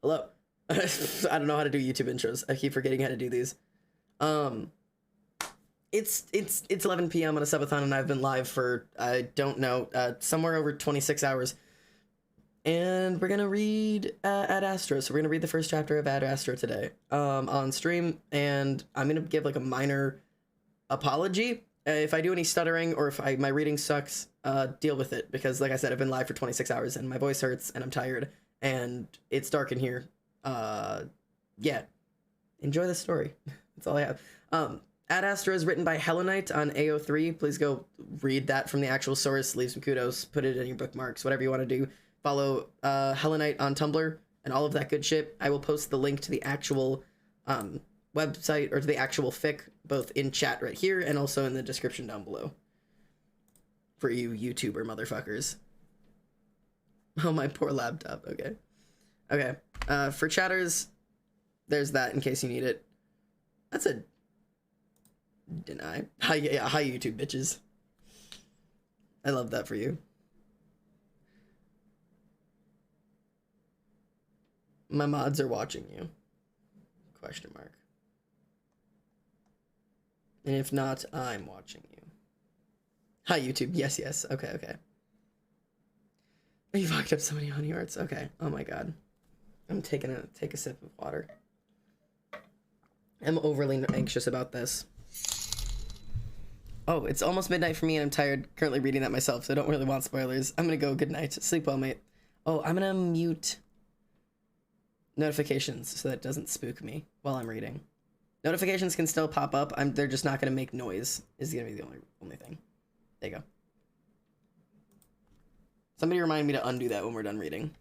Hello. I don't know how to do YouTube intros. I keep forgetting how to do these. It's 11 p.m. on a subathon, and I've been live for, I don't know, somewhere over 26 hours. And we're gonna read Ad Astra. So we're gonna read the first chapter of Ad Astra today on stream, and I'm gonna give like a minor apology. If I do any stuttering or if my reading sucks, deal with it, because like I said, I've been live for 26 hours and my voice hurts and I'm tired and it's dark in here. Yeah, enjoy the story. That's all I have. Ad Astra is written by Hellenite on AO3. Please go read that from the actual source. Leave some kudos, put it in your bookmarks, whatever you want to do. Follow Hellenite on Tumblr and all of that good shit. I will post the link to the actual website, or to the actual fic, both in chat right here and also in the description down below. For you YouTuber motherfuckers. Oh, my poor laptop. Okay. Okay. For chatters, there's that in case you need it. That's a deny. Hi, yeah, hi YouTube bitches. I love that for you. My mods are watching you. Question mark. And if not, I'm watching you. Hi YouTube. Yes, yes. Okay, okay. You fucked up so many honey hearts. Okay. Oh my god. I'm take a sip of water. I'm overly anxious about this. Oh, it's almost midnight for me and I'm tired currently reading that myself, so I don't really want spoilers. I'm gonna go. Good night. Sleep well, mate. Oh, I'm gonna mute notifications so that it doesn't spook me while I'm reading. Notifications can still pop up. They're just not gonna make noise. Is gonna be the only thing. There you go. Somebody remind me to undo that when we're done reading.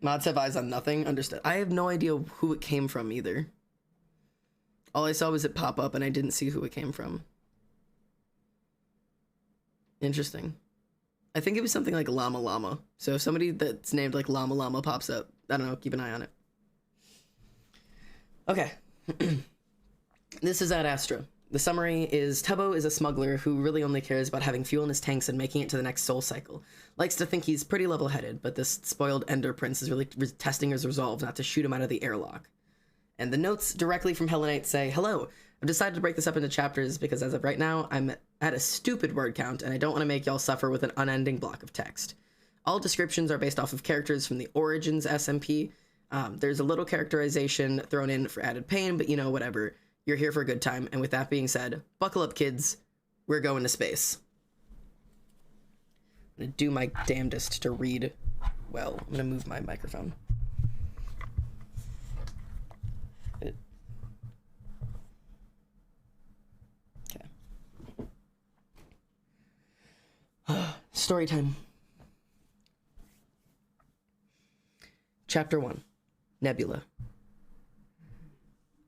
Mods have eyes on nothing. Understood. I have no idea who it came from either. All I saw was it pop up and I didn't see who it came from. Interesting. I think it was something like Llama Llama. So if somebody that's named like Llama Llama pops up, I don't know, keep an eye on it. Okay. This is Ad Astra. The summary is Tubbo is a smuggler who really only cares about having fuel in his tanks and making it to the next soul cycle. Likes to think he's pretty level-headed, but this spoiled Ender Prince is really testing his resolve not to shoot him out of the airlock. And the notes directly from Hellenite say, hello, I've decided to break this up into chapters because as of right now, I'm at a stupid word count and I don't want to make y'all suffer with an unending block of text. All descriptions are based off of characters from the Origins SMP. There's a little characterization thrown in for added pain, but you know, whatever. You're here for a good time, and with that being said, buckle up, kids. We're going to space. I'm gonna do my damnedest to read well. I'm gonna move my microphone. Okay. Story time. Chapter 1. Nebula.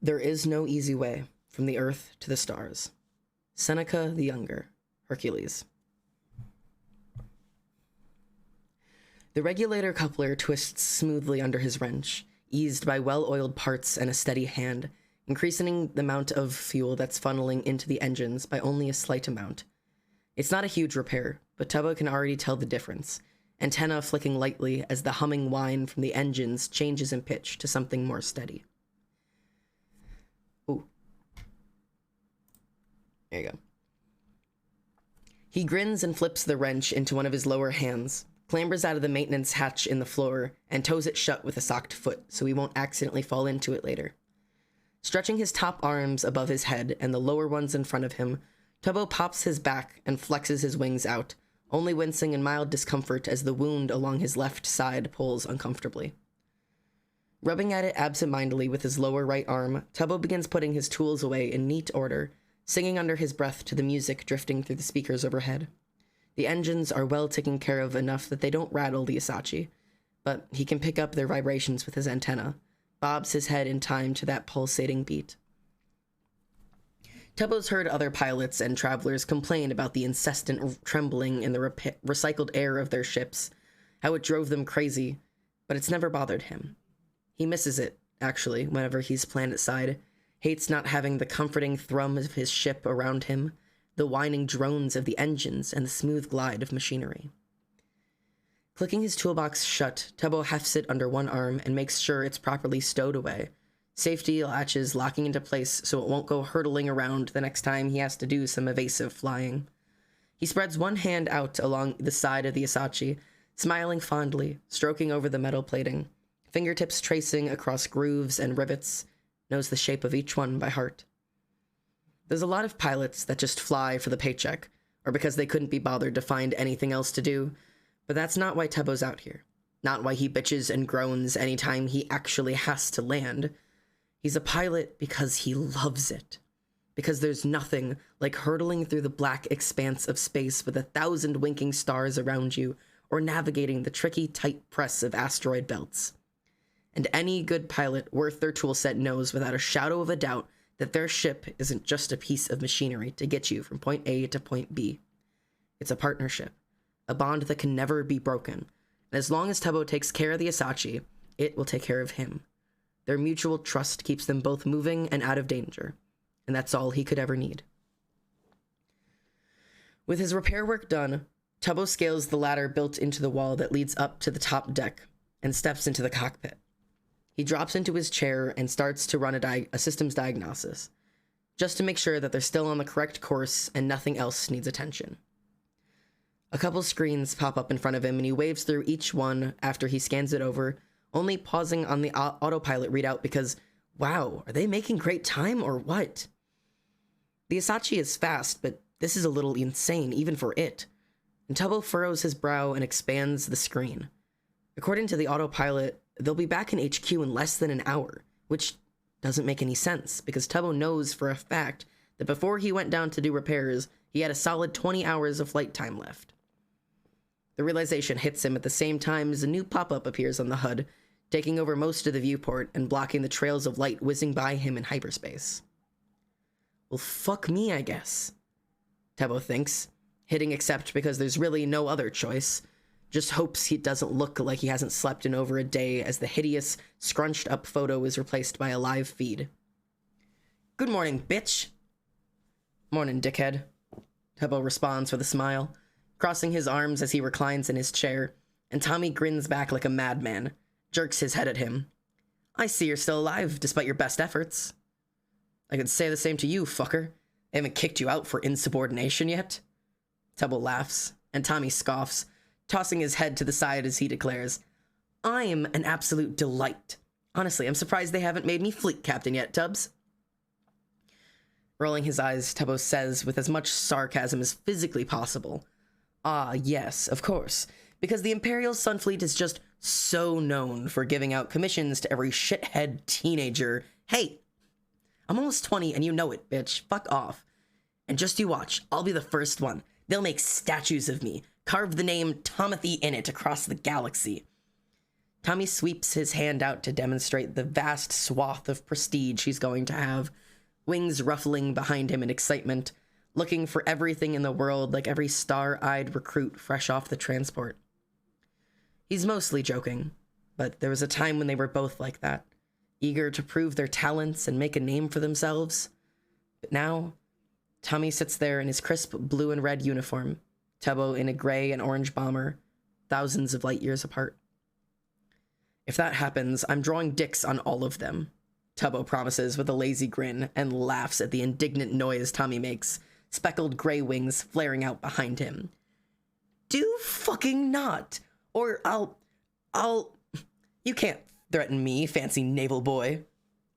There is no easy way from the earth to the stars. Seneca the Younger, Hercules. The regulator coupler twists smoothly under his wrench, eased by well-oiled parts and a steady hand, increasing the amount of fuel that's funneling into the engines by only a slight amount. It's not a huge repair, but Tubbo can already tell the difference, antenna flicking lightly as the humming whine from the engines changes in pitch to something more steady. Ooh. There you go. He grins and flips the wrench into one of his lower hands, clambers out of the maintenance hatch in the floor, and toes it shut with a socked foot so he won't accidentally fall into it later. Stretching his top arms above his head and the lower ones in front of him, Tubbo pops his back and flexes his wings out, only wincing in mild discomfort as the wound along his left side pulls uncomfortably. Rubbing at it absent-mindedly with his lower right arm, Tubbo begins putting his tools away in neat order, singing under his breath to the music drifting through the speakers overhead. The engines are well taken care of enough that they don't rattle the Isachi, but he can pick up their vibrations with his antenna, bobs his head in time to that pulsating beat. Tubbo's heard other pilots and travelers complain about the incessant trembling in the recycled air of their ships, how it drove them crazy, but it's never bothered him. He misses it, actually, whenever he's planetside, hates not having the comforting thrum of his ship around him, the whining drones of the engines, and the smooth glide of machinery. Clicking his toolbox shut, Tubbo hefts it under one arm and makes sure it's properly stowed away. Safety latches locking into place so it won't go hurtling around the next time he has to do some evasive flying. He spreads one hand out along the side of the Asachi, smiling fondly, stroking over the metal plating, fingertips tracing across grooves and rivets, knows the shape of each one by heart. There's a lot of pilots that just fly for the paycheck, or because they couldn't be bothered to find anything else to do, but that's not why Tubbo's out here. Not why he bitches and groans anytime he actually has to land. He's a pilot because he loves it. Because there's nothing like hurtling through the black expanse of space with 1,000 winking stars around you, or navigating the tricky, tight press of asteroid belts. And any good pilot worth their toolset knows without a shadow of a doubt that their ship isn't just a piece of machinery to get you from point A to point B. It's a partnership, a bond that can never be broken, and as long as Tubbo takes care of the Asachi, it will take care of him. Their mutual trust keeps them both moving and out of danger, and that's all he could ever need. With his repair work done, Tubbo scales the ladder built into the wall that leads up to the top deck and steps into the cockpit. He drops into his chair and starts to run a systems diagnosis, just to make sure that they're still on the correct course and nothing else needs attention. A couple screens pop up in front of him and he waves through each one after he scans it over, only pausing on the autopilot readout because, wow, are they making great time or what? The Asachi is fast, but this is a little insane even for it. And Tubbo furrows his brow and expands the screen. According to the autopilot, they'll be back in HQ in less than an hour, which doesn't make any sense because Tubbo knows for a fact that before he went down to do repairs, he had a solid 20 hours of flight time left. The realization hits him at the same time as a new pop-up appears on the HUD, taking over most of the viewport and blocking the trails of light whizzing by him in hyperspace. Well, fuck me, I guess, Tubbo thinks, hitting accept because there's really no other choice. Just hopes he doesn't look like he hasn't slept in over a day as the hideous, scrunched-up photo is replaced by a live feed. Good morning, bitch. Morning, dickhead, Tubbo responds with a smile, crossing his arms as he reclines in his chair, and Tommy grins back like a madman, jerks his head at him. I see you're still alive, despite your best efforts. I could say the same to you, fucker. I haven't kicked you out for insubordination yet. Tubbo laughs, and Tommy scoffs, tossing his head to the side as he declares, I'm an absolute delight. Honestly, I'm surprised they haven't made me fleet captain yet, Tubbs. Rolling his eyes, Tubbo says with as much sarcasm as physically possible, Ah, yes, of course, because the Imperial Sun Fleet is just so known for giving out commissions to every shithead teenager. Hey, I'm almost 20 and you know it, bitch. Fuck off. And just you watch, I'll be the first one. They'll make statues of me, carve the name Tomothy in it across the galaxy. Tommy sweeps his hand out to demonstrate the vast swath of prestige he's going to have, wings ruffling behind him in excitement, looking for everything in the world like every star-eyed recruit fresh off the transport. He's mostly joking, but there was a time when they were both like that, eager to prove their talents and make a name for themselves. But now, Tommy sits there in his crisp blue and red uniform, Tubbo in a gray and orange bomber, thousands of light years apart. If that happens, I'm drawing dicks on all of them, Tubbo promises with a lazy grin and laughs at the indignant noise Tommy makes, speckled gray wings flaring out behind him. Do fucking not, or you can't threaten me, fancy naval boy,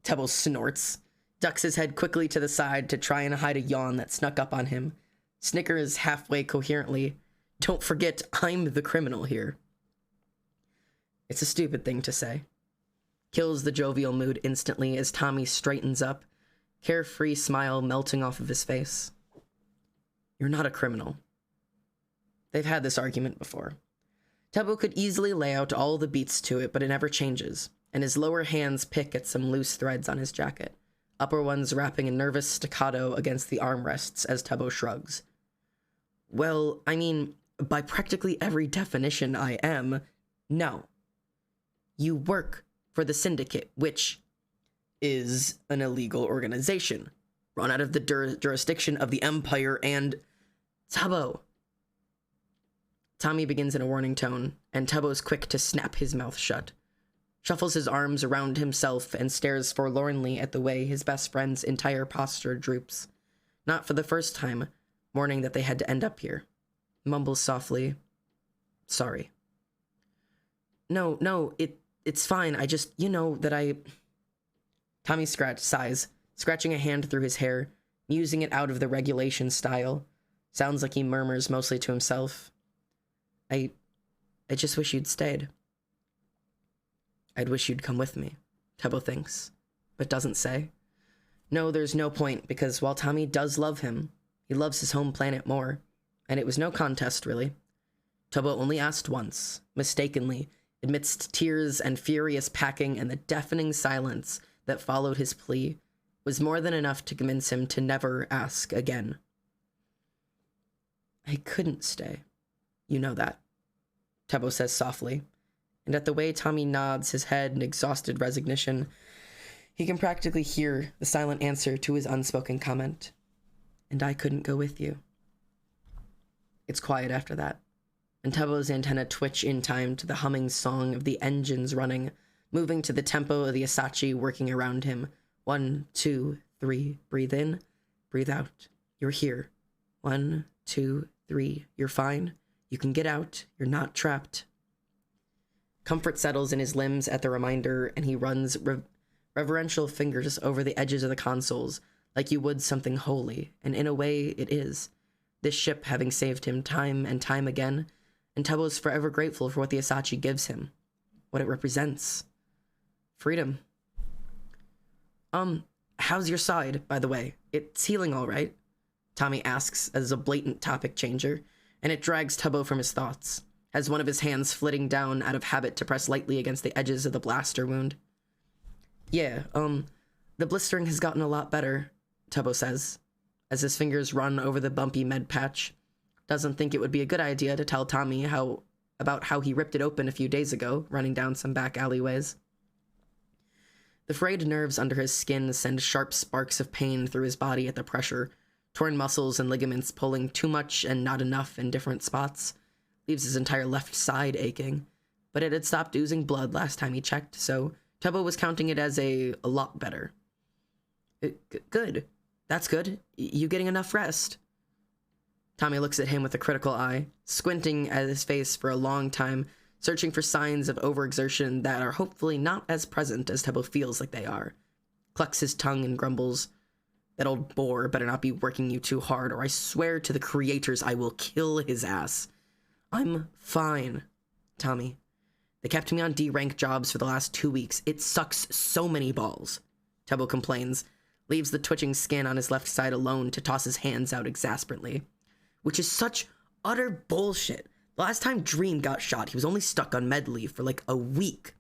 Tubbo snorts, ducks his head quickly to the side to try and hide a yawn that snuck up on him, snickers halfway coherently, don't forget I'm the criminal here. It's a stupid thing to say. Kills the jovial mood instantly as Tommy straightens up, carefree smile melting off of his face. You're not a criminal. They've had this argument before. Tubbo could easily lay out all the beats to it, but it never changes, and his lower hands pick at some loose threads on his jacket, upper ones rapping a nervous staccato against the armrests as Tubbo shrugs. Well, I mean, by practically every definition I am, no. You work for the Syndicate, which is an illegal organization, run out of the jurisdiction of the Empire and... Tubbo, Tommy begins in a warning tone, and Tubbo's quick to snap his mouth shut. Shuffles his arms around himself and stares forlornly at the way his best friend's entire posture droops. Not for the first time, mourning that they had to end up here. Mumbles softly, "Sorry." No, it's fine. I just, that I... Tommy sighs, scratching a hand through his hair, musing it out of the regulation style. Sounds like he murmurs mostly to himself. I just wish you'd stayed. I'd wish you'd come with me, Tubbo thinks, but doesn't say. No, there's no point, because while Tommy does love him, he loves his home planet more, and it was no contest, really. Tubbo only asked once, mistakenly, amidst tears and furious packing and the deafening silence that followed his plea, was more than enough to convince him to never ask again. I couldn't stay. You know that, Tubbo says softly, and at the way Tommy nods his head in exhausted resignation, he can practically hear the silent answer to his unspoken comment. And I couldn't go with you. It's quiet after that, and Tubbo's antenna twitch in time to the humming song of the engines running, moving to the tempo of the Asachi working around him. 1, 2, 3, breathe in, breathe out. You're here. 1, 2, 3, you're fine. You can get out. You're not trapped. Comfort settles in his limbs at the reminder, and he runs reverential fingers over the edges of the consoles, like you would something holy, and in a way it is. This ship having saved him time and time again, and Tubbo's forever grateful for what the Asachi gives him, what it represents. Freedom. How's your side, by the way? It's healing all right? Tommy asks as a blatant topic changer, and it drags Tubbo from his thoughts, as one of his hands flitting down out of habit to press lightly against the edges of the blaster wound. Yeah, the blistering has gotten a lot better, Tubbo says, as his fingers run over the bumpy med patch. Doesn't think it would be a good idea to tell Tommy about how he ripped it open a few days ago, running down some back alleyways. The frayed nerves under his skin send sharp sparks of pain through his body at the pressure, torn muscles and ligaments pulling too much and not enough in different spots, leaves his entire left side aching, but it had stopped oozing blood last time he checked, so Tubbo was counting it as a lot better. Good. That's good. You getting enough rest? Tommy looks at him with a critical eye, squinting at his face for a long time, searching for signs of overexertion that are hopefully not as present as Tubbo feels like they are. Clucks his tongue and grumbles, "That old bore better not be working you too hard, or I swear to the creators I will kill his ass." I'm fine, Tommy. They kept me on D-rank jobs for the last 2 weeks. It sucks so many balls, Tubbo complains, leaves the twitching skin on his left side alone to toss his hands out exasperately. Which is such utter bullshit. The last time Dream got shot, he was only stuck on med leave for like a week.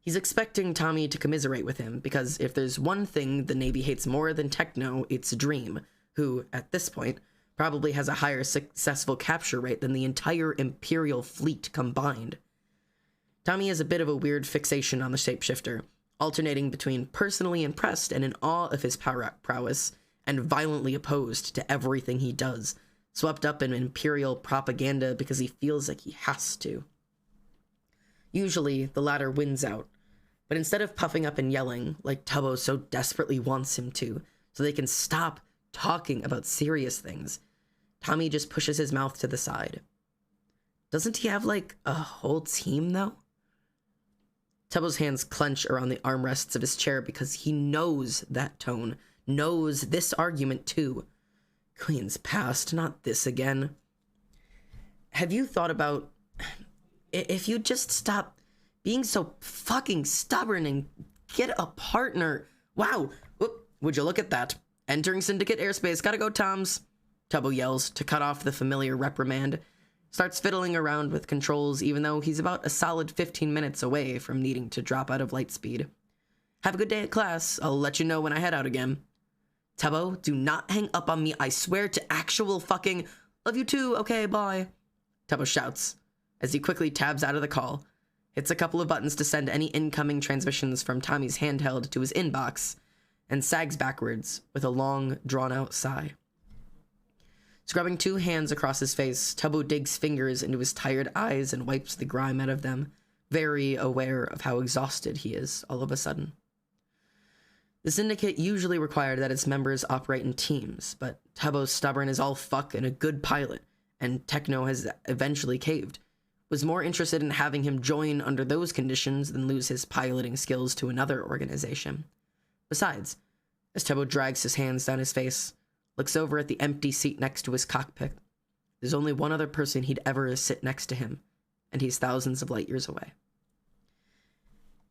He's expecting Tommy to commiserate with him, because if there's one thing the Navy hates more than Techno, it's Dream, who, at this point, probably has a higher successful capture rate than the entire Imperial fleet combined. Tommy has a bit of a weird fixation on the shapeshifter, alternating between personally impressed and in awe of his prowess, and violently opposed to everything he does, swept up in Imperial propaganda because he feels like he has to. Usually, the latter wins out, but instead of puffing up and yelling, like Tubbo so desperately wants him to, so they can stop talking about serious things, Tommy just pushes his mouth to the side. Doesn't he have, like, a whole team, though? Tubbo's hands clench around the armrests of his chair because he knows that tone, knows this argument, too. Queen's past, not this again. Have you thought about... if you just stop being so fucking stubborn and get a partner... Wow! Would you look at that? Entering Syndicate airspace, gotta go, Toms! Tubbo yells to cut off the familiar reprimand. Starts fiddling around with controls even though he's about a solid 15 minutes away from needing to drop out of light speed. Have a good day at class. I'll let you know when I head out again. Tubbo, do not hang up on me. I swear to actual fucking... Love you too. Okay, bye. Tubbo shouts as he quickly tabs out of the call, hits a couple of buttons to send any incoming transmissions from Tommy's handheld to his inbox, and sags backwards with a long, drawn-out sigh. Scrubbing two hands across his face, Tubbo digs fingers into his tired eyes and wipes the grime out of them, very aware of how exhausted he is all of a sudden. The Syndicate usually required that its members operate in teams, but Tubbo's stubborn as all fuck and a good pilot, and Techno has eventually caved, was more interested in having him join under those conditions than lose his piloting skills to another organization. Besides, as Tubbo drags his hands down his face, looks over at the empty seat next to his cockpit, there's only one other person he'd ever sit next to him, and he's thousands of light years away.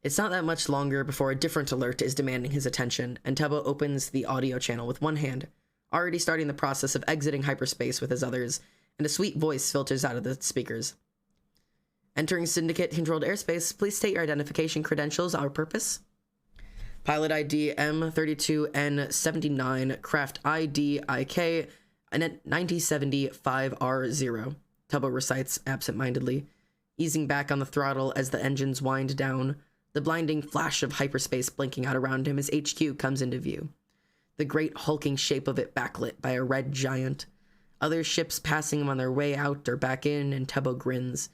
It's not that much longer before a different alert is demanding his attention, and Tubbo opens the audio channel with one hand, already starting the process of exiting hyperspace with his others, and a sweet voice filters out of the speakers. Entering Syndicate-controlled airspace, please state your identification credentials, our purpose. Pilot ID M32N79, craft ID IK, and at 9070-5R0. Tubbo recites absent-mindedly, easing back on the throttle as the engines wind down, the blinding flash of hyperspace blinking out around him as HQ comes into view. The great hulking shape of it backlit by a red giant. Other ships passing him on their way out or back in, and Tubbo grins.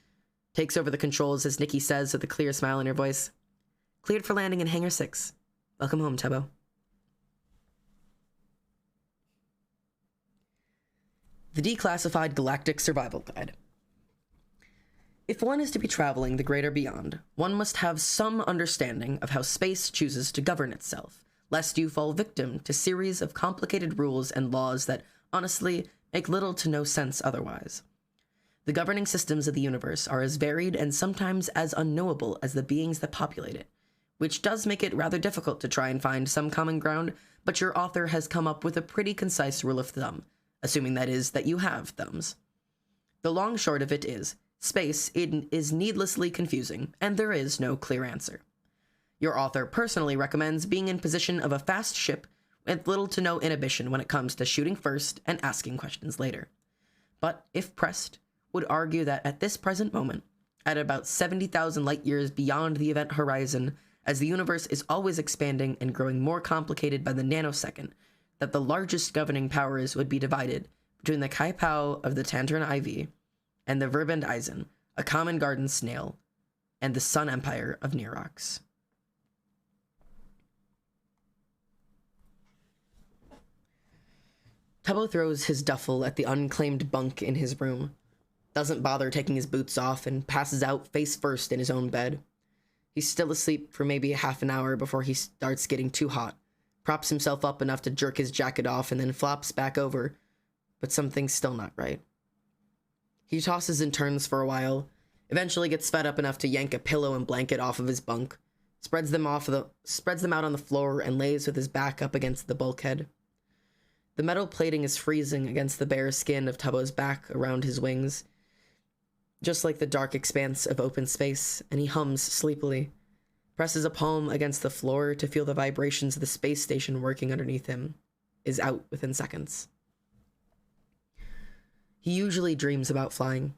Takes over the controls as Nikki says with a clear smile in her voice, "Cleared for landing in Hangar 6. Welcome home, Tubbo." The Declassified Galactic Survival Guide. If one is to be traveling the greater beyond, one must have some understanding of how space chooses to govern itself, lest you fall victim to series of complicated rules and laws that, honestly, make little to no sense otherwise. The governing systems of the universe are as varied and sometimes as unknowable as the beings that populate it, which does make it rather difficult to try and find some common ground, but your author has come up with a pretty concise rule of thumb, assuming that is that you have thumbs. The long short of it is, space is needlessly confusing, and there is no clear answer. Your author personally recommends being in position of a fast ship with little to no inhibition when it comes to shooting first and asking questions later. But, if pressed, would argue that at this present moment, at about 70,000 light years beyond the event horizon, as the universe is always expanding and growing more complicated by the nanosecond, that the largest governing powers would be divided between the Kai-Pao of the Tantaran IV and the Verband Eisen, a common garden snail, and the Sun Empire of Nerox. Tubbo throws his duffel at the unclaimed bunk in his room, doesn't bother taking his boots off, and passes out face first in his own bed. He's still asleep for maybe half an hour before he starts getting too hot, props himself up enough to jerk his jacket off, and then flops back over, but something's still not right. He tosses and turns for a while, eventually gets fed up enough to yank a pillow and blanket off of his bunk, spreads them out on the floor, and lays with his back up against the bulkhead. The metal plating is freezing against the bare skin of Tubbo's back around his wings, just like the dark expanse of open space, and he hums sleepily, presses a palm against the floor to feel the vibrations of the space station working underneath him, is out within seconds. He usually dreams about flying,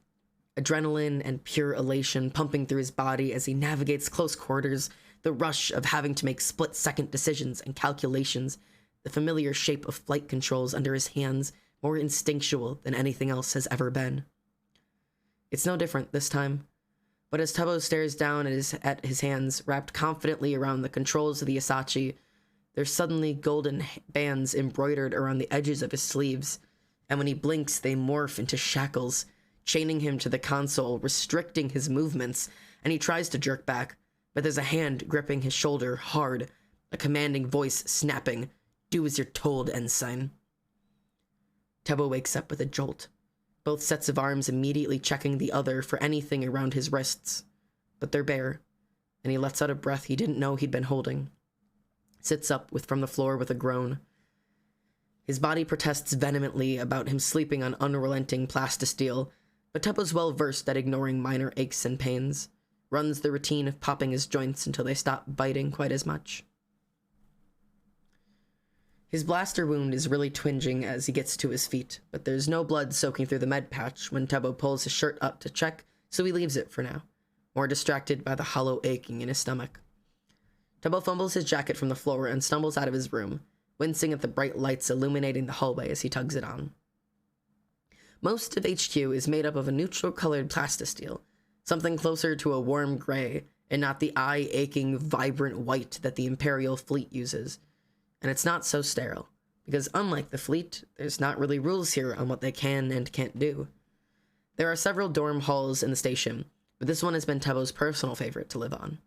adrenaline and pure elation pumping through his body as he navigates close quarters, the rush of having to make split-second decisions and calculations, the familiar shape of flight controls under his hands more instinctual than anything else has ever been. It's no different this time, but as Tubbo stares down at his hands wrapped confidently around the controls of the Asachi, there's suddenly golden bands embroidered around the edges of his sleeves, and when he blinks they morph into shackles, chaining him to the console, restricting his movements, and he tries to jerk back, but there's a hand gripping his shoulder hard, a commanding voice snapping, "Do as you're told, Ensign." Tubbo wakes up with a jolt, both sets of arms immediately checking the other for anything around his wrists, but they're bare, and he lets out a breath he didn't know he'd been holding. Sits up from the floor with a groan. His body protests vehemently about him sleeping on unrelenting plastisteel, but Tubbo's well versed at ignoring minor aches and pains, runs the routine of popping his joints until they stop biting quite as much. His blaster wound is really twinging as he gets to his feet, but there's no blood soaking through the med patch when Tubbo pulls his shirt up to check, so he leaves it for now, more distracted by the hollow aching in his stomach. Tubbo fumbles his jacket from the floor and stumbles out of his room, wincing at the bright lights illuminating the hallway as he tugs it on. Most of HQ is made up of a neutral-colored plastisteel, something closer to a warm gray, and not the eye-aching, vibrant white that the Imperial fleet uses. And it's not so sterile, because unlike the fleet, there's not really rules here on what they can and can't do. There are several dorm halls in the station, but this one has been Tebo's personal favorite to live on.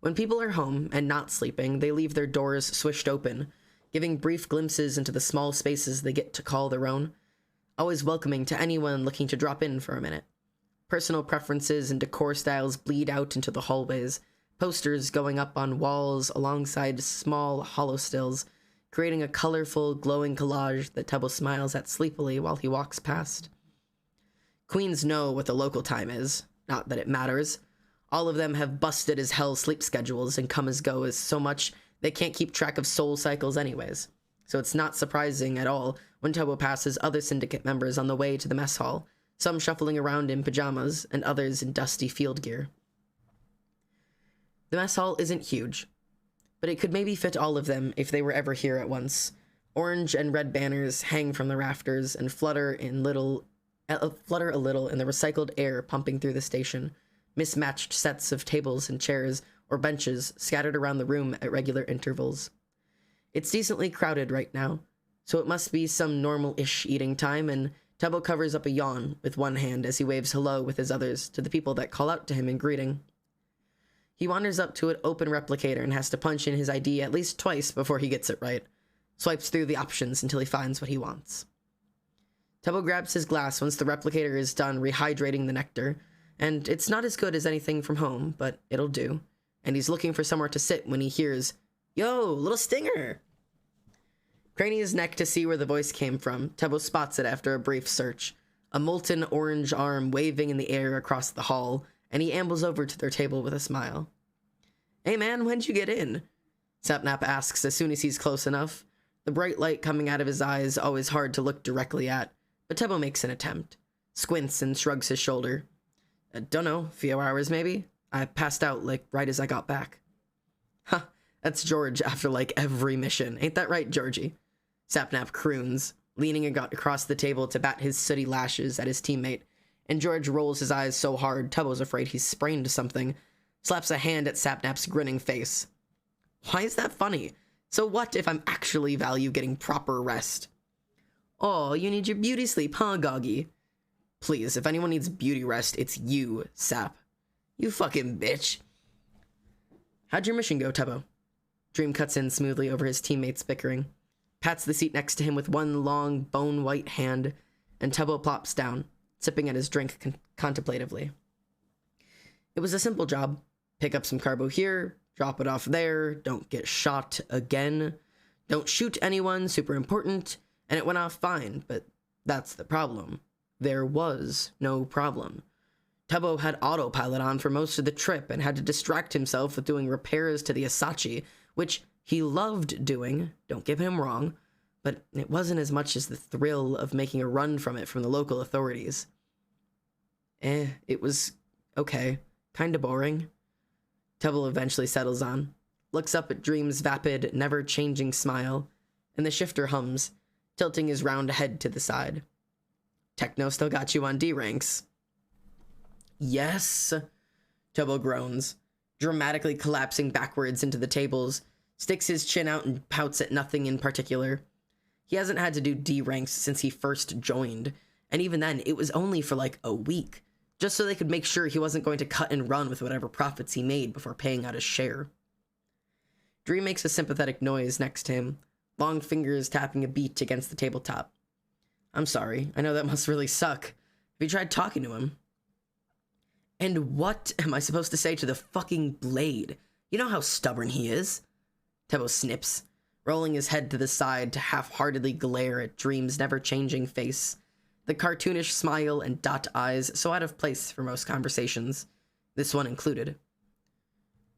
When people are home and not sleeping, they leave their doors swished open, giving brief glimpses into the small spaces they get to call their own, always welcoming to anyone looking to drop in for a minute. Personal preferences and decor styles bleed out into the hallways, posters going up on walls alongside small hollow stills, creating a colorful, glowing collage that Tebo smiles at sleepily while he walks past. Queens know what the local time is, not that it matters. All of them have busted as hell sleep schedules and come as go as so much they can't keep track of soul cycles anyways. So it's not surprising at all when Tebo passes other syndicate members on the way to the mess hall, some shuffling around in pajamas and others in dusty field gear. The mess hall isn't huge, but it could maybe fit all of them if they were ever here at once. Orange and red banners hang from the rafters and flutter a little in the recycled air pumping through the station. Mismatched sets of tables and chairs or benches scattered around the room at regular intervals. It's decently crowded right now, so it must be some normal-ish eating time, and Tebo covers up a yawn with one hand as he waves hello with his others to the people that call out to him in greeting. He wanders up to an open replicator and has to punch in his ID at least twice before he gets it right. Swipes through the options until he finds what he wants. Tebo grabs his glass once the replicator is done rehydrating the nectar, and it's not as good as anything from home, but it'll do. And he's looking for somewhere to sit when he hears, "Yo, little stinger!" Craning his neck to see where the voice came from, Tebo spots it after a brief search, a molten orange arm waving in the air across the hall, and he ambles over to their table with a smile. "Hey man, when'd you get in?" Sapnap asks as soon as he's close enough. The bright light coming out of his eyes always hard to look directly at, but Tebo makes an attempt, squints and shrugs his shoulder. "Dunno, few hours maybe? I passed out, right as I got back." "Huh, that's George after, every mission. Ain't that right, Georgie?" Sapnap croons, leaning across the table to bat his sooty lashes at his teammate, and George rolls his eyes so hard Tebo's afraid he's sprained something, slaps a hand at Sapnap's grinning face. "Why is that funny? So what if I'm actually value getting proper rest?" "Oh, you need your beauty sleep, huh, Goggy?" "Please, if anyone needs beauty rest, it's you, Sap." "You fucking bitch." "How'd your mission go, Tebo?" Dream cuts in smoothly over his teammates bickering, pats the seat next to him with one long, bone-white hand, and Tebo plops down, sipping at his drink contemplatively. "It was a simple job. Pick up some carbo here, drop it off there, don't get shot again. Don't shoot anyone, super important, and it went off fine, but that's the problem. There was no problem. Tebo had autopilot on for most of the trip and had to distract himself with doing repairs to the Asachi, which he loved doing, don't get him wrong, but it wasn't as much as the thrill of making a run from it from the local authorities. It was okay, kinda boring." Tebo eventually settles on, looks up at Dream's vapid, never-changing smile, and the shifter hums, tilting his round head to the side. "Techno still got you on D ranks." "Yes," Tebo groans, dramatically collapsing backwards into the tables, sticks his chin out and pouts at nothing in particular. He hasn't had to do D ranks since he first joined, and even then, it was only for a week, just so they could make sure he wasn't going to cut and run with whatever profits he made before paying out his share. Dream makes a sympathetic noise next to him, long fingers tapping a beat against the tabletop. "I'm sorry, I know that must really suck. Have you tried talking to him?" "And what am I supposed to say to the fucking Blade? You know how stubborn he is." Tebo snips, rolling his head to the side to half-heartedly glare at Dream's never-changing face, the cartoonish smile and dot eyes so out of place for most conversations, this one included.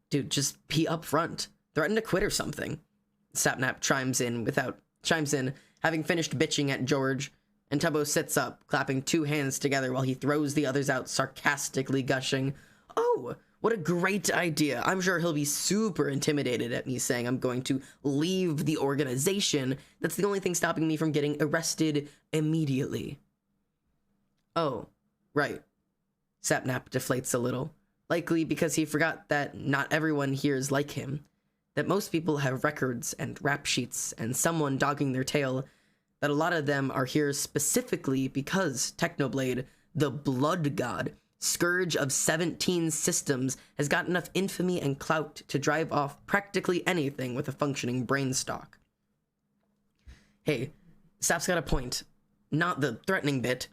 "Dude, just be upfront. Threaten to quit or something." Sapnap chimes in, having finished bitching at George, and Tebo sits up, clapping two hands together while he throws the others out, sarcastically gushing, "Oh, what a great idea. I'm sure he'll be super intimidated at me saying I'm going to leave the organization. That's the only thing stopping me from getting arrested immediately." Oh, right. Sapnap deflates a little, likely because he forgot that not everyone here is like him, that most people have records and rap sheets and someone dogging their tail, that a lot of them are here specifically because Technoblade, the blood god, scourge of 17 systems, has got enough infamy and clout to drive off practically anything with a functioning brain stock. Hey, Sap's got a point. Not the threatening bit.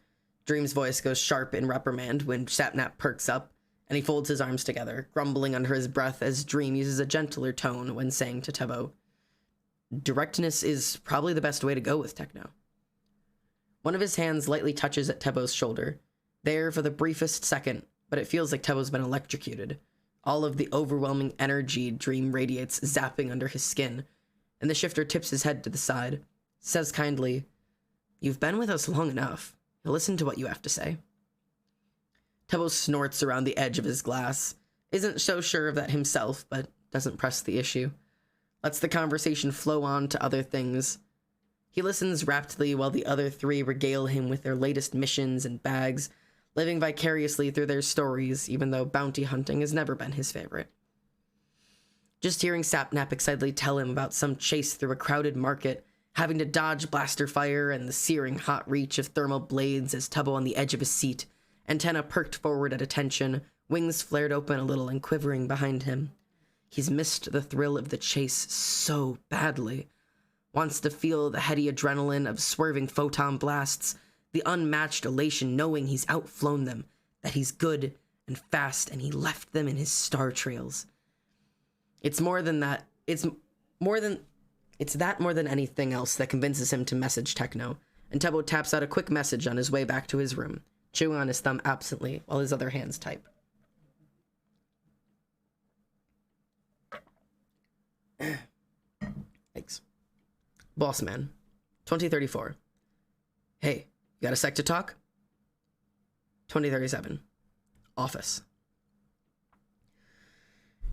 Dream's voice goes sharp in reprimand when Sapnap perks up, and he folds his arms together, grumbling under his breath as Dream uses a gentler tone when saying to Tebo, "Directness is probably the best way to go with Techno." One of his hands lightly touches at Tebo's shoulder, there for the briefest second, but it feels like Tebo's been electrocuted. All of the overwhelming energy Dream radiates zapping under his skin, and the shifter tips his head to the side, says kindly, "You've been with us long enough. Now listen to what you have to say." Tebo snorts around the edge of his glass, isn't so sure of that himself, but doesn't press the issue. Lets the conversation flow on to other things. He listens raptly while the other three regale him with their latest missions and bags, living vicariously through their stories, even though bounty hunting has never been his favorite. Just hearing Sapnap excitedly tell him about some chase through a crowded market, having to dodge blaster fire and the searing hot reach of thermal blades as Tebo on the edge of his seat, antenna perked forward at attention, wings flared open a little and quivering behind him. He's missed the thrill of the chase so badly. Wants to feel the heady adrenaline of swerving photon blasts, the unmatched elation knowing he's outflown them, that he's good and fast and he left them in his star trails. It's more than that. It's that more than anything else that convinces him to message Techno, and Tebo taps out a quick message on his way back to his room, chewing on his thumb absently while his other hands type. Thanks. Bossman, 2034. Hey, you got a sec to talk? 2037. Office.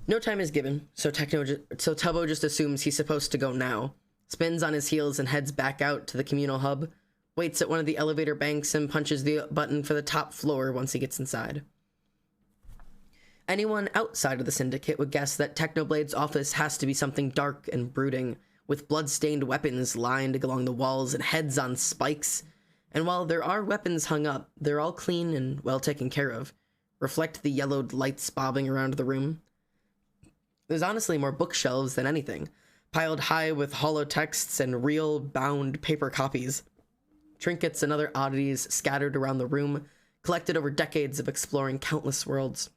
No time is given, so Tebo just assumes he's supposed to go now, spins on his heels and heads back out to the communal hub, waits at one of the elevator banks and punches the button for the top floor once he gets inside. Anyone outside of the Syndicate would guess that Technoblade's office has to be something dark and brooding, with blood-stained weapons lined along the walls and heads on spikes. And while there are weapons hung up, they're all clean and well taken care of, reflect the yellowed lights bobbing around the room. There's honestly more bookshelves than anything, piled high with holotexts and real bound paper copies. Trinkets and other oddities scattered around the room, collected over decades of exploring countless worlds.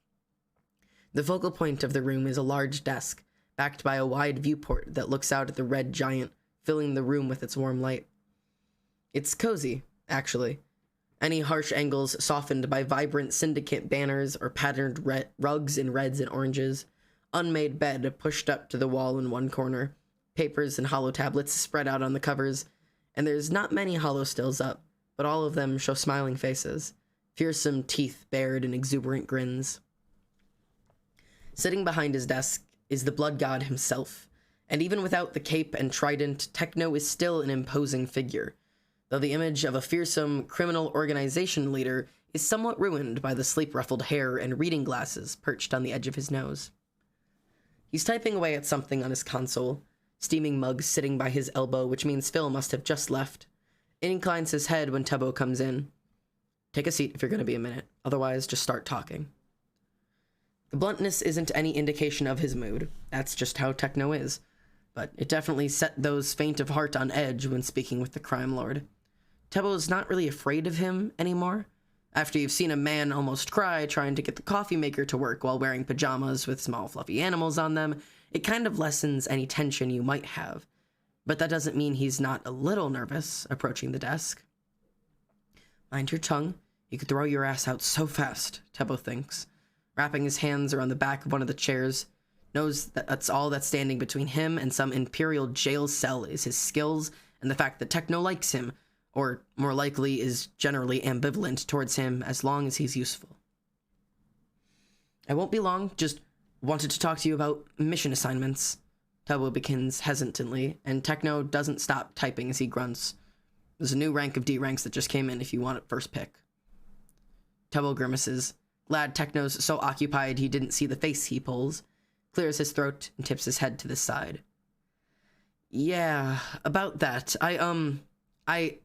The focal point of the room is a large desk, backed by a wide viewport that looks out at the red giant, filling the room with its warm light. It's cozy, actually. Any harsh angles softened by vibrant Syndicate banners or patterned rugs in reds and oranges. Unmade bed pushed up to the wall in one corner, papers and holo tablets spread out on the covers, and there's not many holo stills up, but all of them show smiling faces, fearsome teeth bared in exuberant grins. Sitting behind his desk is the blood god himself, and even without the cape and trident, Techno is still an imposing figure, though the image of a fearsome criminal organization leader is somewhat ruined by the sleep-ruffled hair and reading glasses perched on the edge of his nose. He's typing away at something on his console, steaming mug sitting by his elbow, which means Phil must have just left. It inclines his head when Tebo comes in. Take a seat if you're going to be a minute, otherwise just start talking. The bluntness isn't any indication of his mood, that's just how Techno is, but it definitely set those faint of heart on edge when speaking with the crime lord. Tebo's not really afraid of him anymore. After you've seen a man almost cry trying to get the coffee maker to work while wearing pajamas with small fluffy animals on them, it kind of lessens any tension you might have. But that doesn't mean he's not a little nervous approaching the desk. Mind your tongue. You could throw your ass out so fast, Tebo thinks, wrapping his hands around the back of one of the chairs. Knows that that's all that's standing between him and some imperial jail cell is his skills and the fact that Techno likes him, or more likely is generally ambivalent towards him as long as he's useful. I won't be long, just wanted to talk to you about mission assignments. Tebo begins hesitantly, and Techno doesn't stop typing as he grunts. There's a new rank of D ranks that just came in if you want it first pick. Tubbo grimaces. Lad Techno's so occupied he didn't see the face he pulls, clears his throat, and tips his head to the side. Yeah, about that. I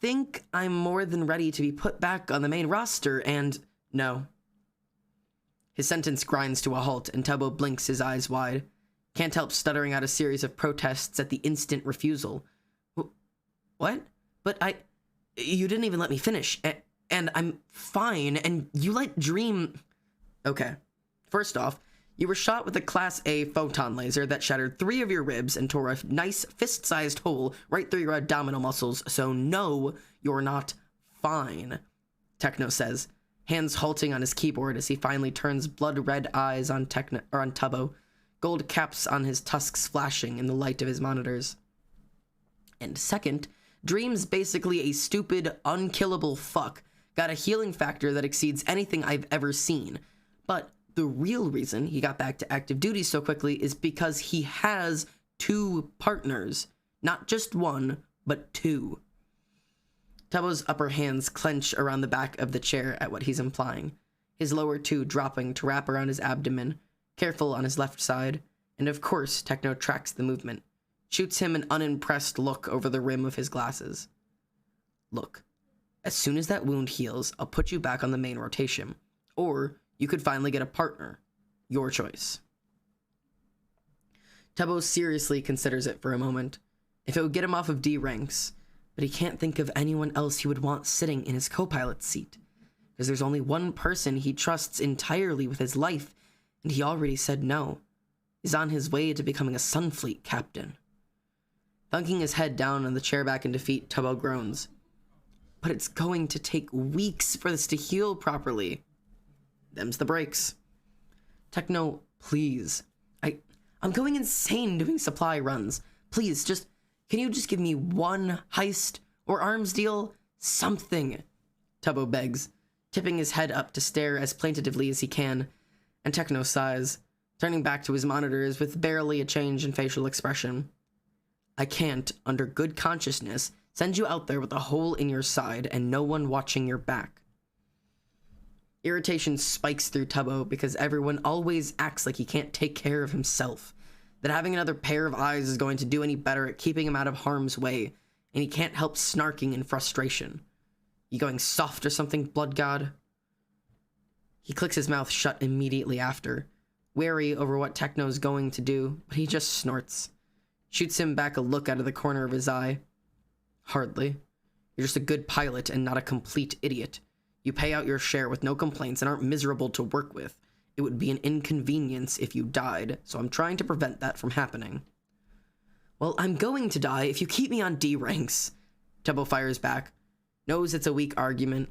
think I'm more than ready to be put back on the main roster, and no. His sentence grinds to a halt, and Tubbo blinks his eyes wide. Can't help stuttering out a series of protests at the instant refusal. What? But you didn't even let me finish, and I'm fine, and you let Dream... Okay. First off, you were shot with a Class A photon laser that shattered 3 of your ribs and tore a nice fist-sized hole right through your abdominal muscles, so no, you're not fine, Techno says, hands halting on his keyboard as he finally turns blood-red eyes on Tubbo, gold caps on his tusks flashing in the light of his monitors. And second, Dream's basically a stupid, unkillable fuck, got a healing factor that exceeds anything I've ever seen, but the real reason he got back to active duty so quickly is because he has 2 partners. Not just 1, but 2. Tubbo's upper hands clench around the back of the chair at what he's implying, his lower 2 dropping to wrap around his abdomen, careful on his left side, and of course Techno tracks the movement, shoots him an unimpressed look over the rim of his glasses. Look, as soon as that wound heals, I'll put you back on the main rotation, or you could finally get a partner. Your choice. Tubbo seriously considers it for a moment, if it would get him off of D ranks, but he can't think of anyone else he would want sitting in his co-pilot's seat, because there's only one person he trusts entirely with his life, and he already said no. He's on his way to becoming a Sunfleet captain. Thunking his head down on the chair back in defeat, Tubbo groans. But it's going to take weeks for this to heal properly. Them's the breaks. Techno, please. I'm going insane doing supply runs. Please, can you just give me one heist or arms deal? Something, Tubbo begs, tipping his head up to stare as plaintively as he can, and Techno sighs, turning back to his monitors with barely a change in facial expression. I can't, under good consciousness, send you out there with a hole in your side and no one watching your back. Irritation spikes through Tubbo because everyone always acts like he can't take care of himself, that having another pair of eyes is going to do any better at keeping him out of harm's way, and he can't help snarking in frustration. You going soft or something, Blood God? He clicks his mouth shut immediately after, wary over what Techno's going to do, but he just snorts, shoots him back a look out of the corner of his eye. Hardly. You're just a good pilot and not a complete idiot. You pay out your share with no complaints and aren't miserable to work with. It would be an inconvenience if you died, so I'm trying to prevent that from happening. Well, I'm going to die if you keep me on D ranks. Tubbo fires back, knows it's a weak argument,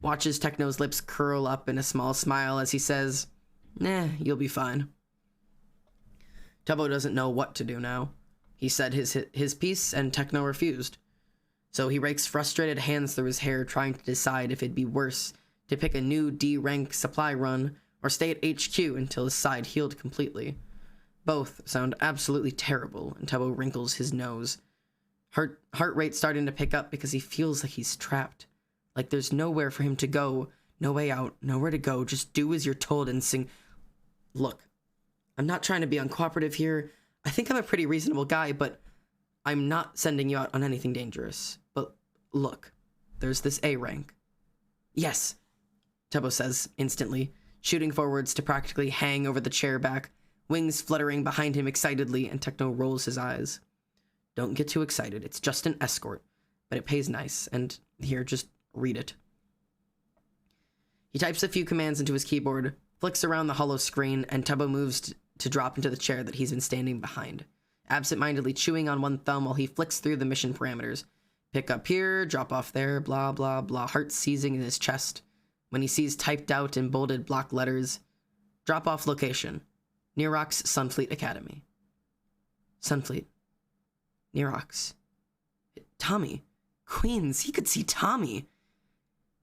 watches Techno's lips curl up in a small smile as he says, nah, you'll be fine. Tubbo doesn't know what to do now. He said his piece and Techno refused. So he rakes frustrated hands through his hair trying to decide if it'd be worse to pick a new D-rank supply run or stay at HQ until his side healed completely. Both sound absolutely terrible, and Tubbo wrinkles his nose. Heart rate starting to pick up because he feels like he's trapped. Like there's nowhere for him to go, no way out, nowhere to go, just do as you're told and sing. Look, I'm not trying to be uncooperative here. I think I'm a pretty reasonable guy, but I'm not sending you out on anything dangerous. But look, there's this A rank. Yes, Tubbo says instantly, shooting forwards to practically hang over the chair back, wings fluttering behind him excitedly, and Techno rolls his eyes. Don't get too excited, it's just an escort, but it pays nice, and here, just read it. He types a few commands into his keyboard, flicks around the hollow screen, and Tubbo moves to drop into the chair that he's been standing behind, absent-mindedly chewing on one thumb while he flicks through the mission parameters. Pick up here, drop off there, blah, blah, blah, heart seizing in his chest when he sees typed out in bolded block letters, drop off location, Nerox Sunfleet Academy. Sunfleet. Nerox. Tommy. Queens, he could see Tommy.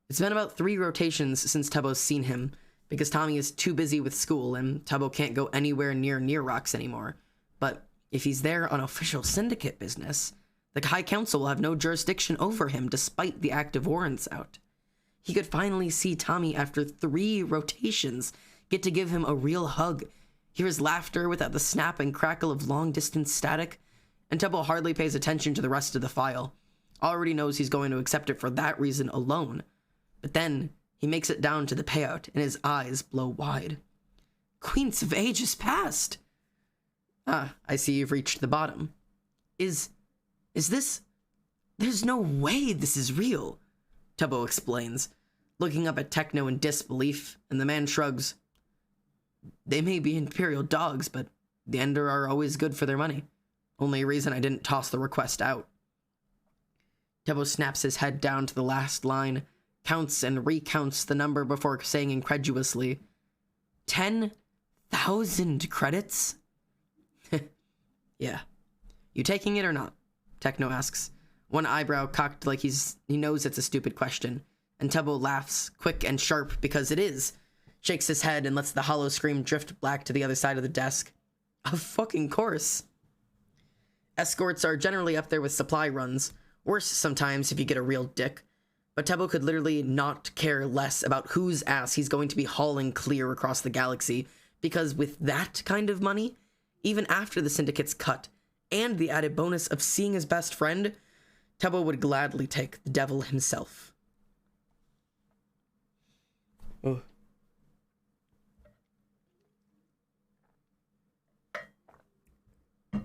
It's been about 3 rotations since Tubbo's seen him, because Tommy is too busy with school and Tubbo can't go anywhere near Nerox anymore. But if he's there on official syndicate business, the High Council will have no jurisdiction over him despite the active warrants out. He could finally see Tommy after 3 rotations, get to give him a real hug, hear his laughter without the snap and crackle of long-distance static, and Tubbo hardly pays attention to the rest of the file. Already knows he's going to accept it for that reason alone. But then, he makes it down to the payout, and his eyes blow wide. Queens of ages past! Ah, I see you've reached the bottom. Is this... There's no way this is real, Tubbo explains, looking up at Techno in disbelief, and the man shrugs. They may be Imperial dogs, but the Ender are always good for their money. Only reason I didn't toss the request out. Tubbo snaps his head down to the last line, counts and recounts the number before saying incredulously, 10,000 credits? Yeah. You taking it or not? Techno asks, one eyebrow cocked like he knows it's a stupid question, and Tubbo laughs, quick and sharp, because it is, shakes his head and lets the hollow scream drift back to the other side of the desk. Of fucking course. Escorts are generally up there with supply runs, worse sometimes if you get a real dick, but Tubbo could literally not care less about whose ass he's going to be hauling clear across the galaxy, because with that kind of money, even after the Syndicate's cut, and the added bonus of seeing his best friend, Tubbo would gladly take the devil himself. Oh.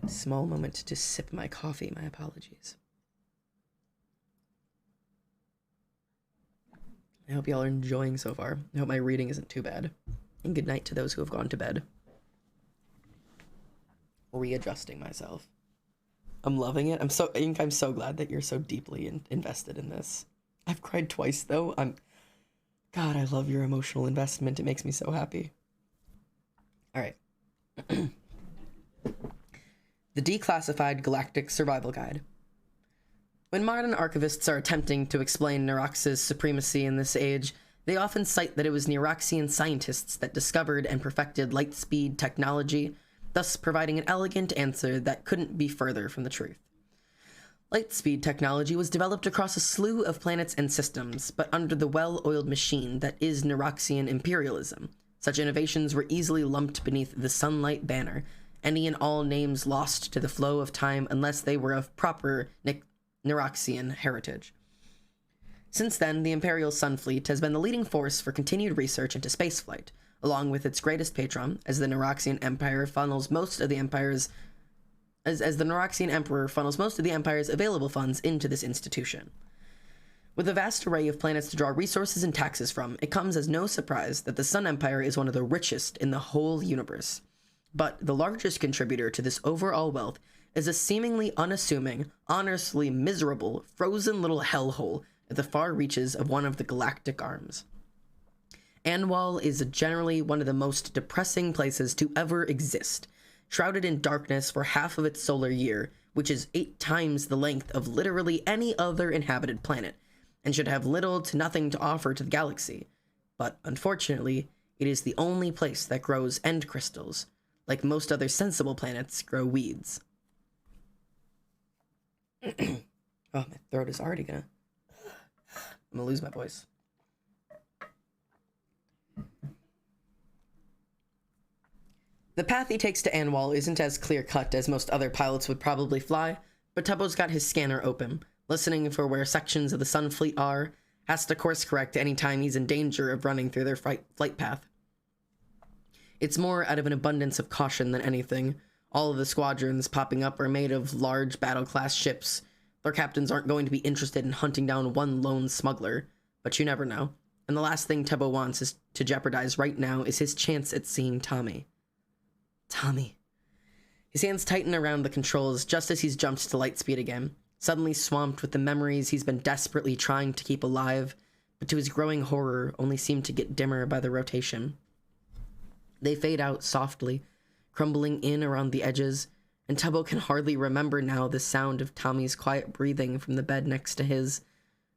Small moment to sip my coffee, my apologies. I hope y'all are enjoying so far. I hope my reading isn't too bad. And good night to those who have gone to bed. Readjusting myself. I'm loving it. I'm so glad that you're so deeply invested in this. I've cried twice though. God, I love your emotional investment. It makes me so happy. All right. The Declassified Galactic Survival Guide. When modern archivists are attempting to explain Nerox's supremacy in this age, they often cite that it was Neroxian scientists that discovered and perfected light speed technology, thus providing an elegant answer that couldn't be further from the truth. Lightspeed technology was developed across a slew of planets and systems, but under the well-oiled machine that is Neroxian imperialism. Such innovations were easily lumped beneath the Sunlight banner, any and all names lost to the flow of time unless they were of proper Neroxian heritage. Since then, the Imperial Sun Fleet has been the leading force for continued research into spaceflight, along with its greatest patron, as the Neroxian Empire funnels most of the Empire's as the Neroxian Emperor funnels most of the Empire's available funds into this institution. With a vast array of planets to draw resources and taxes from, it comes as no surprise that the Sun Empire is one of the richest in the whole universe. But the largest contributor to this overall wealth is a seemingly unassuming, honestly miserable, frozen little hellhole at the far reaches of one of the galactic arms. Anwal is generally one of the most depressing places to ever exist, shrouded in darkness for half of its solar year, which is 8 times the length of literally any other inhabited planet, and should have little to nothing to offer to the galaxy. But unfortunately, it is the only place that grows end crystals. Like most other sensible planets, grow weeds. Oh, my throat is already I'm gonna lose my voice. The path he takes to Anwal isn't as clear-cut as most other pilots would probably fly, but Tubbo's got his scanner open, listening for where sections of the Sun Fleet are, has to course-correct any time he's in danger of running through their flight path. It's more out of an abundance of caution than anything. All of the squadrons popping up are made of large battle-class ships. Their captains aren't going to be interested in hunting down one lone smuggler, but you never know. And the last thing Tubbo wants is to jeopardize right now is his chance at seeing Tommy. Tommy. His hands tighten around the controls just as he's jumped to light speed again, suddenly swamped with the memories he's been desperately trying to keep alive, but to his growing horror only seem to get dimmer by the rotation. They fade out softly, crumbling in around the edges, and Tubbo can hardly remember now the sound of Tommy's quiet breathing from the bed next to his,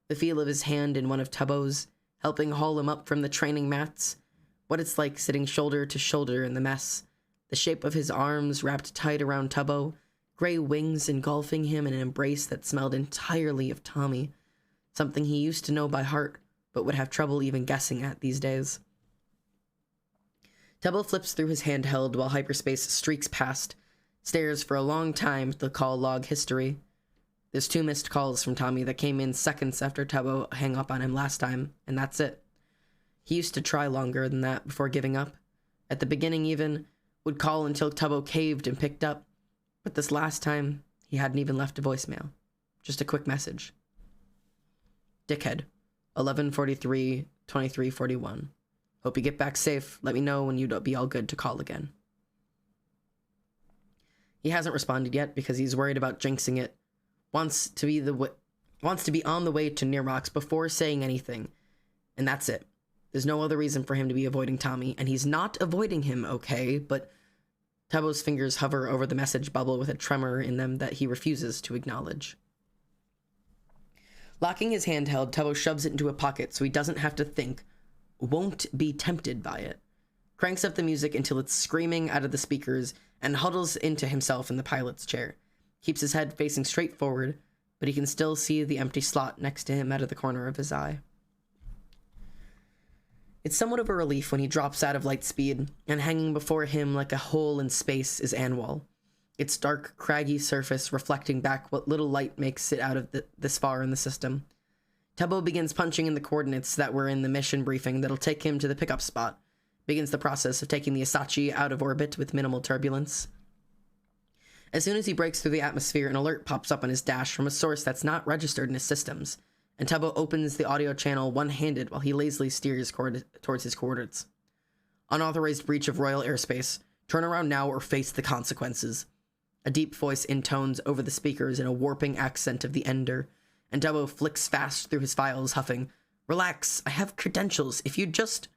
the feel of his hand in one of Tubbo's, helping haul him up from the training mats, what it's like sitting shoulder to shoulder in the mess, the shape of his arms wrapped tight around Tubbo, gray wings engulfing him in an embrace that smelled entirely of Tommy, something he used to know by heart, but would have trouble even guessing at these days. Tubbo flips through his handheld while hyperspace streaks past, stares for a long time at the call log history. There's 2 missed calls from Tommy that came in seconds after Tubbo hung up on him last time, and that's it. He used to try longer than that before giving up. At the beginning even, would call until Tubbo caved and picked up, but this last time, he hadn't even left a voicemail. Just a quick message. Dickhead, 11:43, 23:41. Hope you get back safe. Let me know when you'd be all good to call again. He hasn't responded yet because he's worried about jinxing it. Wants to be on the way to Nearbox before saying anything. And that's it. There's no other reason for him to be avoiding Tommy, and he's not avoiding him, okay, but Tubbo's fingers hover over the message bubble with a tremor in them that he refuses to acknowledge. Locking his handheld, Tubbo shoves it into a pocket so he doesn't have to think, won't be tempted by it. Cranks up the music until it's screaming out of the speakers and huddles into himself in the pilot's chair. Keeps his head facing straight forward, but he can still see the empty slot next to him out of the corner of his eye. It's somewhat of a relief when he drops out of light speed, and hanging before him like a hole in space is Anwal, its dark, craggy surface reflecting back what little light makes it out of this far in the system. Tubbo begins punching in the coordinates that were in the mission briefing that'll take him to the pickup spot, begins the process of taking the Asachi out of orbit with minimal turbulence. As soon as he breaks through the atmosphere, an alert pops up on his dash from a source that's not registered in his systems, and Tubbo opens the audio channel one-handed while he lazily steers towards his coordinates. Unauthorized breach of royal airspace. Turn around now or face the consequences. A deep voice intones over the speakers in a warping accent of the Ender, and Tubbo flicks fast through his files, huffing, "Relax, I have credentials, if you just..."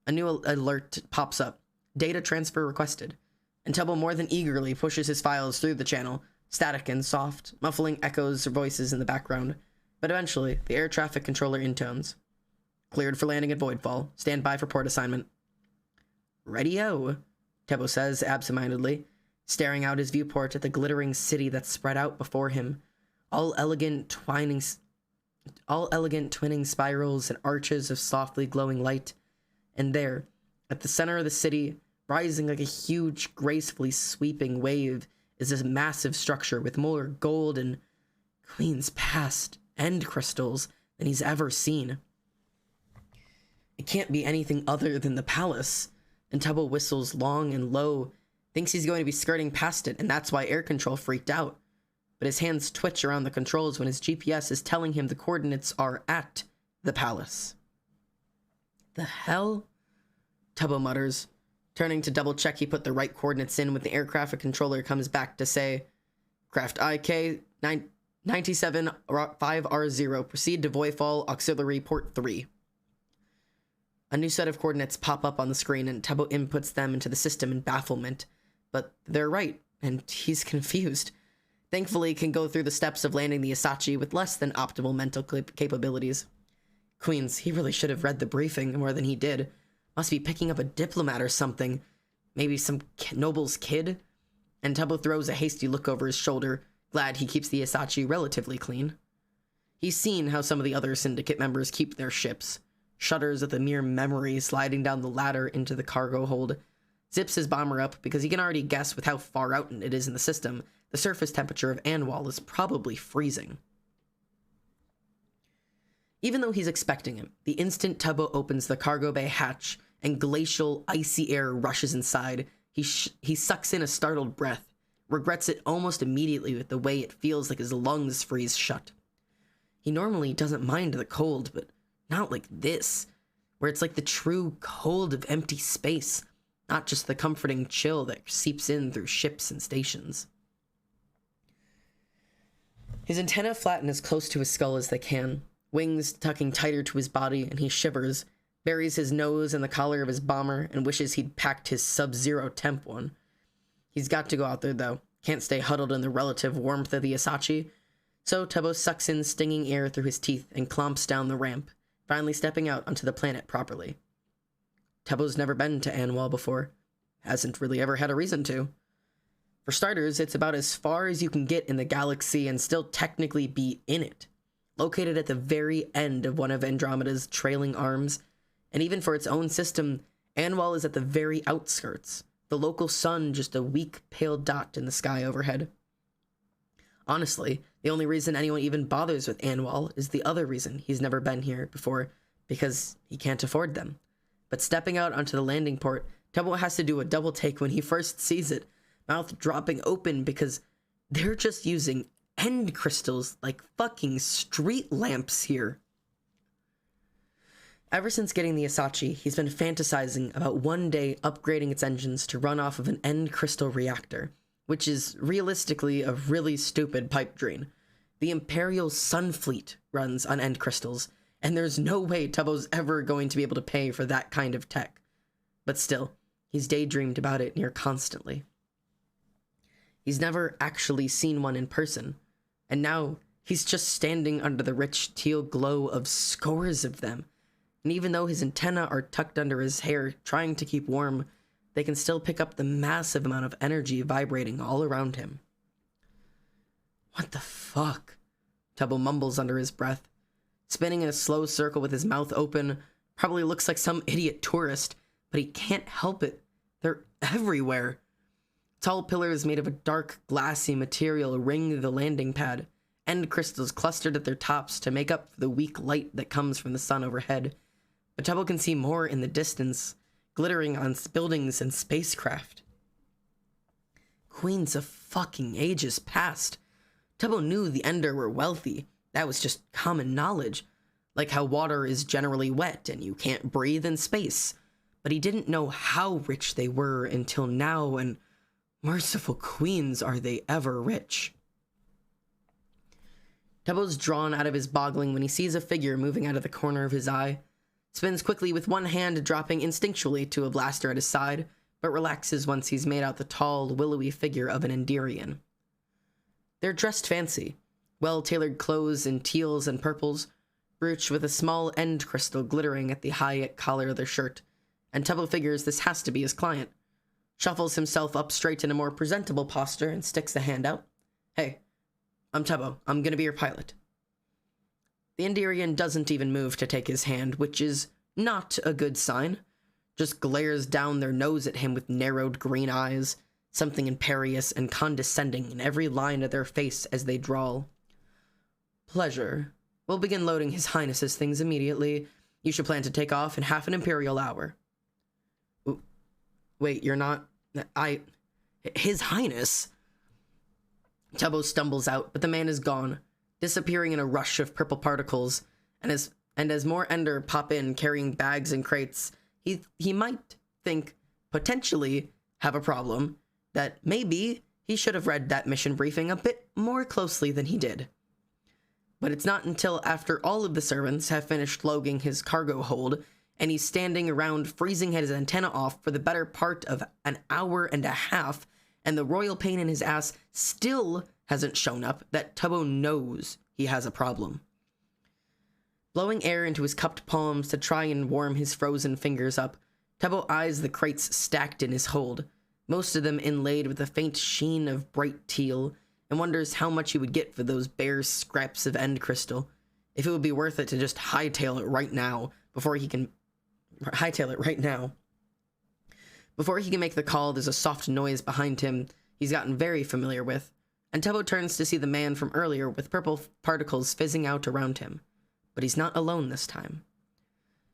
A new alert pops up. Data transfer requested. And Tubbo more than eagerly pushes his files through the channel, static and soft, muffling echoes or voices in the background. But eventually, the air traffic controller intones. "Cleared for landing at Voidfall. Stand by for port assignment." "Ready-o," Tubbo says absentmindedly, staring out his viewport at the glittering city that's spread out before him, all elegant twinning spirals and arches of softly glowing light. And there, at the center of the city, rising like a huge, gracefully sweeping wave, is this massive structure with more gold and Queen's past end crystals than he's ever seen. It can't be anything other than the palace, and Tubbo whistles long and low, thinks he's going to be skirting past it, and that's why air control freaked out. But his hands twitch around the controls when his GPS is telling him the coordinates are at the palace. "The hell?" Tubbo mutters, turning to double-check he put the right coordinates in when the air traffic controller comes back to say, "Craft IK 975R0, proceed to Voidfall Auxiliary Port 3. A new set of coordinates pop up on the screen, and Tubbo inputs them into the system in bafflement. But they're right, and he's confused. Thankfully, he can go through the steps of landing the Asachi with less than optimal mental capabilities. Queens, he really should have read the briefing more than he did. Must be picking up a diplomat or something. Maybe some noble's kid? And Tubbo throws a hasty look over his shoulder, glad he keeps the Asachi relatively clean. He's seen how some of the other syndicate members keep their ships. Shudders at the mere memory sliding down the ladder into the cargo hold. Zips his bomber up because he can already guess with how far out it is in the system, the surface temperature of Anwal is probably freezing. Even though he's expecting him, the instant Tubbo opens the cargo bay hatch and glacial, icy air rushes inside, he sucks in a startled breath, regrets it almost immediately with the way it feels like his lungs freeze shut. He normally doesn't mind the cold, but not like this, where it's like the true cold of empty space, not just the comforting chill that seeps in through ships and stations. His antennae flatten as close to his skull as they can, wings tucking tighter to his body, and he shivers, buries his nose in the collar of his bomber, and wishes he'd packed his sub-zero temp one. He's got to go out there, though. Can't stay huddled in the relative warmth of the Asachi. So Tubbo sucks in stinging air through his teeth and clomps down the ramp, finally stepping out onto the planet properly. Tubbo's never been to Anwal before. Hasn't really ever had a reason to. For starters, it's about as far as you can get in the galaxy and still technically be in it. located at the very end of one of Andromeda's trailing arms, and even for its own system, Anwal is at the very outskirts, the local sun just a weak, pale dot in the sky overhead. Honestly, the only reason anyone even bothers with Anwal is the other reason he's never been here before, because he can't afford them. But stepping out onto the landing port, Tubbo has to do a double take when he first sees it, mouth dropping open because they're just using end crystals like fucking street lamps here. Ever since getting the Asachi, he's been fantasizing about one day upgrading its engines to run off of an end crystal reactor, which is realistically a really stupid pipe dream. The Imperial Sun Fleet runs on end crystals, and there's no way Tubbo's ever going to be able to pay for that kind of tech. But still, he's daydreamed about it near constantly. He's never actually seen one in person, and now he's just standing under the rich teal glow of scores of them. And even though his antennae are tucked under his hair, trying to keep warm, they can still pick up the massive amount of energy vibrating all around him. What the fuck? Tubbo mumbles under his breath. Spinning in a slow circle with his mouth open, probably looks like some idiot tourist, but he can't help it. They're everywhere. Tall pillars made of a dark, glassy material ring the landing pad, end crystals clustered at their tops to make up for the weak light that comes from the sun overhead. But Tubbo can see more in the distance, glittering on buildings and spacecraft. Queens of fucking ages past. Tubbo knew the Ender were wealthy. That was just common knowledge, like how water is generally wet and you can't breathe in space. But he didn't know how rich they were until now, and merciful queens, are they ever rich. Tubbo's drawn out of his boggling when he sees a figure moving out of the corner of his eye, spins quickly with one hand dropping instinctually to a blaster at his side, but relaxes once he's made out the tall, willowy figure of an Enderian. They're dressed fancy, well-tailored clothes in teals and purples, brooch with a small end crystal glittering at the high collar of their shirt, and Tubbo figures this has to be his client. Shuffles himself up straight in a more presentable posture and sticks a hand out. Hey, I'm Tubbo. I'm gonna be your pilot. The Enderian doesn't even move to take his hand, which is not a good sign. Just glares down their nose at him with narrowed green eyes, something imperious and condescending in every line of their face as they drawl. Pleasure. We'll begin loading His Highness's things immediately. You should plan to take off in half an imperial hour. Wait, you're not... His Highness? Tubbo stumbles out, but the man is gone, disappearing in a rush of purple particles, and as more Ender pop in carrying bags and crates, he might think, potentially have a problem, that maybe he should have read that mission briefing a bit more closely than he did. But it's not until after all of the servants have finished loading his cargo hold, and he's standing around freezing his antenna off for the better part of an hour and a half, and the royal pain in his ass still hasn't shown up, that Tubbo knows he has a problem. Blowing air into his cupped palms to try and warm his frozen fingers up, Tubbo eyes the crates stacked in his hold, most of them inlaid with a faint sheen of bright teal, and wonders how much he would get for those bare scraps of end crystal, if it would be worth it to just hightail it right now, before he can make the call. There's a soft noise behind him he's gotten very familiar with, and Tubbo turns to see the man from earlier with purple particles fizzing out around him. But he's not alone this time.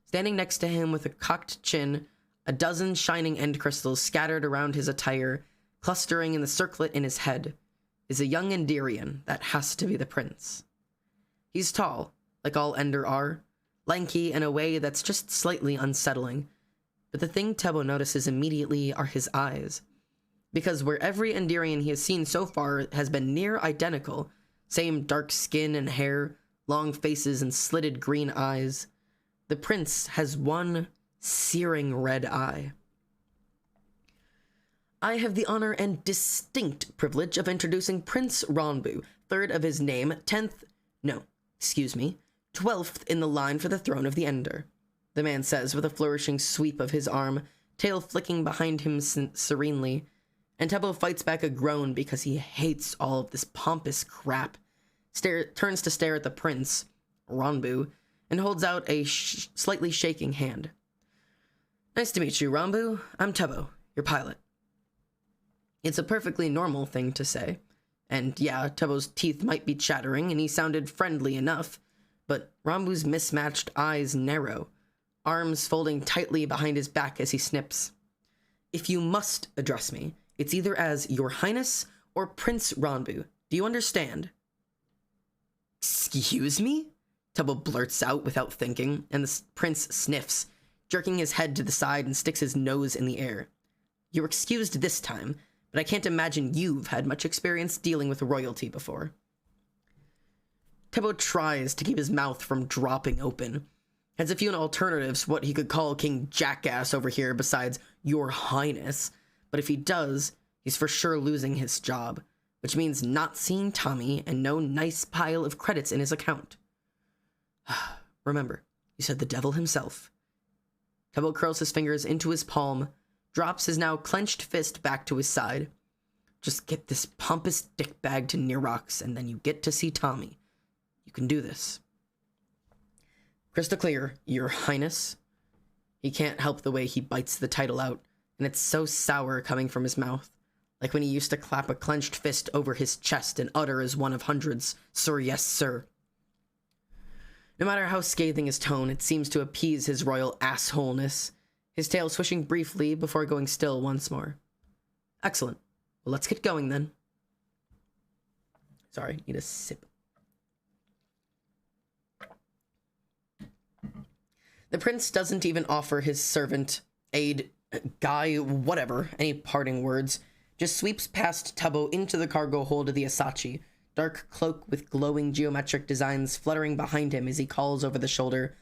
Standing next to him with a cocked chin, a dozen shining end crystals scattered around his attire, clustering in the circlet in his head, is a young Enderian that has to be the prince. He's tall, like all Ender are, lanky in a way that's just slightly unsettling, but the thing Tubbo notices immediately are his eyes. Because where every Enderian he has seen so far has been near identical, same dark skin and hair, long faces and slitted green eyes, the prince has one searing red eye. I have the honor and distinct privilege of introducing Prince Ronbu, third of his name, 12th in the line for the throne of the Ender, the man says with a flourishing sweep of his arm, tail flicking behind him serenely, and Tubbo fights back a groan because he hates all of this pompous crap, turns to stare at the prince, Ranbu, and holds out a slightly shaking hand. Nice to meet you, Ranbu. I'm Tubbo, your pilot. It's a perfectly normal thing to say. And yeah, Tubbo's teeth might be chattering, and he sounded friendly enough, but Ranbu's mismatched eyes narrow, arms folding tightly behind his back as he snips. If you must address me, it's either as Your Highness or Prince Ranbu. Do you understand? Excuse me? Tubbo blurts out without thinking, and the prince sniffs, jerking his head to the side and sticks his nose in the air. You're excused this time, but I can't imagine you've had much experience dealing with royalty before. Tubbo tries to keep his mouth from dropping open, has a few alternatives what he could call King Jackass over here besides Your Highness, but if he does, he's for sure losing his job, which means not seeing Tommy and no nice pile of credits in his account. Remember, you said the devil himself. Tubbo curls his fingers into his palm, drops his now clenched fist back to his side. Just get this pompous dickbag to Nerox, and then you get to see Tommy. You can do this. Crystal clear, Your Highness. He can't help the way he bites the title out, and it's so sour coming from his mouth, like when he used to clap a clenched fist over his chest and utter as one of hundreds, "Sir, yes, sir." No matter how scathing his tone, it seems to appease his royal assholeness, his tail swishing briefly before going still once more. Excellent. Well, let's get going then. Sorry, need a sip. The prince doesn't even offer his servant, aide, guy, whatever, any parting words, just sweeps past Tubbo into the cargo hold of the Asachi, dark cloak with glowing geometric designs fluttering behind him as he calls over the shoulder,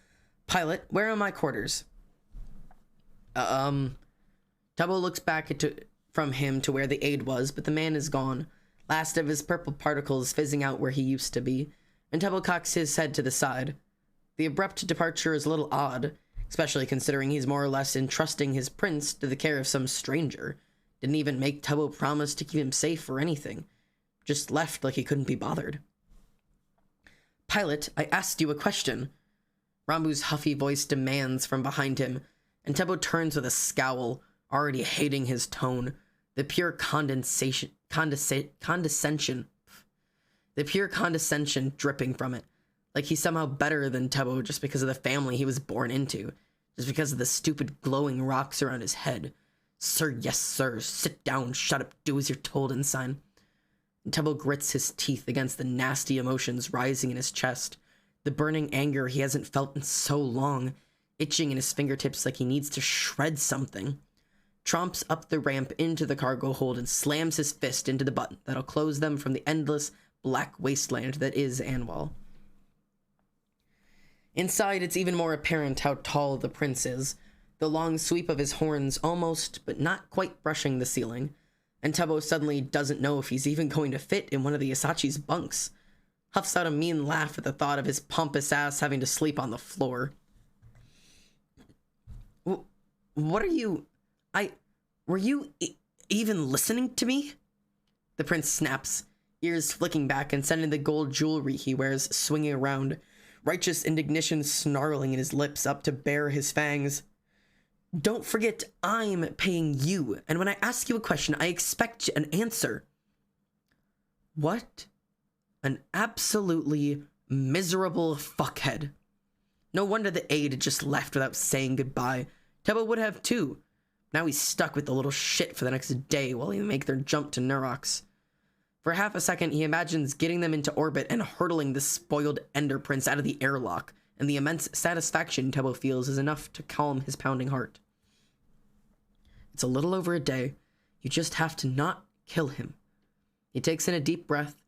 "Pilot, where are my quarters?" Tubbo looks back from him to where the aide was, but the man is gone, last of his purple particles fizzing out where he used to be, and Tubbo cocks his head to the side. The abrupt departure is a little odd, especially considering he's more or less entrusting his prince to the care of some stranger. Didn't even make Tubbo promise to keep him safe or anything. Just left like he couldn't be bothered. "Pilot, I asked you a question," Ranbu's huffy voice demands from behind him, and Tubbo turns with a scowl, already hating his tone, the pure condescension dripping from it, like he's somehow better than Tubbo just because of the family he was born into, just because of the stupid glowing rocks around his head. "Sir, yes, sir, sit down, shut up, do as you're told, ensign." And Tubbo grits his teeth against the nasty emotions rising in his chest, the burning anger he hasn't felt in so long, itching in his fingertips like he needs to shred something. Tromps up the ramp into the cargo hold and slams his fist into the button that'll close them from the endless black wasteland that is Anwal. Inside, it's even more apparent how tall the prince is, the long sweep of his horns almost, but not quite brushing the ceiling, and Tubbo suddenly doesn't know if he's even going to fit in one of the Asachi's bunks. Huffs out a mean laugh at the thought of his pompous ass having to sleep on the floor. "What are you... were you even listening to me?" The prince snaps, ears flicking back and sending the gold jewelry he wears swinging around, righteous indignation snarling in his lips up to bare his fangs. "Don't forget, I'm paying you, and when I ask you a question, I expect an answer." What? An absolutely miserable fuckhead. No wonder the aide just left without saying goodbye. Tubbo would have too. Now he's stuck with the little shit for the next day while they make their jump to Nerox. For half a second, he imagines getting them into orbit and hurtling the spoiled Ender Prince out of the airlock, and the immense satisfaction Tubbo feels is enough to calm his pounding heart. It's a little over a day. You just have to not kill him. He takes in a deep breath,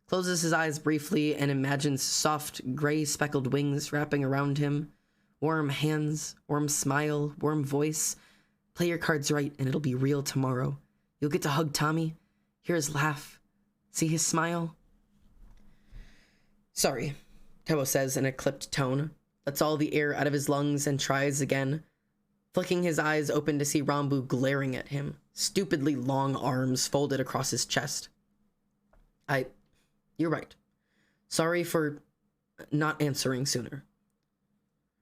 closes his eyes briefly, and imagines soft, gray speckled wings wrapping around him. Warm hands, warm smile, warm voice. Play your cards right, and it'll be real tomorrow. You'll get to hug Tommy, hear his laugh, see his smile. "Sorry," Tubbo says in a clipped tone, lets all the air out of his lungs and tries again, flicking his eyes open to see Ranbu glaring at him, stupidly long arms folded across his chest. You're right. Sorry for not answering sooner.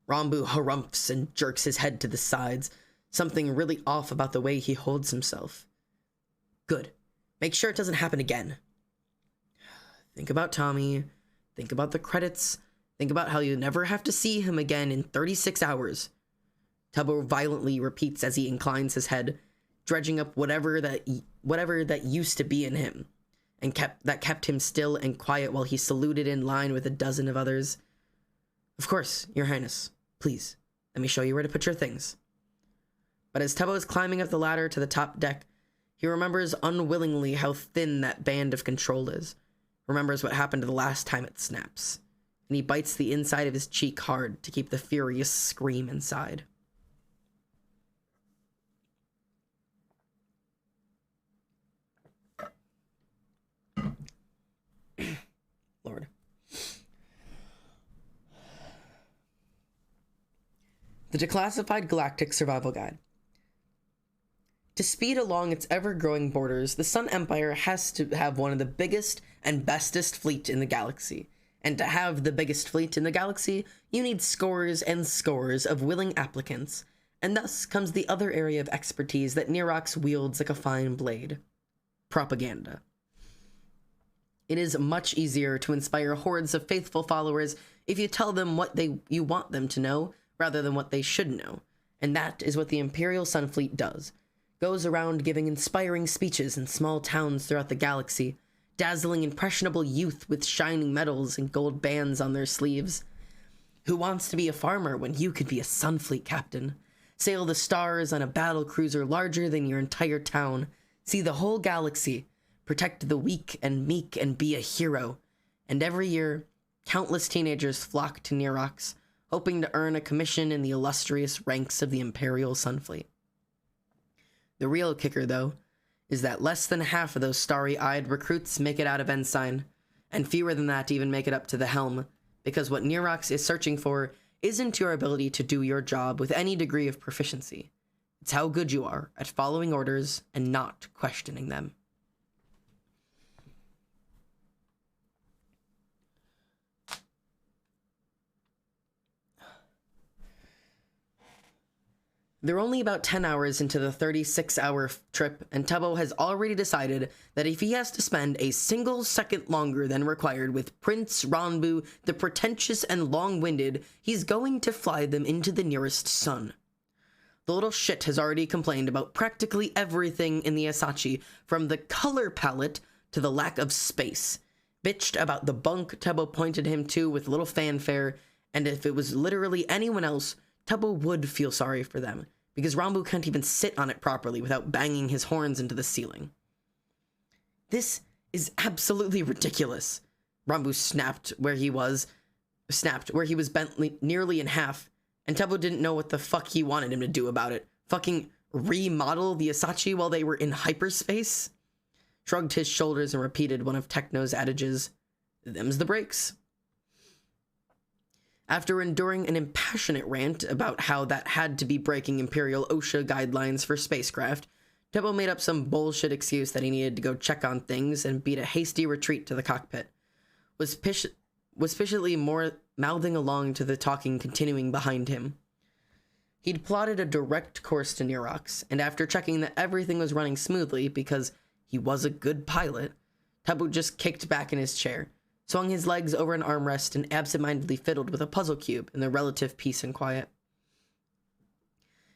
Ranbu harumphs and jerks his head to the sides, something really off about the way he holds himself. Good. Make sure it doesn't happen again. Think about Tommy. Think about the credits. Think about how you never have to see him again in 36 hours. Tubbo violently repeats as he inclines his head, dredging up whatever that used to be in him, and kept him still and quiet while he saluted in line with a dozen of others. Of course, Your Highness. Please, let me show you where to put your things. But as Tubbo is climbing up the ladder to the top deck, he remembers unwillingly how thin that band of control is. Remembers what happened the last time it snaps. And he bites the inside of his cheek hard to keep the furious scream inside. Lord. The Declassified Galactic Survival Guide. To speed along its ever-growing borders, the Sun Empire has to have one of the biggest and bestest fleet in the galaxy. And to have the biggest fleet in the galaxy, you need scores and scores of willing applicants. And thus comes the other area of expertise that Nerox wields like a fine blade. Propaganda. It is much easier to inspire hordes of faithful followers if you tell them what you want them to know, rather than what they should know. And that is what the Imperial Sun Fleet does. Goes around giving inspiring speeches in small towns throughout the galaxy, dazzling impressionable youth with shining medals and gold bands on their sleeves. Who wants to be a farmer when you could be a Sun Fleet captain? Sail the stars on a battle cruiser larger than your entire town. See the whole galaxy. Protect the weak and meek and be a hero. And every year, countless teenagers flock to Nerox, hoping to earn a commission in the illustrious ranks of the Imperial Sun Fleet. The real kicker, though, is that less than half of those starry-eyed recruits make it out of Ensign, and fewer than that even make it up to the helm, because what Nerox is searching for isn't your ability to do your job with any degree of proficiency. It's how good you are at following orders and not questioning them. They're only about 10 hours into the 36-hour trip, and Tubbo has already decided that if he has to spend a single second longer than required with Prince Ranbu, the pretentious and long-winded, he's going to fly them into the nearest sun. The little shit has already complained about practically everything in the Asachi, from the color palette to the lack of space. Bitched about the bunk Tubbo pointed him to with little fanfare, and if it was literally anyone else, Tubbo would feel sorry for them, because Ranbu can't even sit on it properly without banging his horns into the ceiling. This is absolutely ridiculous. Ranbu snapped where he was bent nearly in half, and Tubbo didn't know what the fuck he wanted him to do about it. Fucking remodel the Asachi while they were in hyperspace? Shrugged his shoulders and repeated one of Techno's adages, "Them's the breaks." After enduring an impassionate rant about how that had to be breaking Imperial OSHA guidelines for spacecraft, Tubbo made up some bullshit excuse that he needed to go check on things and beat a hasty retreat to the cockpit. Was patiently more mouthing along to the talking continuing behind him. He'd plotted a direct course to Nerox, and after checking that everything was running smoothly because he was a good pilot, Tubbo just kicked back in his chair, swung his legs over an armrest, and absentmindedly fiddled with a puzzle cube in the relative peace and quiet.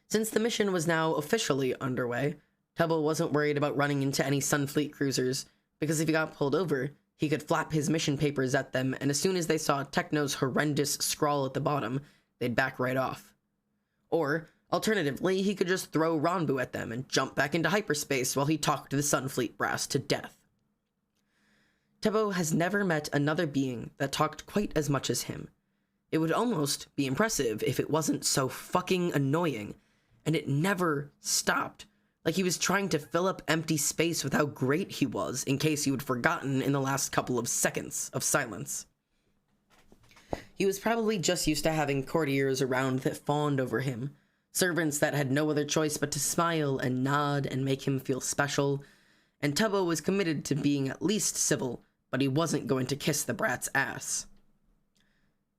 Since the mission was now officially underway, Tubbo wasn't worried about running into any Sunfleet cruisers, because if he got pulled over, he could flap his mission papers at them, and as soon as they saw Techno's horrendous scrawl at the bottom, they'd back right off. Or, alternatively, he could just throw Ranbu at them and jump back into hyperspace while he talked the Sunfleet brass to death. Tubbo has never met another being that talked quite as much as him. It would almost be impressive if it wasn't so fucking annoying, and it never stopped, like he was trying to fill up empty space with how great he was in case you had forgotten in the last couple of seconds of silence. He was probably just used to having courtiers around that fawned over him, servants that had no other choice but to smile and nod and make him feel special, and Tubbo was committed to being at least civil, but he wasn't going to kiss the brat's ass.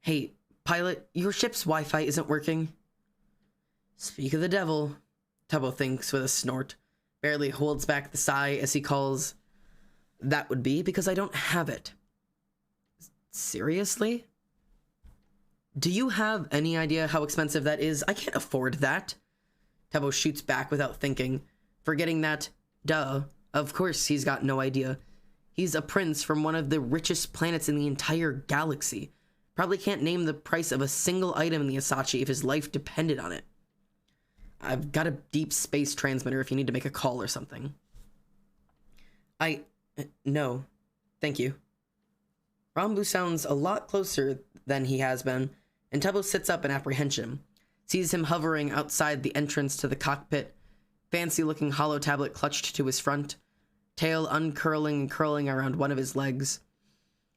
Hey, pilot, your ship's Wi-Fi isn't working. Speak of the devil, Tubbo thinks with a snort, barely holds back the sigh as he calls, that would be because I don't have it. Seriously? Do you have any idea how expensive that is? I can't afford that. Tubbo shoots back without thinking, forgetting that, duh, of course he's got no idea. He's a prince from one of the richest planets in the entire galaxy. Probably can't name the price of a single item in the Asachi if his life depended on it. I've got a deep space transmitter if you need to make a call or something. No, thank you. Ranbu sounds a lot closer than he has been, and Tubbo sits up in apprehension, sees him hovering outside the entrance to the cockpit, fancy-looking hollow tablet clutched to his front, tail uncurling and curling around one of his legs.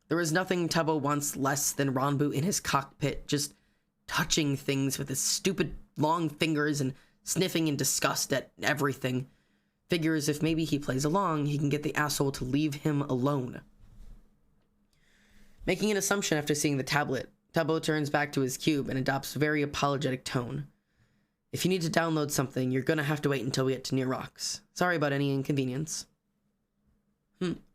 There is nothing Tubbo wants less than Ranbu in his cockpit, just touching things with his stupid long fingers and sniffing in disgust at everything. Figures if maybe he plays along, he can get the asshole to leave him alone. Making an assumption after seeing the tablet, Tubbo turns back to his cube and adopts a very apologetic tone. If you need to download something, you're gonna have to wait until we get to near rocks. Sorry about any inconvenience.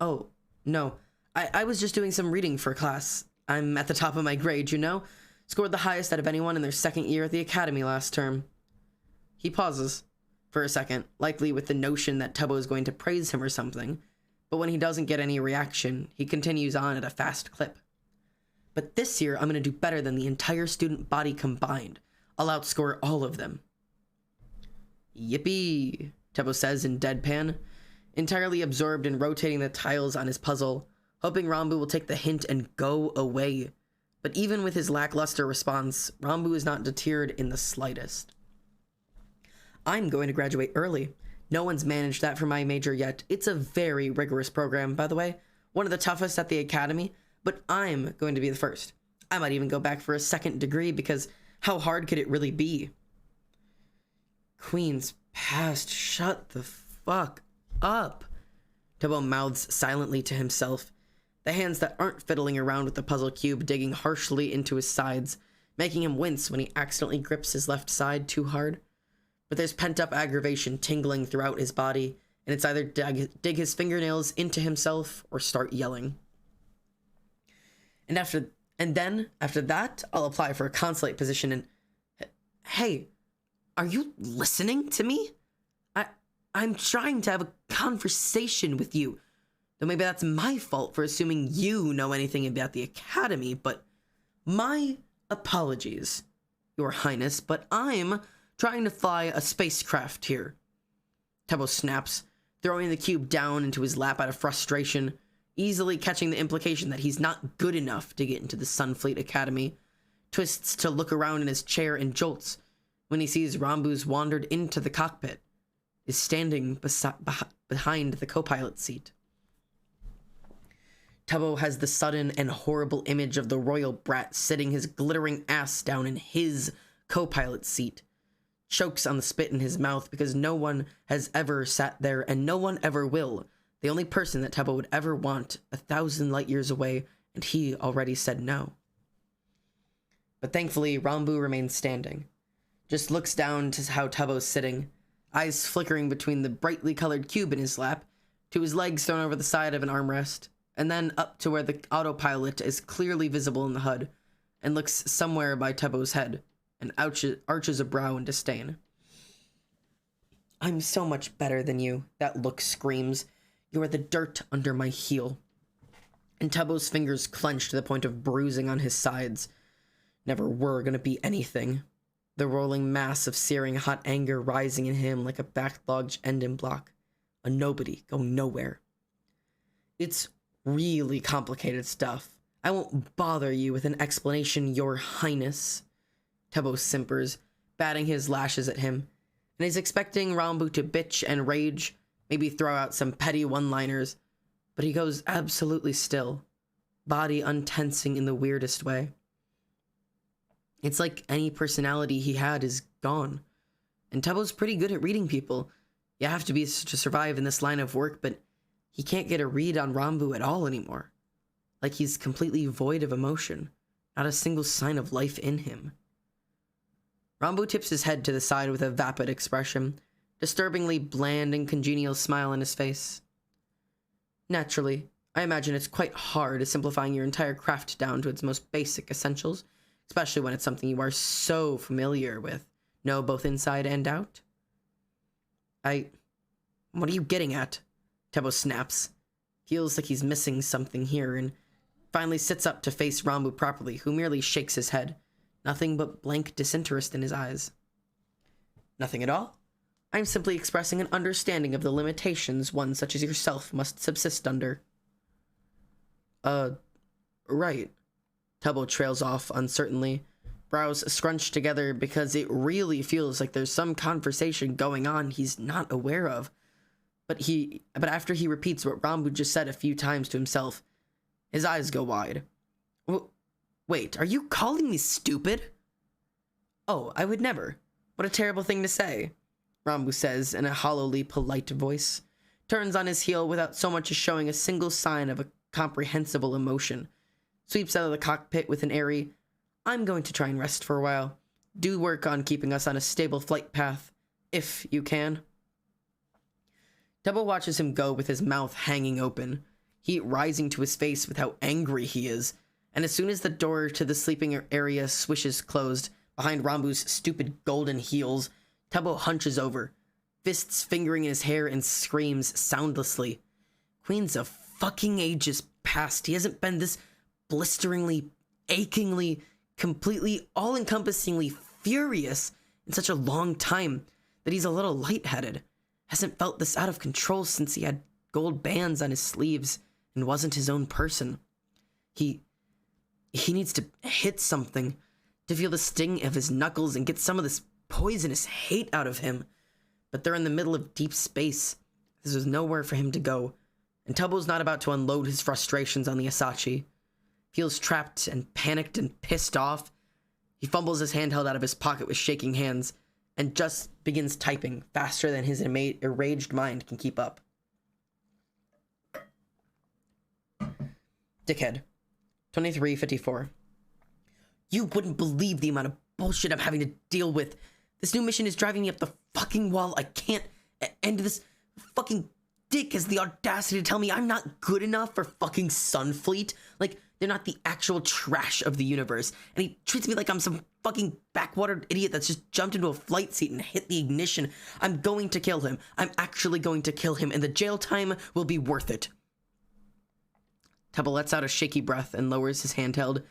Oh, no. I was just doing some reading for class. I'm at the top of my grade, you know? Scored the highest out of anyone in their second year at the academy last term. He pauses for a second, likely with the notion that Tubbo is going to praise him or something, but when he doesn't get any reaction, he continues on at a fast clip. But this year, I'm going to do better than the entire student body combined. I'll outscore all of them. Yippee, Tubbo says in deadpan, entirely absorbed in rotating the tiles on his puzzle, hoping Ranbu will take the hint and go away. But even with his lackluster response, Ranbu is not deterred in the slightest. I'm going to graduate early. No one's managed that for my major yet. It's a very rigorous program, by the way. One of the toughest at the academy, but I'm going to be the first. I might even go back for a second degree because how hard could it really be? Queen's past, shut the fuck up. Tubbo mouths silently to himself, the hands that aren't fiddling around with the puzzle cube digging harshly into his sides, making him wince when he accidentally grips his left side too hard. But there's pent-up aggravation tingling throughout his body, and it's either dig his fingernails into himself or start yelling. And then, after that, I'll apply for a consulate position and... Hey, are you listening to me? I'm trying to have a conversation with you. Though maybe that's my fault for assuming you know anything about the academy, but my apologies, Your Highness, but I'm trying to fly a spacecraft here. Tubbo snaps, throwing the cube down into his lap out of frustration, easily catching the implication that he's not good enough to get into the Sunfleet Academy, twists to look around in his chair and jolts when he sees Ranbu's wandered into the cockpit, is standing behind the co-pilot seat. Tubbo has the sudden and horrible image of the royal brat sitting his glittering ass down in his co-pilot seat, chokes on the spit in his mouth because no one has ever sat there and no one ever will. The only person that Tubbo would ever want 1,000 light years away, and he already said no. But thankfully, Ranbu remains standing. Just looks down to how Tubbo's sitting, eyes flickering between the brightly colored cube in his lap, to his legs thrown over the side of an armrest, and then up to where the autopilot is clearly visible in the HUD, and looks somewhere by Tubbo's head, and arches a brow in disdain. I'm so much better than you, that look screams. You are the dirt under my heel. And Tubbo's fingers clench to the point of bruising on his sides. Never were gonna be anything. The rolling mass of searing hot anger rising in him like a backlogged engine block. A nobody going nowhere. It's really complicated stuff. I won't bother you with an explanation, Your Highness. Tubbo simpers, batting his lashes at him, and he's expecting Ranbu to bitch and rage, maybe throw out some petty one-liners, but he goes absolutely still, body untensing in the weirdest way. It's like any personality he had is gone, and Tubbo's pretty good at reading people. You have to be to survive in this line of work, but he can't get a read on Ranbu at all anymore. Like he's completely void of emotion. Not a single sign of life in him. Rambo tips his head to the side with a vapid expression, disturbingly bland and congenial smile on his face. Naturally, I imagine it's quite hard simplifying your entire craft down to its most basic essentials, especially when it's something you are so familiar with, know both inside and out. What are you getting at? Tebo snaps. Feels like he's missing something here, and finally sits up to face Rambo properly, who merely shakes his head. Nothing but blank disinterest in his eyes. Nothing at all? I'm simply expressing an understanding of the limitations one such as yourself must subsist under. Right. Tubbo trails off uncertainly, brows scrunched together because it really feels like there's some conversation going on he's not aware of. But after he repeats what Rambo just said a few times to himself, his eyes go wide. Wait, are you calling me stupid? Oh, I would never. What a terrible thing to say, Rambo says in a hollowly polite voice, turns on his heel without so much as showing a single sign of a comprehensible emotion, sweeps out of the cockpit with an airy, I'm going to try and rest for a while. Do work on keeping us on a stable flight path, if you can. Tubbo watches him go with his mouth hanging open, heat rising to his face with how angry he is, and as soon as the door to the sleeping area swishes closed behind Rambo's stupid golden heels, Tubbo hunches over, fists fingering his hair, and screams soundlessly. Queens of fucking ages past, he hasn't been this blisteringly, achingly, completely, all-encompassingly furious in such a long time that he's a little lightheaded. Hasn't felt this out of control since he had gold bands on his sleeves and wasn't his own person. He needs to hit something to feel the sting of his knuckles and get some of this poisonous hate out of him. But they're in the middle of deep space. There's nowhere for him to go, and Tubbo's not about to unload his frustrations on the Asachi. Feels trapped and panicked and pissed off. He fumbles his handheld out of his pocket with shaking hands and just begins typing faster than his enraged mind can keep up. Dickhead, 2354. You wouldn't believe the amount of bullshit I'm having to deal with. This new mission is driving me up the fucking wall. I can't end this fucking dick has the audacity to tell me I'm not good enough for fucking Sunfleet. Like, they're not the actual trash of the universe. And he treats me like I'm some fucking backwatered idiot that's just jumped into a flight seat and hit the ignition. I'm going to kill him. I'm actually going to kill him, and the jail time will be worth it. Tubbo lets out a shaky breath and lowers his handheld,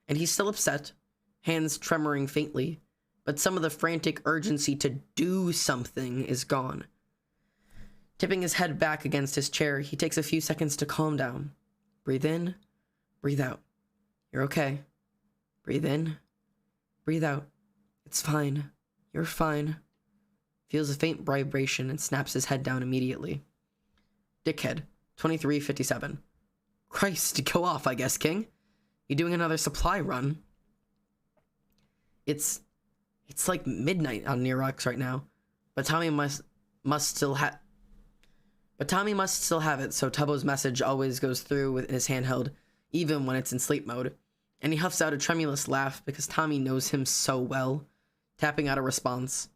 and he's still upset, hands tremoring faintly, but some of the frantic urgency to do something is gone. Tipping his head back against his chair, he takes a few seconds to calm down. Breathe in, breathe out. You're okay. Breathe in, breathe out. It's fine. You're fine. Feels a faint vibration and snaps his head down immediately. Dickhead, 2357. Christ, go off, I guess, King. You doing another supply run? It's like midnight on Nerox right now, but Tommy must still have it, so Tubbo's message always goes through with his handheld, even when it's in sleep mode, and he huffs out a tremulous laugh because Tommy knows him so well, tapping out a response.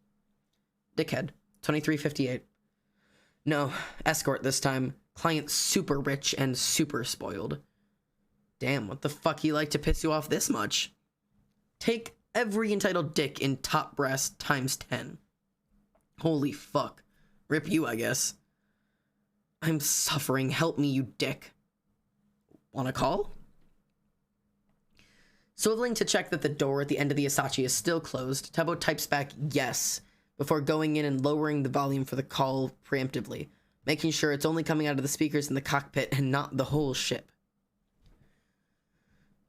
Dickhead, 2358. No, escort this time. Client super rich and super spoiled. Damn, what the fuck he like to piss you off this much? Take every entitled dick in top brass times 10. Holy fuck. Rip you, I guess. I'm suffering. Help me, you dick. Wanna call? Swiveling to check that the door at the end of the Asachi is still closed, Tubbo types back yes before going in and lowering the volume for the call preemptively, making sure it's only coming out of the speakers in the cockpit and not the whole ship.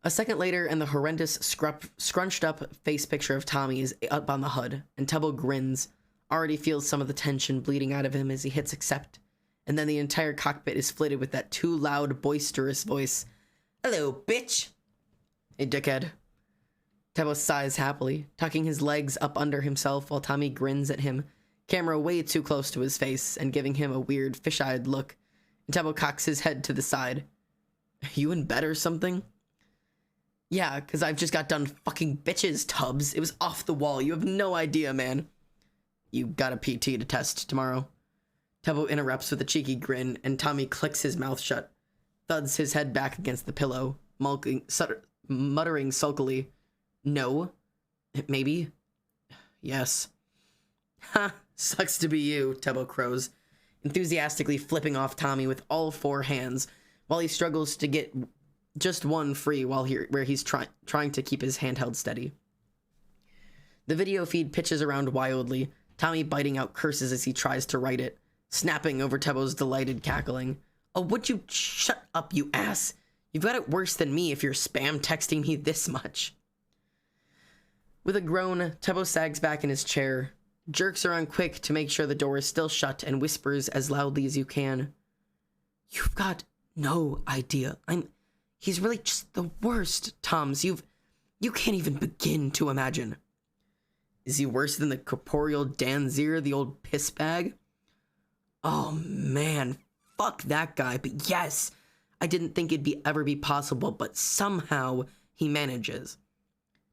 A second later, and the horrendous, scrunched up face picture of Tommy is up on the HUD, and Tubbo grins, already feels some of the tension bleeding out of him as he hits accept, and then the entire cockpit is flooded with that too loud, boisterous voice. Hello, bitch! Hey, dickhead. Tubbo sighs happily, tucking his legs up under himself while Tommy grins at him, camera way too close to his face and giving him a weird, fish-eyed look, and Tubbo cocks his head to the side. You in bed or something? Yeah, because I've just got done fucking bitches, Tubbs. It was off the wall. You have no idea, man. You got a PT to test tomorrow. Tubbo interrupts with a cheeky grin, and Tommy clicks his mouth shut, thuds his head back against the pillow, muttering sulkily, "No? Maybe? Yes." "Ha! Sucks to be you," Tubbo crows, enthusiastically flipping off Tommy with all four hands, while he struggles to get just one free where he's trying to keep his hand held steady. The video feed pitches around wildly, Tommy biting out curses as he tries to write it, snapping over Tubbo's delighted cackling. "Oh, would you shut up, you ass? You've got it worse than me if you're spam texting me this much." With a groan, Tubbo sags back in his chair, jerks around quick to make sure the door is still shut, and whispers as loudly as you can, "You've got no idea. He's really just the worst, Toms. You can't even begin to imagine." "Is he worse than the corporeal Danzir, the old piss bag?" "Oh man, fuck that guy, but yes, I didn't think it'd ever be possible, but somehow he manages."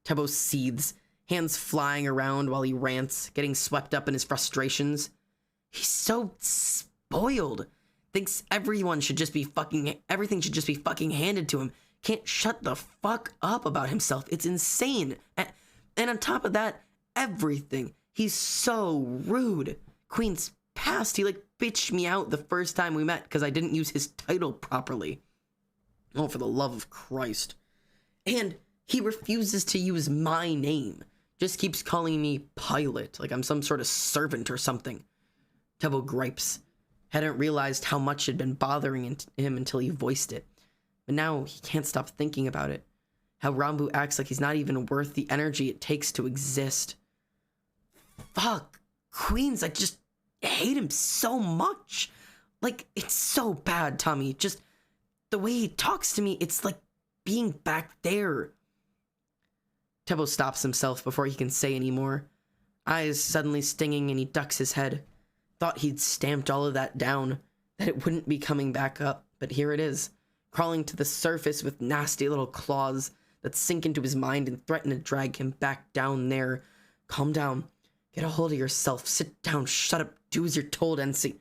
Tubbo seethes, hands flying around while he rants, getting swept up in his frustrations. He's so spoiled. Thinks everything should just be fucking handed to him. Can't shut the fuck up about himself. It's insane. And on top of that, everything. He's so rude. Queen's past, he bitched me out the first time we met because I didn't use his title properly. Oh, for the love of Christ. And he refuses to use my name. Just keeps calling me Pilot, like I'm some sort of servant or something. Tubbo gripes. Hadn't realized how much had been bothering him until he voiced it. But now he can't stop thinking about it. How Rambu acts like he's not even worth the energy it takes to exist. Fuck. Queens, I just hate him so much. It's so bad, Tommy. Just the way he talks to me, it's like being back there. Tubbo stops himself before he can say any more. Eyes suddenly stinging, and he ducks his head. Thought he'd stamped all of that down, that it wouldn't be coming back up, but here it is, crawling to the surface with nasty little claws that sink into his mind and threaten to drag him back down there. Calm down. Get a hold of yourself. Sit down. Shut up. Do as you're told, NC.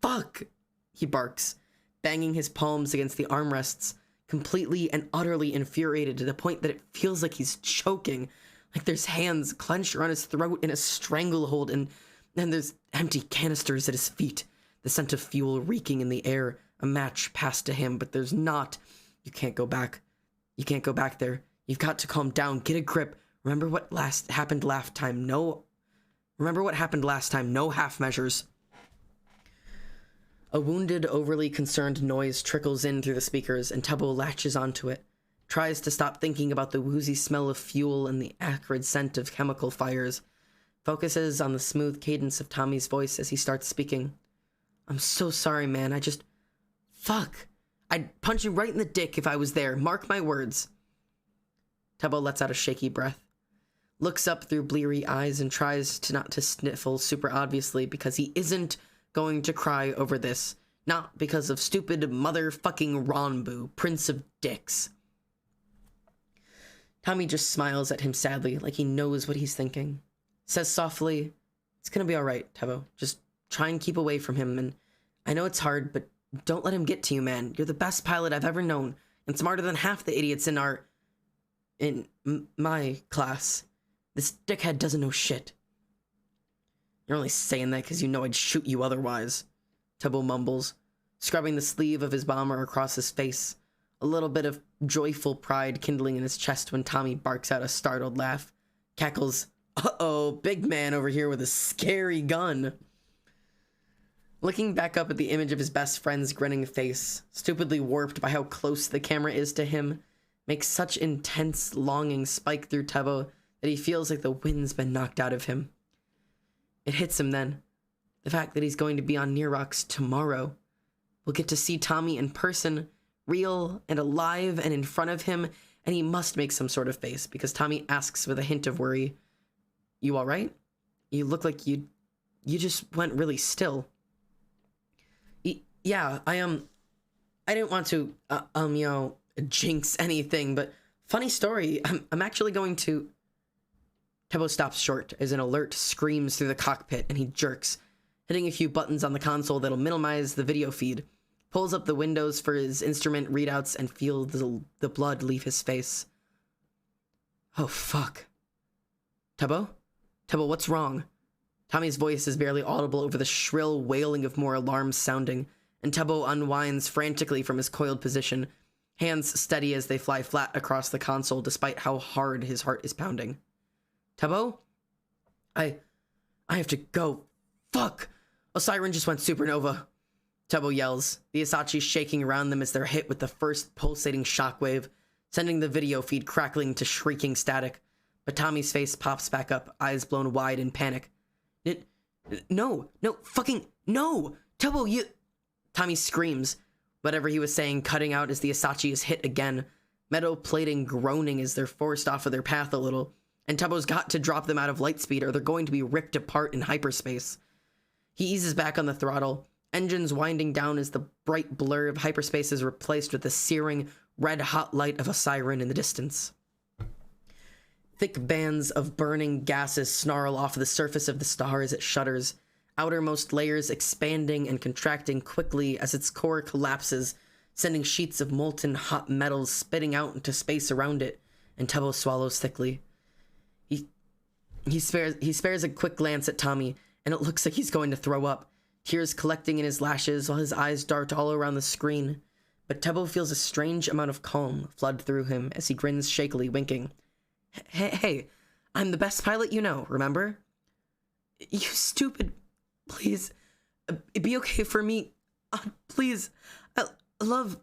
Fuck, he barks, banging his palms against the armrests, completely and utterly infuriated to the point that it feels like he's choking, like there's hands clenched around his throat in a stranglehold, and there's empty canisters at his feet, the scent of fuel reeking in the air, a match passed to him, but there's not. You can't go back. You can't go back there. You've got to calm down. Get a grip. Remember what happened last time. No half measures. A wounded, overly concerned noise trickles in through the speakers, and Tubbo latches onto it, tries to stop thinking about the woozy smell of fuel and the acrid scent of chemical fires, focuses on the smooth cadence of Tommy's voice as he starts speaking. "I'm so sorry, man. Fuck. I'd punch you right in the dick if I was there. Mark my words." Tubbo lets out a shaky breath, looks up through bleary eyes, and tries not to sniffle super obviously because he isn't going to cry over this. Not because of stupid motherfucking Ranbu, Prince of Dicks. Tommy just smiles at him sadly, like he knows what he's thinking. Says softly, "It's gonna be alright, Tubbo. Just try and keep away from him, and I know it's hard, but don't let him get to you, man. You're the best pilot I've ever known, and smarter than half the idiots in my class. This dickhead doesn't know shit." "You're only saying that because you know I'd shoot you otherwise," Tubbo mumbles, scrubbing the sleeve of his bomber across his face, a little bit of joyful pride kindling in his chest when Tommy barks out a startled laugh, cackles, "Uh-oh, big man over here with a scary gun." Looking back up at the image of his best friend's grinning face, stupidly warped by how close the camera is to him, makes such intense longing spike through Tubbo that he feels like the wind's been knocked out of him. It hits him then. The fact that he's going to be on Near Rocks tomorrow. We'll get to see Tommy in person, real and alive and in front of him, and he must make some sort of face because Tommy asks with a hint of worry, "You all right? You look like you just went really still." Yeah, I didn't want to, jinx anything, but Funny story, I'm actually going to... Tebo stops short as an alert screams through the cockpit and he jerks, hitting a few buttons on the console that'll minimize the video feed, pulls up the windows for his instrument readouts and feels the blood leave his face. Oh, fuck. Tebo? Tebo, what's wrong? Tommy's voice is barely audible over the shrill wailing of more alarms sounding, and Tebo unwinds frantically from his coiled position, hands steady as they fly flat across the console despite how hard his heart is pounding. Tebo? I have to go. Fuck! A siren just went supernova. Tebo yells, the Asachi shaking around them as they're hit with the first pulsating shockwave, sending the video feed crackling to shrieking static. But Tommy's face pops back up, eyes blown wide in panic. No, fucking no! Tebo, you... Tommy screams, whatever he was saying cutting out as the Asachi is hit again, metal plating groaning as they're forced off of their path a little, and Tebo's got to drop them out of light speed or they're going to be ripped apart in hyperspace. He eases back on the throttle, engines winding down as the bright blur of hyperspace is replaced with the searing, red-hot light of a siren in the distance. Thick bands of burning gases snarl off the surface of the star as it shudders, outermost layers expanding and contracting quickly as its core collapses, sending sheets of molten hot metals spitting out into space around it, and Tebo swallows thickly. He spares a quick glance at Tommy, and it looks like he's going to throw up, tears collecting in his lashes while his eyes dart all around the screen. But Tebo feels a strange amount of calm flood through him as he grins shakily, winking. Hey, I'm the best pilot you know, remember? You stupid... Please, it'd be okay for me. Please, I love...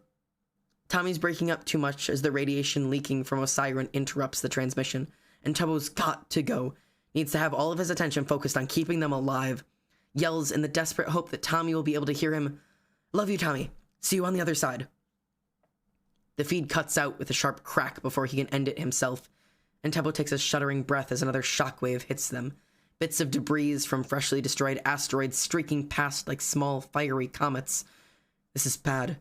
Tommy's breaking up too much as the radiation leaking from a siren interrupts the transmission, and Tebo's got to go. Needs to have all of his attention focused on keeping them alive. Yells in the desperate hope that Tommy will be able to hear him. Love you, Tommy. See you on the other side. The feed cuts out with a sharp crack before he can end it himself, and Tebo takes a shuddering breath as another shockwave hits them. Bits of debris from freshly destroyed asteroids streaking past like small fiery comets. This is bad.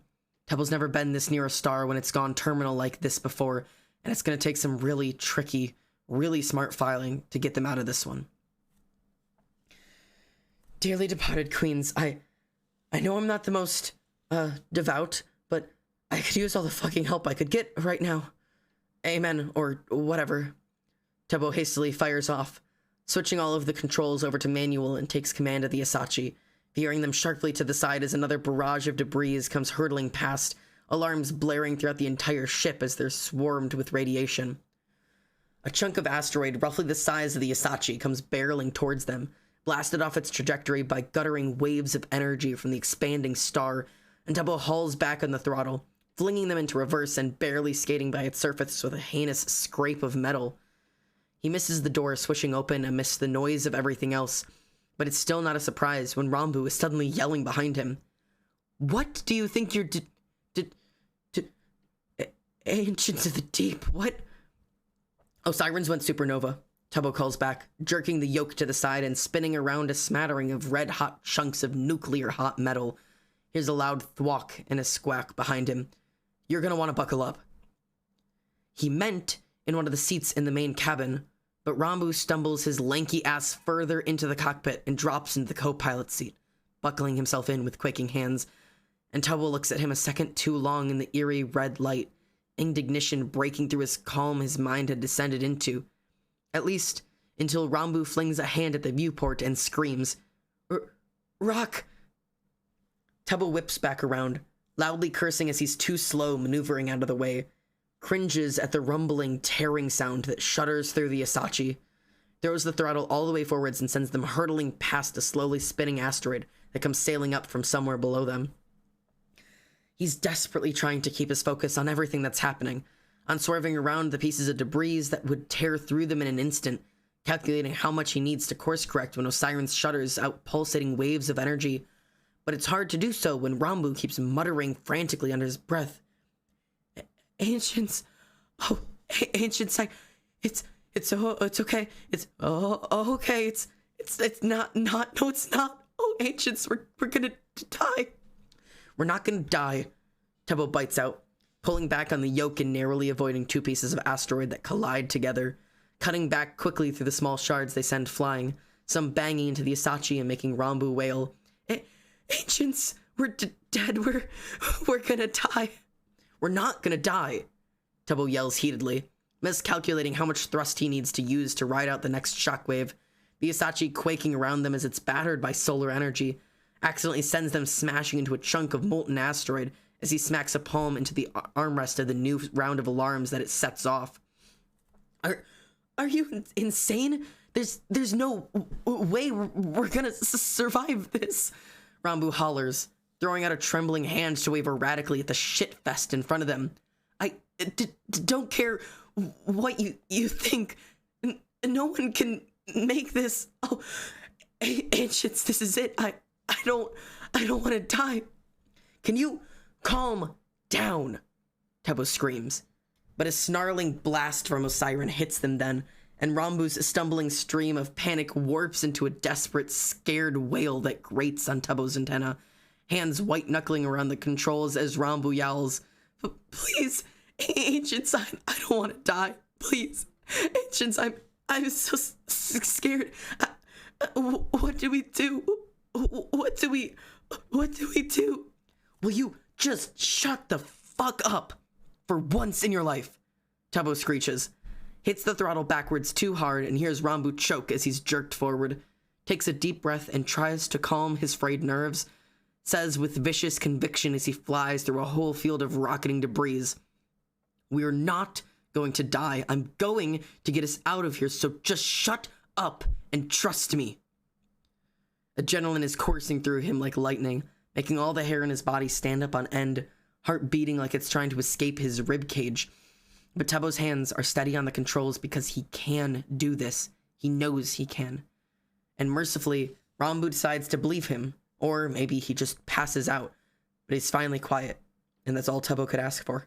Tebo's never been this near a star when it's gone terminal like this before, and it's going to take some really tricky, really smart filing to get them out of this one. Dearly departed queens, I know I'm not the most, devout, but I could use all the fucking help I could get right now. Amen, or whatever. Tebo hastily fires off, switching all of the controls over to manual and takes command of the Asachi, veering them sharply to the side as another barrage of debris comes hurtling past, alarms blaring throughout the entire ship as they're swarmed with radiation. A chunk of asteroid roughly the size of the Asachi comes barreling towards them, blasted off its trajectory by guttering waves of energy from the expanding star, and Tebo hauls back on the throttle, flinging them into reverse and barely skating by its surface with a heinous scrape of metal. He misses the door swishing open amidst the noise of everything else, but it's still not a surprise when Rambu is suddenly yelling behind him. What do you think you're ancients of the deep, what? Oh, sirens went supernova, Tebo calls back, jerking the yoke to the side and spinning around a smattering of red-hot chunks of nuclear-hot metal. Here's a loud thwack and a squawk behind him. You're gonna want to buckle up. He meant in one of the seats in the main cabin, but Rambu stumbles his lanky ass further into the cockpit and drops into the co-pilot seat, buckling himself in with quaking hands, and Tebo looks at him a second too long in the eerie red light, indignation breaking through his calm his mind had descended into. At least, until Rambu flings a hand at the viewport and screams, Rock! Tebo whips back around, loudly cursing as he's too slow maneuvering out of the way, cringes at the rumbling, tearing sound that shudders through the Asachi, throws the throttle all the way forwards and sends them hurtling past a slowly spinning asteroid that comes sailing up from somewhere below them. He's desperately trying to keep his focus on everything that's happening, on swerving around the pieces of debris that would tear through them in an instant, calculating how much he needs to course correct when Osiris shudders out pulsating waves of energy. But it's hard to do so when Rambu keeps muttering frantically under his breath. Ancients, ancients, it's okay, okay, it's not, no, it's not, oh, ancients, we're gonna die. We're not gonna die, Tebo bites out, pulling back on the yoke and narrowly avoiding two pieces of asteroid that collide together, cutting back quickly through the small shards they send flying, some banging into the Asachi and making Rambu wail. Ancients, we're dead, we're gonna die. We're not gonna die, Tubbo yells heatedly, miscalculating how much thrust he needs to use to ride out the next shockwave. The Asachi quaking around them as it's battered by solar energy, accidentally sends them smashing into a chunk of molten asteroid as he smacks a palm into the armrest of the new round of alarms that it sets off. Are you insane? There's no way we're gonna survive this, Rambu hollers, throwing out a trembling hand to wave erratically at the shit fest in front of them. I don't care what you think. No one can make this. Oh, ancients, this is it. I don't want to die. Can you calm down? Tubbo screams. But a snarling blast from Osiren hits them then, and Rambu's stumbling stream of panic warps into a desperate, scared wail that grates on Tubbo's antenna, hands white-knuckling around the controls as Rambu yowls, "Please, ancients, I don't want to die. Please, ancients, I'm so scared. What do we do? What do we do? Will you just shut the fuck up for once in your life?" Tubbo screeches, hits the throttle backwards too hard, and hears Rambu choke as he's jerked forward, takes a deep breath and tries to calm his frayed nerves, says with vicious conviction as he flies through a whole field of rocketing debris, "We're not going to die. I'm going to get us out of here, so just shut up and trust me." Adrenaline is coursing through him like lightning, making all the hair in his body stand up on end, heart beating like it's trying to escape his rib cage. But Tubbo's hands are steady on the controls because he can do this. He knows he can. And mercifully, Rambu decides to believe him, or maybe he just passes out, but he's finally quiet, and that's all Tubbo could ask for.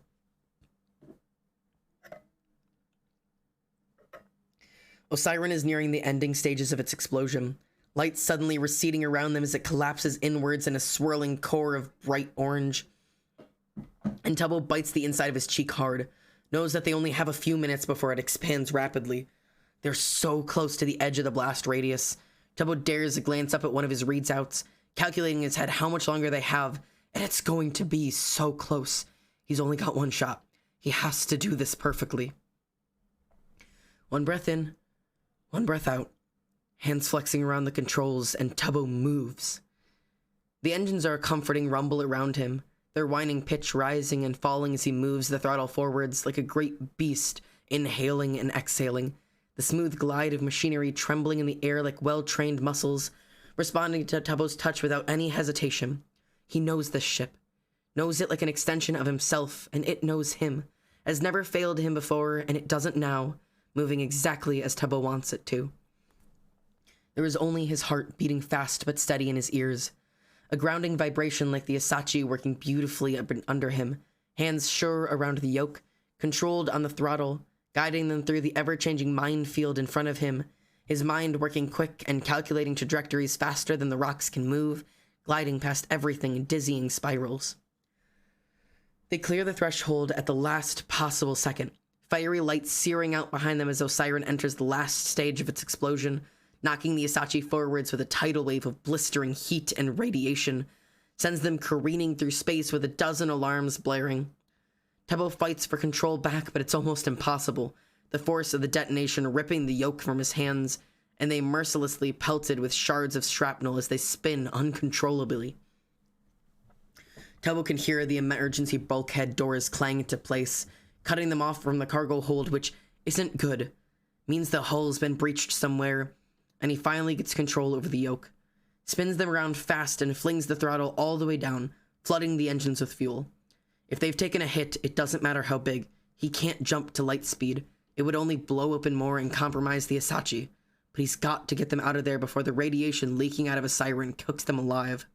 Osiren is nearing the ending stages of its explosion, light suddenly receding around them as it collapses inwards in a swirling core of bright orange. And Tubbo bites the inside of his cheek hard, knows that they only have a few minutes before it expands rapidly. They're so close to the edge of the blast radius. Tubbo dares a glance up at one of his readouts, calculating in his head how much longer they have, and it's going to be so close. He's only got one shot. He has to do this perfectly. One breath in, one breath out, hands flexing around the controls, and Tubbo moves. The engines are a comforting rumble around him, their whining pitch rising and falling as he moves the throttle forwards like a great beast, inhaling and exhaling, the smooth glide of machinery trembling in the air like well-trained muscles, responding to Tubbo's touch without any hesitation. He knows this ship, knows it like an extension of himself, and it knows him, has never failed him before, and it doesn't now, moving exactly as Tubbo wants it to. There is only his heart beating fast but steady in his ears, a grounding vibration like the Asachi working beautifully under him, hands sure around the yoke, controlled on the throttle, guiding them through the ever-changing minefield in front of him, his mind working quick and calculating trajectories faster than the rocks can move, gliding past everything in dizzying spirals. They clear the threshold at the last possible second, fiery lights searing out behind them as Osiren enters the last stage of its explosion, knocking the Asachi forwards with a tidal wave of blistering heat and radiation, sends them careening through space with a dozen alarms blaring. Tubbo fights for control back, but it's almost impossible, the force of the detonation ripping the yoke from his hands, and they mercilessly pelted with shards of shrapnel as they spin uncontrollably. Tubbo can hear the emergency bulkhead doors clang into place, cutting them off from the cargo hold, which isn't good. Means the hull's been breached somewhere, and he finally gets control over the yoke, spins them around fast and flings the throttle all the way down, flooding the engines with fuel. If they've taken a hit, it doesn't matter how big. He can't jump to light speed. It would only blow open more and compromise the Asachi, but he's got to get them out of there before the radiation leaking out of a siren cooks them alive.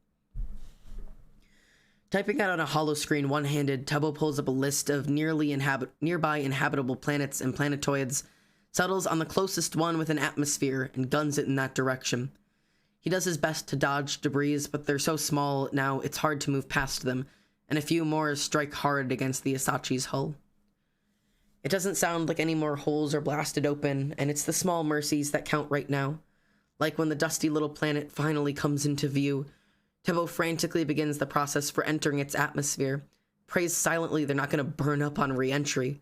Typing out on a hollow screen one-handed, Tubbo pulls up a list of nearby inhabitable planets and planetoids, settles on the closest one with an atmosphere, and guns it in that direction. He does his best to dodge debris, but they're so small now it's hard to move past them, and a few more strike hard against the Asachi's hull. It doesn't sound like any more holes are blasted open, and it's the small mercies that count right now. Like when the dusty little planet finally comes into view, Tebo frantically begins the process for entering its atmosphere, prays silently they're not going to burn up on re-entry,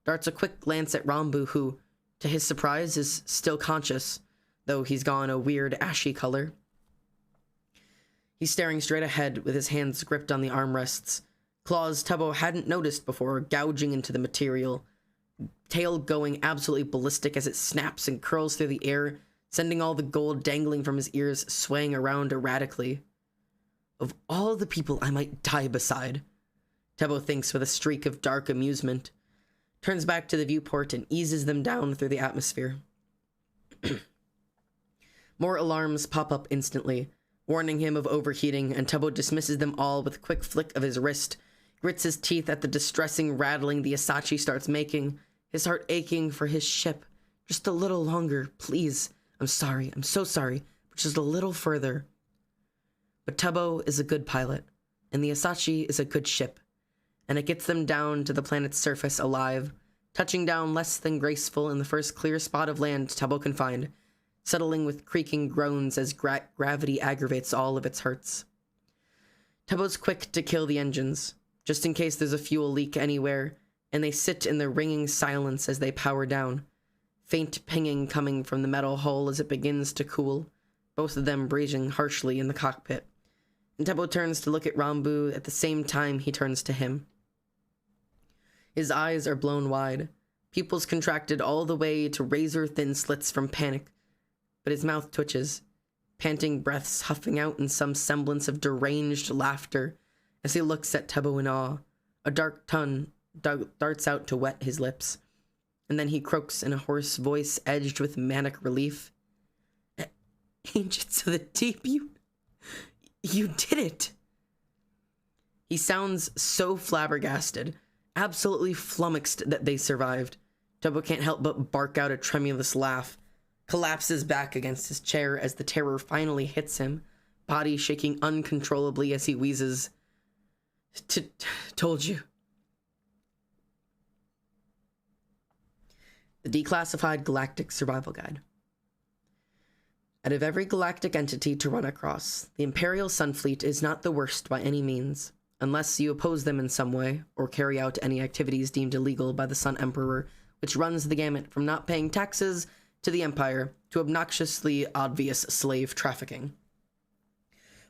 darts a quick glance at Rambu, who, to his surprise, is still conscious, though he's gone a weird ashy color. He's staring straight ahead with his hands gripped on the armrests, claws Tebo hadn't noticed before gouging into the material, tail going absolutely ballistic as it snaps and curls through the air, sending all the gold dangling from his ears swaying around erratically. Of all the people I might die beside, Tebo thinks with a streak of dark amusement, turns back to the viewport and eases them down through the atmosphere. More alarms pop up instantly, warning him of overheating, and Tebo dismisses them all with a quick flick of his wrist, grits his teeth at the distressing rattling the Asachi starts making, his heart aching for his ship. Just a little longer, please. I'm sorry, I'm so sorry, but just a little further. But Tebo is a good pilot, and the Asachi is a good ship, and it gets them down to the planet's surface alive, touching down less than graceful in the first clear spot of land Tebo can find, settling with creaking groans as gravity aggravates all of its hurts. Tebo's quick to kill the engines, just in case there's a fuel leak anywhere, and they sit in the ringing silence as they power down, faint pinging coming from the metal hull as it begins to cool, both of them breathing harshly in the cockpit. And Tebo turns to look at Rambu at the same time he turns to him. His eyes are blown wide, pupils contracted all the way to razor-thin slits from panic, but his mouth twitches, panting breaths huffing out in some semblance of deranged laughter as he looks at Tebo in awe. A dark tongue darts out to wet his lips, and then he croaks in a hoarse voice edged with manic relief. Agents of the Deep, you did it! He sounds so flabbergasted, absolutely flummoxed that they survived. Tebo can't help but bark out a tremulous laugh, collapses back against his chair as the terror finally hits him, body shaking uncontrollably as he wheezes, Told you. The Declassified Galactic Survival Guide. Out of every galactic entity to run across, the Imperial Sun Fleet is not the worst by any means, unless you oppose them in some way, or carry out any activities deemed illegal by the Sun Emperor, which runs the gamut from not paying taxes to the Empire to obnoxiously obvious slave trafficking.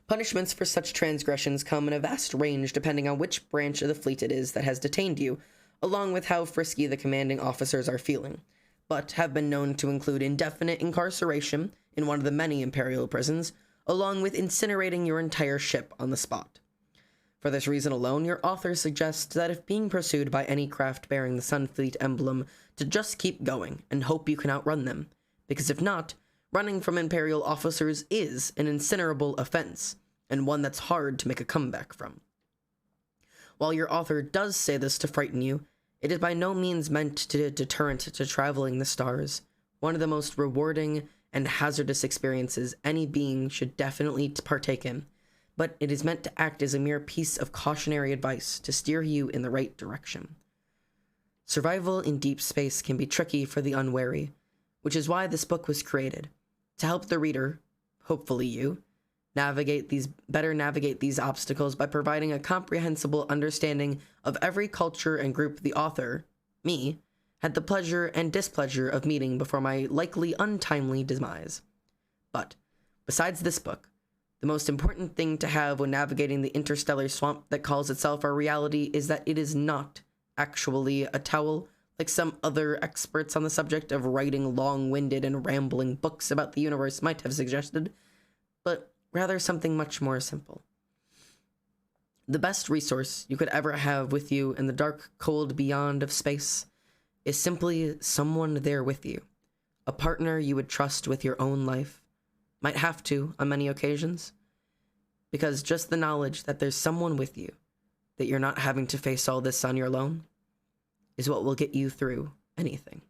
Punishments for such transgressions come in a vast range depending on which branch of the fleet it is that has detained you, along with how frisky the commanding officers are feeling, but have been known to include indefinite incarceration in one of the many Imperial prisons, along with incinerating your entire ship on the spot. For this reason alone, your author suggests that if being pursued by any craft bearing the Sunfleet emblem, to just keep going and hope you can outrun them, because if not, running from Imperial officers is an incinerable offense, and one that's hard to make a comeback from. While your author does say this to frighten you, it is by no means meant to be a deterrent to traveling the stars, one of the most rewarding and hazardous experiences any being should definitely partake in, but it is meant to act as a mere piece of cautionary advice to steer you in the right direction. Survival in deep space can be tricky for the unwary, which is why this book was created, to help the reader, hopefully you, navigate these obstacles by providing a comprehensible understanding of every culture and group the author, me, had the pleasure and displeasure of meeting before my likely untimely demise. But, besides this book, the most important thing to have when navigating the interstellar swamp that calls itself our reality is that it is not actually a towel, like some other experts on the subject of writing long-winded and rambling books about the universe might have suggested, but rather something much more simple. The best resource you could ever have with you in the dark, cold beyond of space is simply someone there with you, a partner you would trust with your own life, might have to on many occasions, because just the knowledge that there's someone with you, that you're not having to face all this on your own, is what will get you through anything.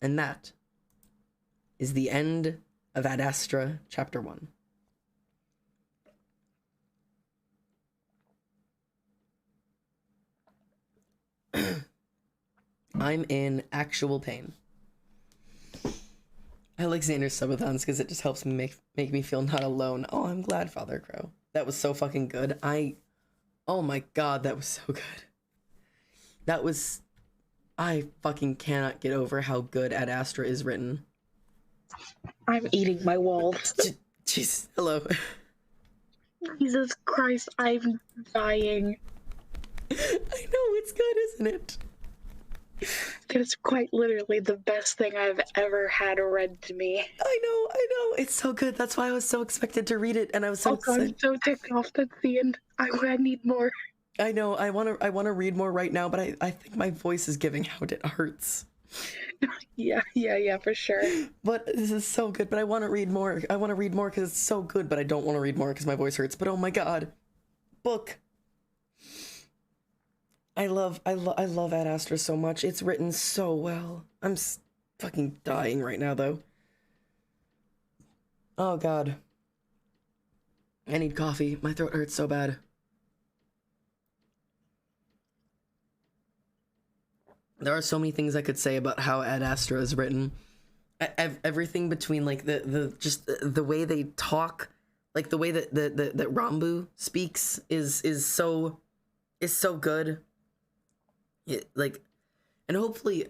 And that is the end of Ad Astra Chapter 1. I'm in actual pain. I like Xander's subathons because it just helps me make me feel not alone. Oh, I'm glad, Father Crow. That was so fucking good. Oh my god, that was so good. I fucking cannot get over how good Ad Astra is written. I'm eating my walls. Jeez, hello. Jesus Christ, I'm dying. I know, it's good, isn't it? It's quite literally the best thing I've ever had read to me. I know. It's so good. That's why I was so expected to read it, and I was so excited. I'm so ticked off. That's the end. I need more. I know. I want to read more right now, but I think my voice is giving out. It hurts. Yeah, for sure. But this is so good. But I want to read more. I want to read more because it's so good. But I don't want to read more because my voice hurts. But oh my god, book. I love Ad Astra so much. It's written so well. I'm fucking dying right now, though. Oh god. I need coffee. My throat hurts so bad. There are so many things I could say about how Ad Astra is written. Everything between like the way they talk, like the way that that Rambu speaks is so good. And hopefully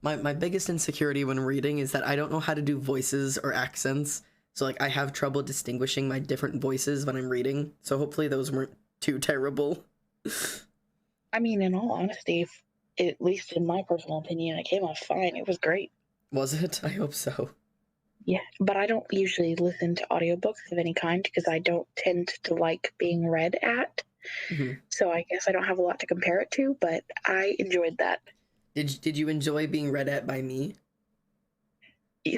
my biggest insecurity when reading is that I don't know how to do voices or accents. So like I have trouble distinguishing my different voices when I'm reading. So hopefully those weren't too terrible. I mean, in all honesty, at least in my personal opinion, it came off fine. It was great. Was it? I hope so. Yeah, but I don't usually listen to audiobooks of any kind because I don't tend to like being read at. Mm-hmm. So I guess I don't have a lot to compare it to, but I enjoyed that. Did you enjoy being read at by me?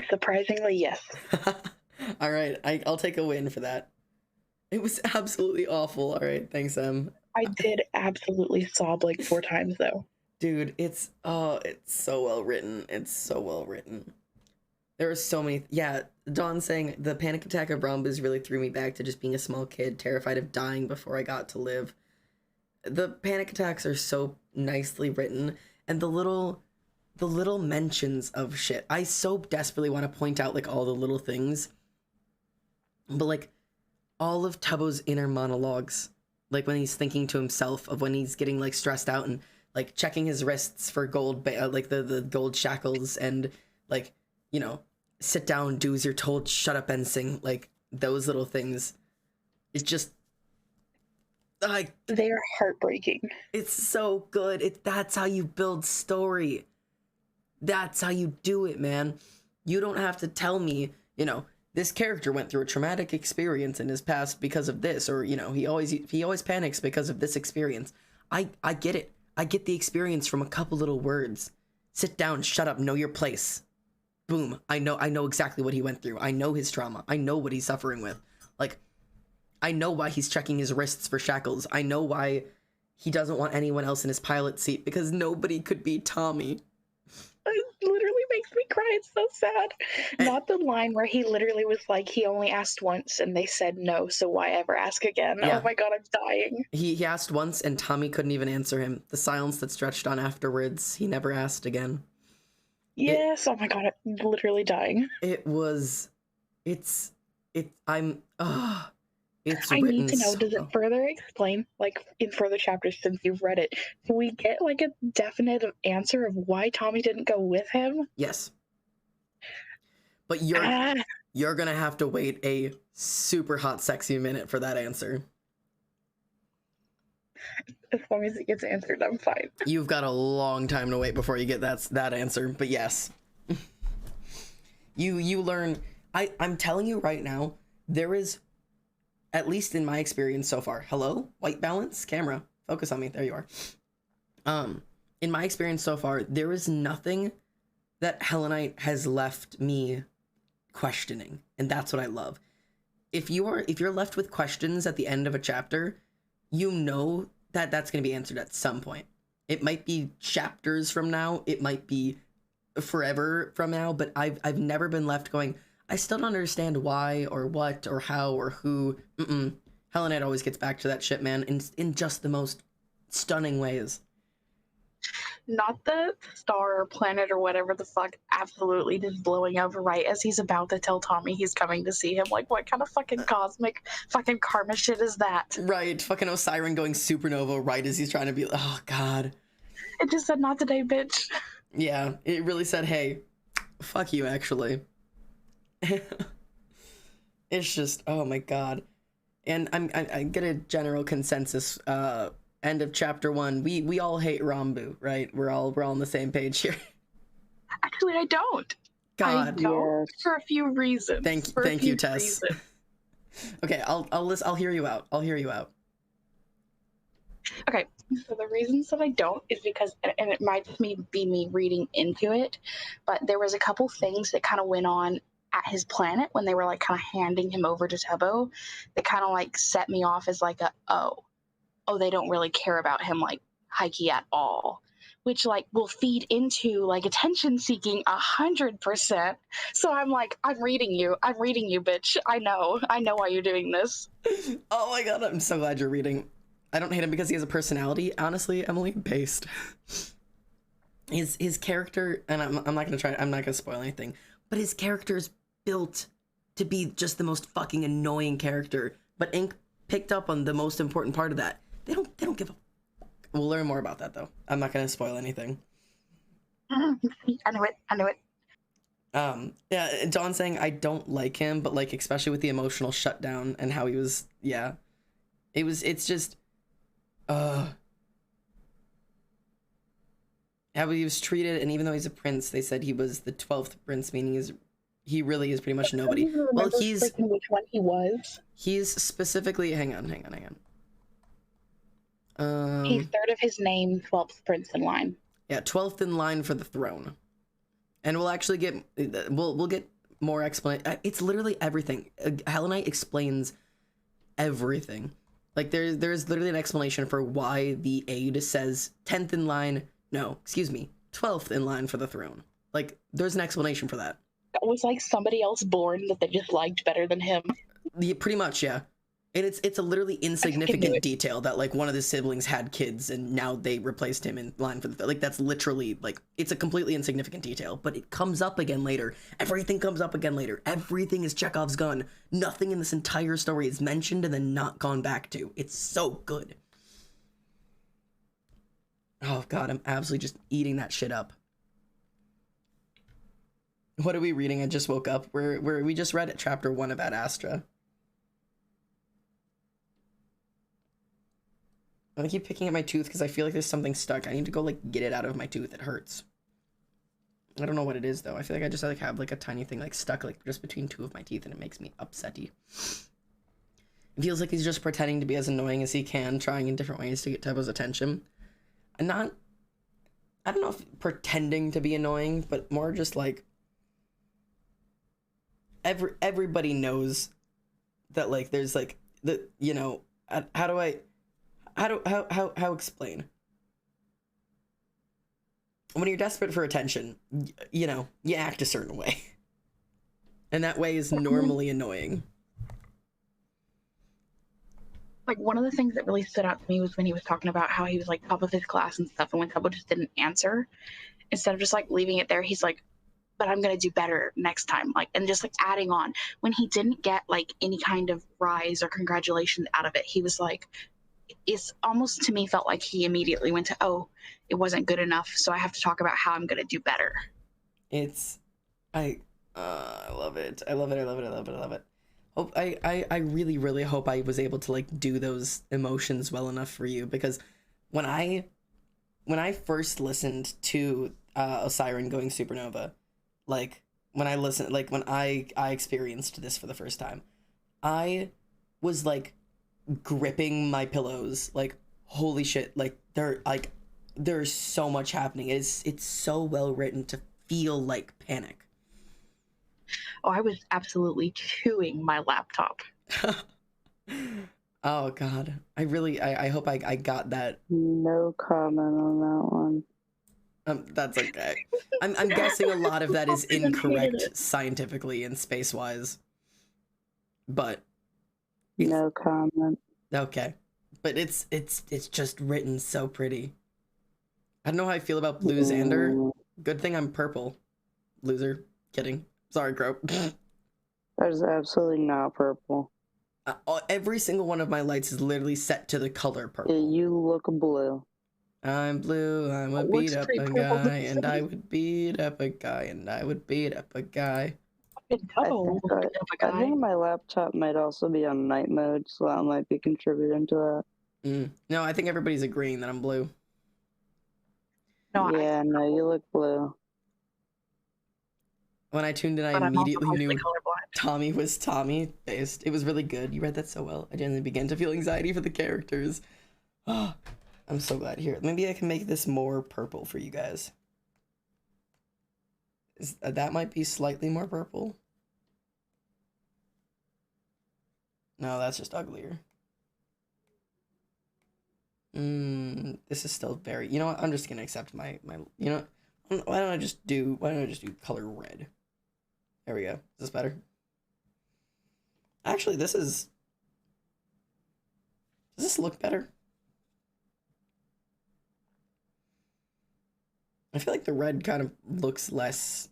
Surprisingly, yes. All right, I'll take a win for that. It was absolutely awful. All right, thanks, Em. I did absolutely sob like 4 times, though. Dude, it's so well written. It's so well written. There are so many. Yeah, Dawn saying the panic attack of Rhombus really threw me back to just being a small kid, terrified of dying before I got to live. The panic attacks are so nicely written, and the little mentions of shit. I so desperately want to point out like all the little things, but like all of Tubbo's inner monologues, like when he's thinking to himself of when he's getting like stressed out and like checking his wrists for gold, like the gold shackles, and like, you know, sit down, do as you're told, shut up and sing, like those little things. It's just like they are heartbreaking. It's so good. That's how you build story. That's how you do it, man. You don't have to tell me, you know, this character went through a traumatic experience in his past because of this, or, you know, he always panics because of this experience. I get it. I get the experience from a couple little words. Sit down, shut up, know your place. Boom. I know exactly what he went through. I know his trauma. I know what he's suffering with. Like, I know why he's checking his wrists for shackles. I know why he doesn't want anyone else in his pilot seat, because nobody could be Tommy. It literally makes me cry. It's so sad. Not the line where he literally was like, he only asked once and they said no, so why ever ask again? Yeah. Oh my god, I'm dying. He asked once and Tommy couldn't even answer him. The silence that stretched on afterwards, he never asked again. Yes, oh my god, I'm literally dying. I need to know, does it further explain, like, in further chapters since you've read it, do we get, like, a definite answer of why Tommy didn't go with him? Yes. But you're gonna have to wait a super hot, sexy minute for that answer. As long as it gets answered, I'm fine. You've got a long time to wait before you get that answer, but yes. You learn, I'm telling you right now, there is, at least in my experience so far, hello, white balance, camera, focus on me, there you are. In my experience so far, there is nothing that Helenite has left me questioning, and that's what I love. If you're left with questions at the end of a chapter, you know that that's going to be answered at some point. It might be chapters from now, it might be forever from now, but I've never been left going, I still don't understand why or what or how or who. Hell Knight always gets back to that shit, man, in just the most stunning ways. Not the star or planet or whatever the fuck absolutely just blowing up right as he's about to tell Tommy he's coming to see him. Like, what kind of fucking cosmic fucking karma shit is that? Right, fucking Osiren going supernova right as he's trying to be, oh god. It just said, not today, bitch. Yeah, it really said, hey, fuck you, actually. It's just, oh my god. And I get a general consensus, end of chapter 1. We all hate Rambu, right? We're all on the same page here. Actually, I don't. God. I don't for a few reasons. Thank you, Tess. Okay, I'll hear you out. I'll hear you out. Okay, so the reasons that I don't is because, and it might just be me reading into it, but there was a couple things that kind of went on at his planet when they were like kind of handing him over to Tubbo that kind of like set me off as like oh, they don't really care about him like Heike at all, which like will feed into like attention seeking 100%. So I'm like, I'm reading you, bitch. I know why you're doing this. Oh my god, I'm so glad you're reading. I don't hate him because he has a personality. Honestly, Emily, based. His character, and I'm not gonna spoil anything, but his character is built to be just the most fucking annoying character. But Ink picked up on the most important part of that. They don't give a fuck. We'll learn more about that though. I'm not gonna spoil anything. I knew it. Yeah, Dawn saying I don't like him, but like especially with the emotional shutdown and how he was, yeah. It's just how he was treated, and even though he's a prince, they said he was the 12th prince, meaning he really is pretty much nobody. Well, he's which one he was. He's specifically hang on. He's third of his name, 12th prince in line. Yeah, 12th in line for the throne. And we'll actually get we'll get more explanation. It's literally everything. Hell Knight explains everything. Like there's literally an explanation for why the aide says 10th in line. No, excuse me, 12th in line for the throne. Like there's an explanation for that. That was like somebody else born that they just liked better than him. Yeah, pretty much, yeah. And it's a literally insignificant detail that like one of the siblings had kids and now they replaced him in line for the like that's literally like it's a completely insignificant detail, but it comes up again later. Everything comes up again later. Everything is Chekhov's gun. Nothing in this entire story is mentioned and then not gone back to. It's so good. Oh god, I'm absolutely just eating that shit up. What are we reading? I just woke up. We just read chapter 1 of Ad Astra. I keep picking at my tooth because I feel like there's something stuck. I need to go like get it out of my tooth. It hurts. I don't know what it is though. I feel like I just like have like a tiny thing like stuck like just between two of my teeth and it makes me upsetty. It feels like he's just pretending to be as annoying as he can, trying in different ways to get Tubbo's attention. And not, I don't know if pretending to be annoying, but more just like everybody knows that like there's like the, you know, how explain? When you're desperate for attention, you know, you act a certain way. And that way is normally annoying. Like one of the things that really stood out to me was when he was talking about how he was like top of his class and stuff, and when Tubbo just didn't answer, instead of just like leaving it there, he's like, but I'm gonna do better next time, like, and just like adding on. When he didn't get like any kind of rise or congratulations out of it, he was like, it's almost to me felt like he immediately went to, oh, it wasn't good enough, so I have to talk about how I'm gonna do better. I love it. I love it. Hope I really, really hope I was able to like do those emotions well enough for you, because when I first listened to Osiren going supernova, like when I experienced this for the first time, I was like gripping my pillows like holy shit, like there's so much happening. It's so well written to feel like panic. Oh, I was absolutely chewing my laptop. Oh god, I hope I got that. No comment on that one. That's okay. I'm guessing a lot of that is Even hated incorrect it. scientifically and space-wise. But No comment. okay. But it's just written so pretty. I don't know how I feel about blue Xander. Good thing I'm purple. Loser. Kidding. Sorry, Crow. That is absolutely not purple. Every single one of my lights is literally set to the color purple. You look blue. I'm blue, I would beat up a guy, and I would beat up a guy, and I would beat up a guy. I think my laptop might also be on night mode, so that might be contributing to that. No, I think everybody's agreeing that I'm blue. No, yeah, no, you look blue. When I tuned in, I immediately knew Tommy was Tommy based. It was really good. You read that so well. I genuinely began to feel anxiety for the characters. Oh, I'm so glad. Here, maybe I can make this more purple for you guys. That might be slightly more purple. No, that's just uglier. This is still very. You know what? I'm just gonna accept my. You know, why don't I just do color red? There we go. Is this better? Actually, this is. Does this look better? I feel like the red kind of looks less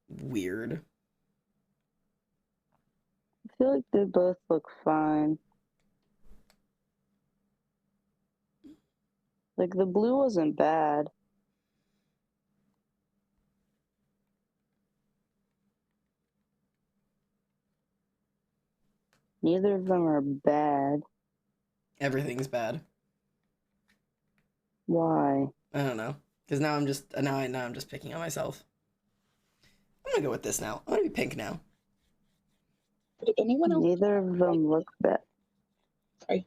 weird. I feel like they both look fine. Like, the blue wasn't bad. Neither of them are bad. Everything's bad. Why? I don't know. Because now I'm just picking on myself. I'm gonna go with this now. I'm gonna be pink now. Did anyone else? Neither of them look bad. Sorry.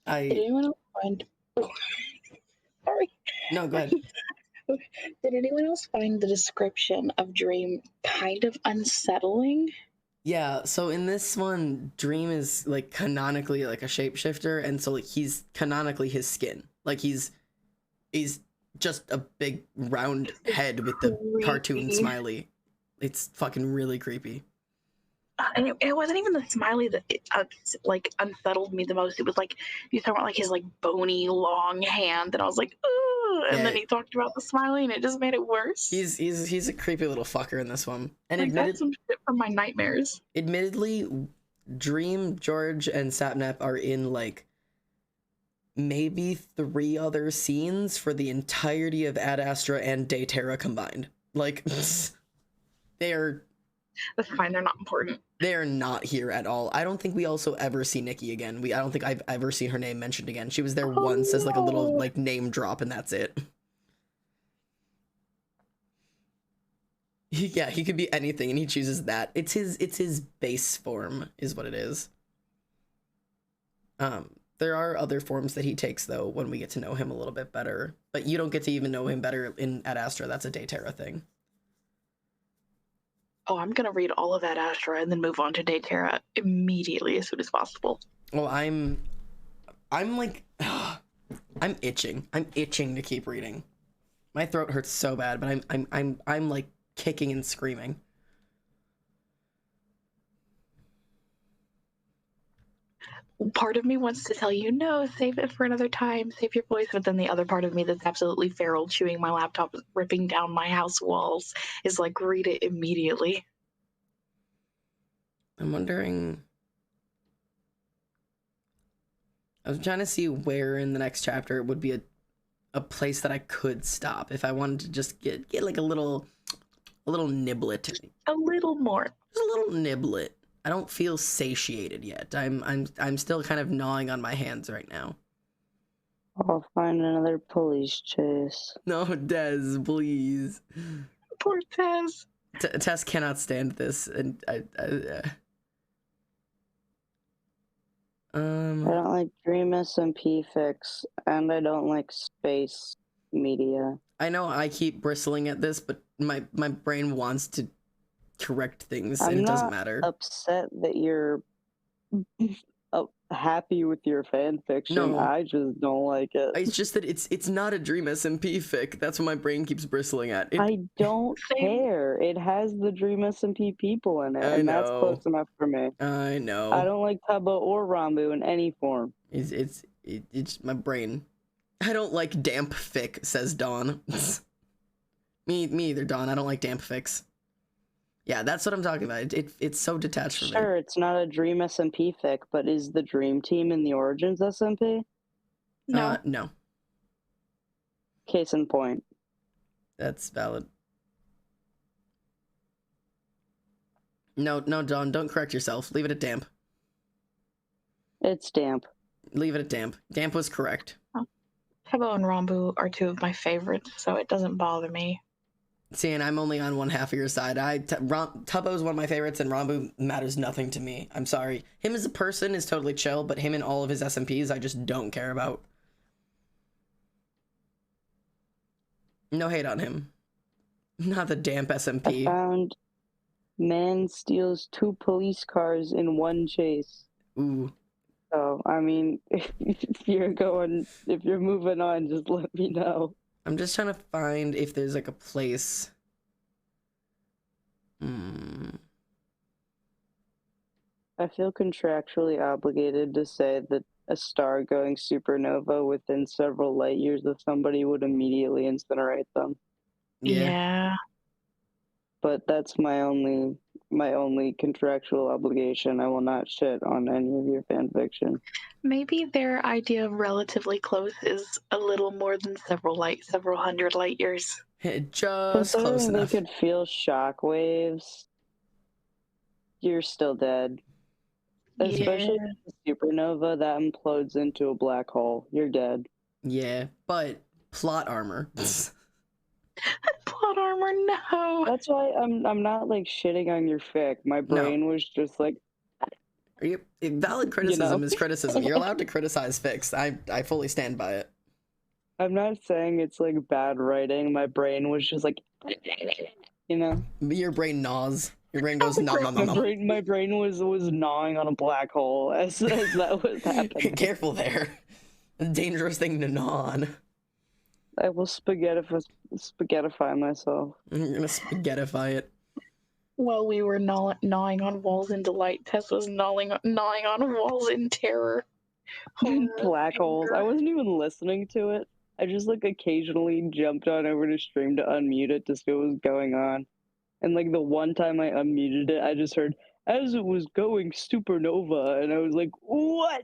Did anyone else find? Oh, sorry. No, go ahead. Did anyone else find the description of Dream kind of unsettling? Yeah, so in this one, Dream is like canonically like a shapeshifter, and so like he's canonically his skin. Like he's just a big round head with the cartoon smiley. It's fucking really creepy. And it wasn't even the smiley that like unsettled me the most. It was like you talking about like his like bony long hand, and I was like, ugh. And then he talked about the smiley, and it just made it worse. He's a creepy little fucker in this one. And like, that's some shit from my nightmares. Admittedly, Dream, George, and Sapnap are in like maybe 3 other scenes for the entirety of Ad Astra and Daytera combined. Like they are. That's fine. They're not important. They are not here at all. I don't think we also ever see Nikki again. I don't think I've ever seen her name mentioned again. She was there once as like a little like name drop, and that's it. Yeah, he could be anything, and he chooses that. It's his base form, is what it is. There are other forms that he takes though when we get to know him a little bit better, but you don't get to even know him better in Ad Astra. That's a Daytera thing. Oh, I'm gonna read all of Ad Astra and then move on to Daytera immediately as soon as possible. Well, I'm like, I'm itching. I'm itching to keep reading. My throat hurts so bad, but I'm like kicking and screaming. Part of me wants to tell you, no, save it for another time, save your voice, but then the other part of me that's absolutely feral, chewing my laptop, ripping down my house walls, is like, read it immediately. I'm wondering... I was trying to see where in the next chapter would be a place that I could stop if I wanted to just get like a little niblet. A little more. Just a little niblet. I don't feel satiated yet. I'm still kind of gnawing on my hands right now. I'll find another police chase. No, Des, please. Poor Tess. Tess cannot stand this, and I don't like Dream SMP fix, and I don't like space media. I know I keep bristling at this, but my brain wants to correct things, and it doesn't matter. I'm not upset that you're happy with your fan fiction. No. I just don't like it. It's just that it's not a Dream SMP fic. That's what my brain keeps bristling at. I don't care. It has the Dream SMP people in it, and that's close enough for me. I know. I don't like Tubbo or Rambu in any form. It's my brain. I don't like damp fic, says Dawn. me either, Dawn. I don't like damp fics. Yeah, that's what I'm talking about. It's so detached from me. Sure, it's not a Dream SMP fic, but is the Dream Team in the Origins SMP? No. No. Case in point. That's valid. No, Dawn, don't correct yourself. Leave it at damp. It's damp. Leave it at damp. Damp was correct. Tubbo and Rambu are two of my favorites, so it doesn't bother me. See, and I'm only on one half of your side. Tubbo's one of my favorites, and Rambu matters nothing to me. I'm sorry. Him as a person is totally chill, but him and all of his SMPs, I just don't care about. No hate on him. Not the damp SMP. I found man steals 2 police cars in one chase. Ooh. So, I mean, if you're moving on, just let me know. I'm just trying to find if there's like a place. I feel contractually obligated to say that a star going supernova within several light years of somebody would immediately incinerate them. Yeah. But that's my only contractual obligation. I will not shit on any of your fan fiction. Maybe their idea of relatively close is a little more than several hundred light years. Just close enough. They could feel shockwaves. You're still dead. Especially with the supernova that implodes into a black hole. You're dead. Yeah, but plot armor. Plot armor, no. That's why I'm not like shitting on your fic. My brain was just like. Valid criticism is criticism. You're allowed to criticize fics. I fully stand by it. I'm not saying it's like bad writing. My brain was just like, you know. Your brain gnaws. Your brain goes nom nom nom. My brain was gnawing on a black hole as that was happening. Careful there. A dangerous thing to gnaw on. I will spaghettify myself. You're gonna spaghettify it. While we were gnawing on walls in delight, Tess was gnawing on walls in terror. Black holes. I wasn't even listening to it. I just like occasionally jumped on over to stream to unmute it to see what was going on. And like the one time I unmuted it, I just heard, as it was going supernova, and I was like, what?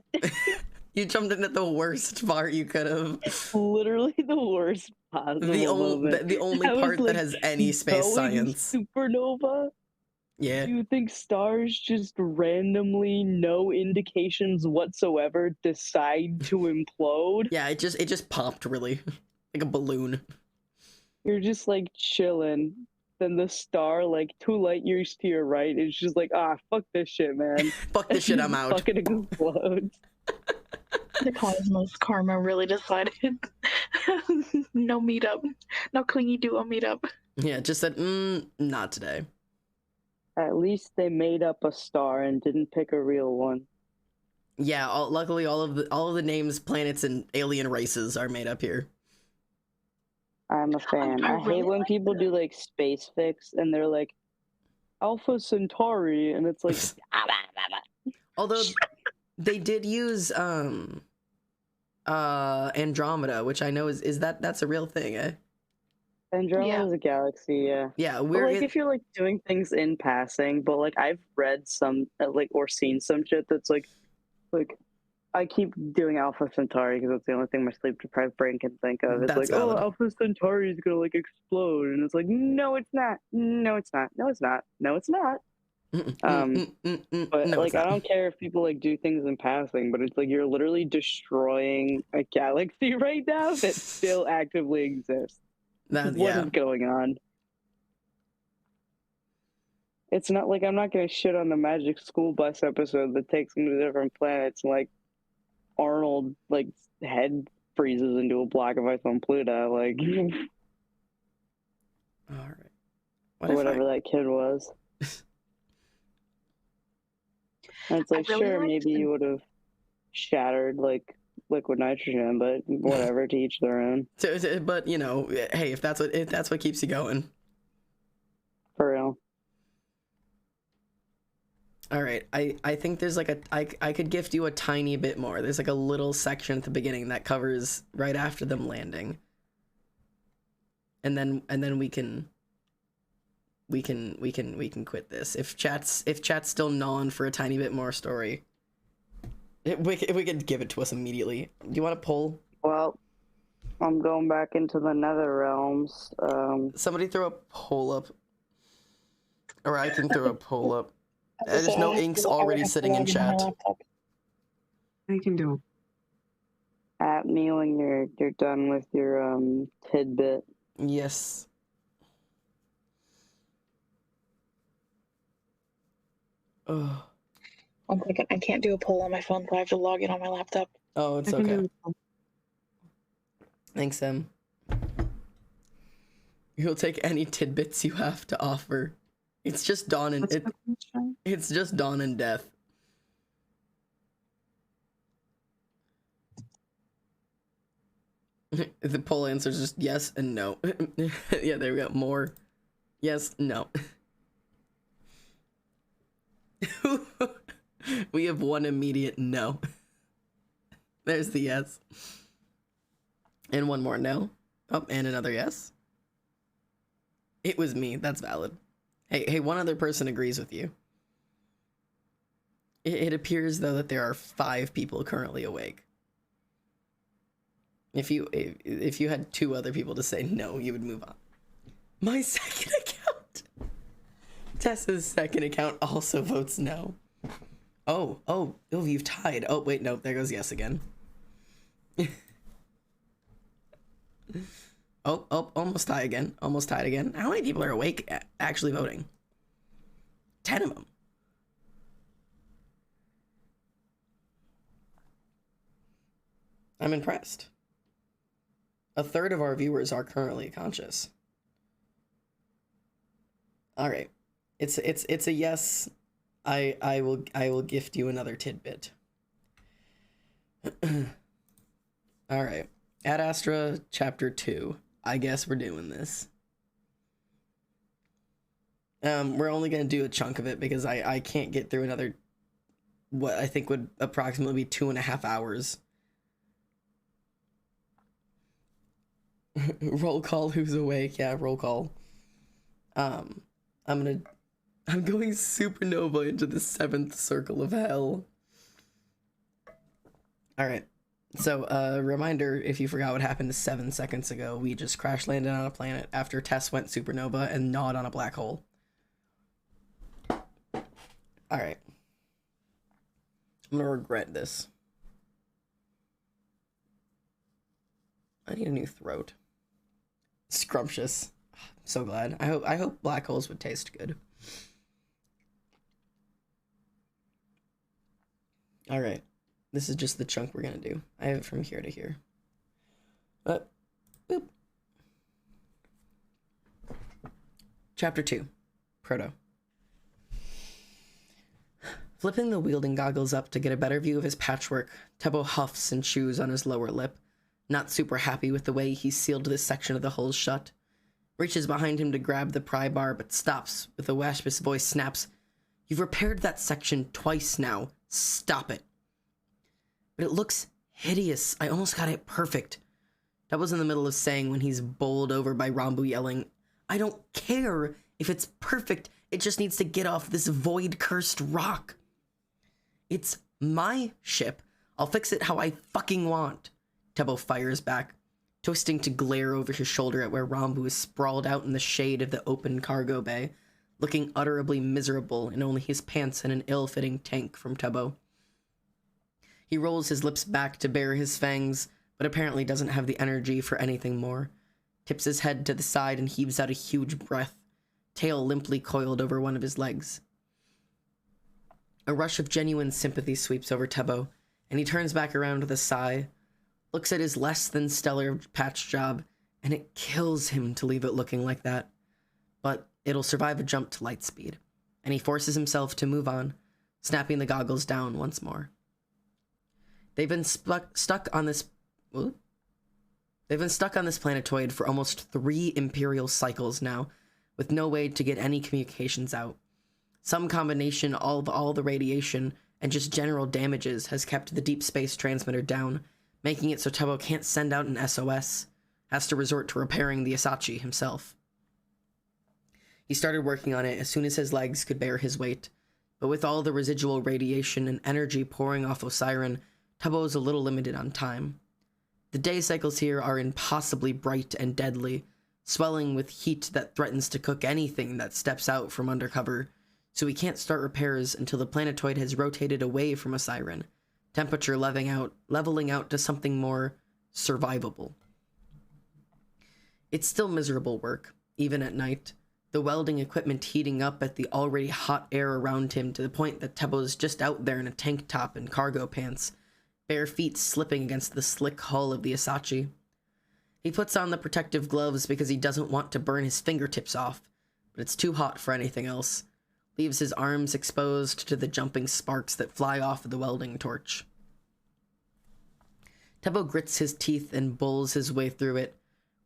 You jumped in at the worst part you could have. Literally the worst possible moment. The only part that has any space science. Supernova? Yeah. Do you think stars just randomly, no indications whatsoever, decide to implode? Yeah, it just popped really. Like a balloon. You're just like chilling. Then the star, like 2 light years to your right, is just like, fuck this shit, man. Fuck this shit, I'm out. Fucking explodes. The Cosmos Karma really decided no meetup. No clingy duo meetup. Yeah, just said, not today. At least they made up a star and didn't pick a real one. Yeah, luckily all of the names, planets, and alien races are made up here. I'm a fan. I hate when people do like space fics and they're like Alpha Centauri, and it's like. Although they did use Andromeda, which I know is that's a real thing, eh? Andromeda is a galaxy, yeah. Yeah, if you're like doing things in passing, but like I've read some or seen some shit that's like I keep doing Alpha Centauri because that's the only thing my sleep-deprived brain can think of. It's valid. Alpha Centauri is gonna like explode, and it's like, no, it's not. No, it's not. No, it's not. No, it's not. But no, like, I don't care if people like do things in passing, but it's like you're literally destroying a galaxy right now that still actively exists. What is going on? It's not like I'm not gonna shit on the Magic School Bus episode that takes them to different planets, like. Arnold like head freezes into a block of ice on Pluto, like. All right. Whatever that kid was. And it's like, sure, maybe you would have shattered like liquid nitrogen, but whatever, to each their own. But you know, hey, if that's what keeps you going. For real. All right, I think there's like I could gift you a tiny bit more. There's like a little section at the beginning that covers right after them landing. And then we can quit this. If chat's still gnawing for a tiny bit more story, we could give it to us immediately. Do you want to poll? Well, I'm going back into the nether realms. Somebody throw a poll up, or I can throw a poll up. There's no inks already sitting in chat. I can do. At me when you're done with your tidbit. Yes. Oh. 1 second, I can't do a poll on my phone, so I have to log in on my laptop. Oh, it's I can okay. do it. Thanks, Em. You'll take any tidbits you have to offer. It's just dawn and What's the question? it's just dawn and death. The poll answer is just yes and no. Yeah, there we go. More. Yes, no. We have one immediate no. There's the yes. And one more no. Oh, and another yes. It was me. That's valid. Hey, one other person agrees with you. It appears, though, that there are 5 people currently awake. If you had 2 other people to say no, you would move on. My second account. Tessa's second account also votes no. Oh, you've tied. Oh, wait, no, there goes yes again. Oh, almost tied again. Almost tied again. How many people are awake actually voting? 10 of them. I'm impressed. A third of our viewers are currently conscious. All right. It's a yes. I will gift you another tidbit. All right. Ad Astra chapter 2. I guess we're doing this. We're only going to do a chunk of it because I can't get through another, what I think would approximately be 2.5 hours. Roll call, who's awake? Yeah, roll call. I'm going supernova into the 7th circle of hell. All right. So, reminder, if you forgot what happened 7 seconds ago, we just crash landed on a planet after Tess went supernova and gnawed on a black hole. All right. I'm gonna regret this. I need a new throat. Scrumptious. I'm so glad. I hope black holes would taste good. All right. This is just the chunk we're gonna do. I have it from here to here. Boop. Chapter 2. Proto. Flipping the wielding goggles up to get a better view of his patchwork, Tebo huffs and chews on his lower lip, not super happy with the way he sealed this section of the hull shut. Reaches behind him to grab the pry bar, but stops with a waspish voice snaps, "You've repaired that section twice now. Stop it." But it looks hideous. I almost got it perfect. That was in the middle of saying when he's bowled over by Rambu yelling, "I don't care if it's perfect. It just needs to get off this void-cursed rock. It's my ship. I'll fix it how I fucking want." Tebo fires back, twisting to glare over his shoulder at where Rambu is sprawled out in the shade of the open cargo bay, looking utterly miserable in only his pants and an ill-fitting tank from Tebo. He rolls his lips back to bare his fangs, but apparently doesn't have the energy for anything more. Tips his head to the side and heaves out a huge breath, tail limply coiled over one of his legs. A rush of genuine sympathy sweeps over Tebo, and he turns back around with a sigh, looks at his less than stellar patch job, and it kills him to leave it looking like that. But it'll survive a jump to light speed, and he forces himself to move on, snapping the goggles down once more. They've been stuck on this planetoid for almost 3 Imperial cycles now, with no way to get any communications out. Some combination of all the radiation and just general damages has kept the deep space transmitter down, making it so Tubbo can't send out an SOS, has to resort to repairing the Asachi himself. He started working on it as soon as his legs could bear his weight, but with all the residual radiation and energy pouring off Osiren, Tubbo is a little limited on time. The day cycles here are impossibly bright and deadly, swelling with heat that threatens to cook anything that steps out from undercover, so we can't start repairs until the planetoid has rotated away from Osiren, temperature leveling out to something more survivable. It's still miserable work, even at night, the welding equipment heating up at the already hot air around him to the point that Tubbo's just out there in a tank top and cargo pants, bare feet slipping against the slick hull of the Asachi. He puts on the protective gloves because he doesn't want to burn his fingertips off, but it's too hot for anything else. Leaves his arms exposed to the jumping sparks that fly off of the welding torch. Tubbo grits his teeth and bulls his way through it,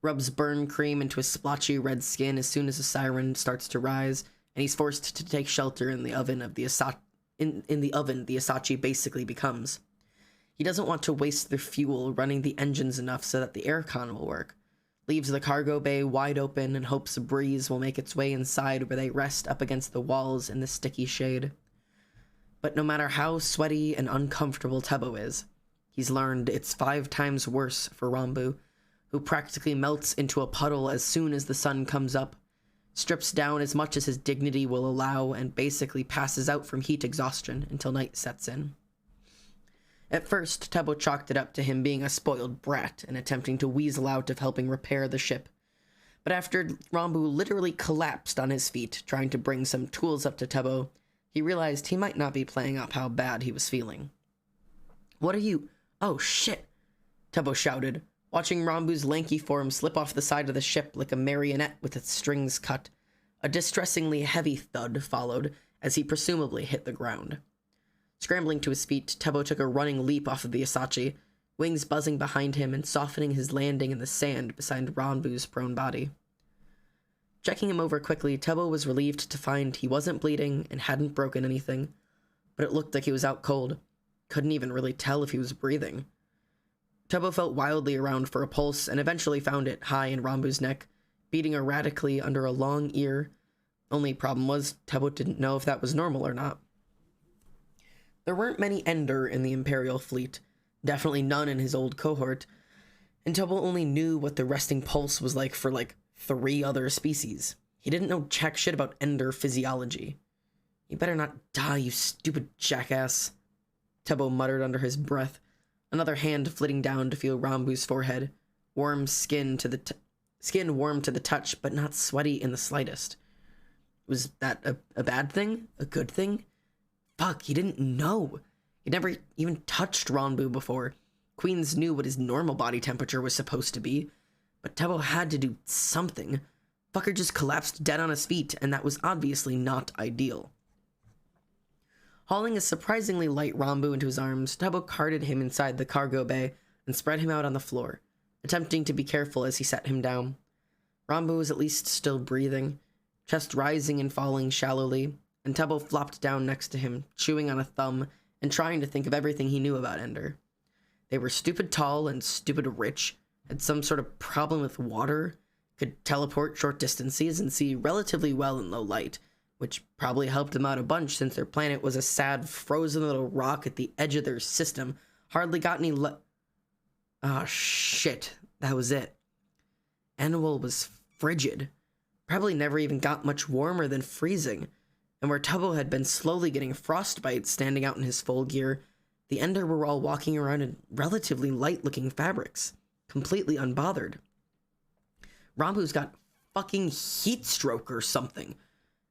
rubs burn cream into his splotchy red skin as soon as the siren starts to rise, and he's forced to take shelter in the oven of the Asachi basically becomes. He doesn't want to waste their fuel running the engines enough so that the aircon will work. Leaves the cargo bay wide open and hopes a breeze will make its way inside where they rest up against the walls in the sticky shade. But no matter how sweaty and uncomfortable Tubbo is, he's learned it's 5 times worse for Ranbu, who practically melts into a puddle as soon as the sun comes up, strips down as much as his dignity will allow, and basically passes out from heat exhaustion until night sets in. At first, Tubbo chalked it up to him being a spoiled brat and attempting to weasel out of helping repair the ship. But after Ranbu literally collapsed on his feet, trying to bring some tools up to Tubbo, he realized he might not be playing up how bad he was feeling. "What are you... Oh, shit!" Tubbo shouted, watching Ranbu's lanky form slip off the side of the ship like a marionette with its strings cut. A distressingly heavy thud followed as he presumably hit the ground. Scrambling to his feet, Tubbo took a running leap off of the Asachi, wings buzzing behind him and softening his landing in the sand beside Ranbu's prone body. Checking him over quickly, Tubbo was relieved to find he wasn't bleeding and hadn't broken anything, but it looked like he was out cold. Couldn't even really tell if he was breathing. Tubbo felt wildly around for a pulse and eventually found it high in Ranbu's neck, beating erratically under a long ear. Only problem was, Tubbo didn't know if that was normal or not. There weren't many Ender in the Imperial fleet, definitely none in his old cohort, and Tubbo only knew what the resting pulse was like for 3 other species. He didn't know jack shit about Ender physiology. "You better not die, you stupid jackass," Tubbo muttered under his breath, another hand flitting down to feel Ranbu's forehead, warm skin warm to the touch, but not sweaty in the slightest. Was that a bad thing? A good thing? Fuck, he didn't know. He'd never even touched Ranbu before. Queens knew what his normal body temperature was supposed to be, but Tubbo had to do something. Fucker just collapsed dead on his feet, and that was obviously not ideal. Hauling a surprisingly light Ranbu into his arms, Tubbo carted him inside the cargo bay and spread him out on the floor, attempting to be careful as he set him down. Ranbu was at least still breathing, chest rising and falling shallowly, and Tubbo flopped down next to him, chewing on a thumb and trying to think of everything he knew about Ender. They were stupid tall and stupid rich, had some sort of problem with water, could teleport short distances and see relatively well in low light, which probably helped them out a bunch since their planet was a sad, frozen little rock at the edge of their system, hardly got any Ah, shit, that was it. Annual was frigid, probably never even got much warmer than freezing, and where Tubbo had been slowly getting frostbite standing out in his full gear, the Ender were all walking around in relatively light-looking fabrics, completely unbothered. Ranbu's got fucking heat stroke or something,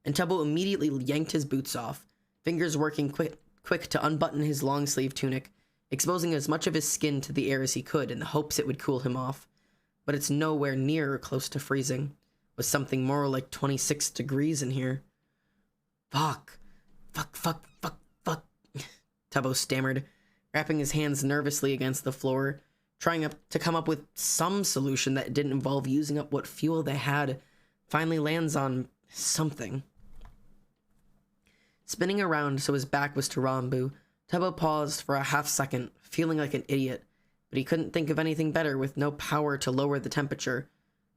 and Tubbo immediately yanked his boots off, fingers working quick to unbutton his long-sleeve tunic, exposing as much of his skin to the air as he could in the hopes it would cool him off. But it's nowhere near close to freezing, with something more like 26 degrees in here. Fuck, Tubbo stammered, wrapping his hands nervously against the floor, trying to come up with some solution that didn't involve using up what fuel they had, finally lands on something. Spinning around so his back was to Ranbu, Tubbo paused for a half second, feeling like an idiot, but he couldn't think of anything better with no power to lower the temperature.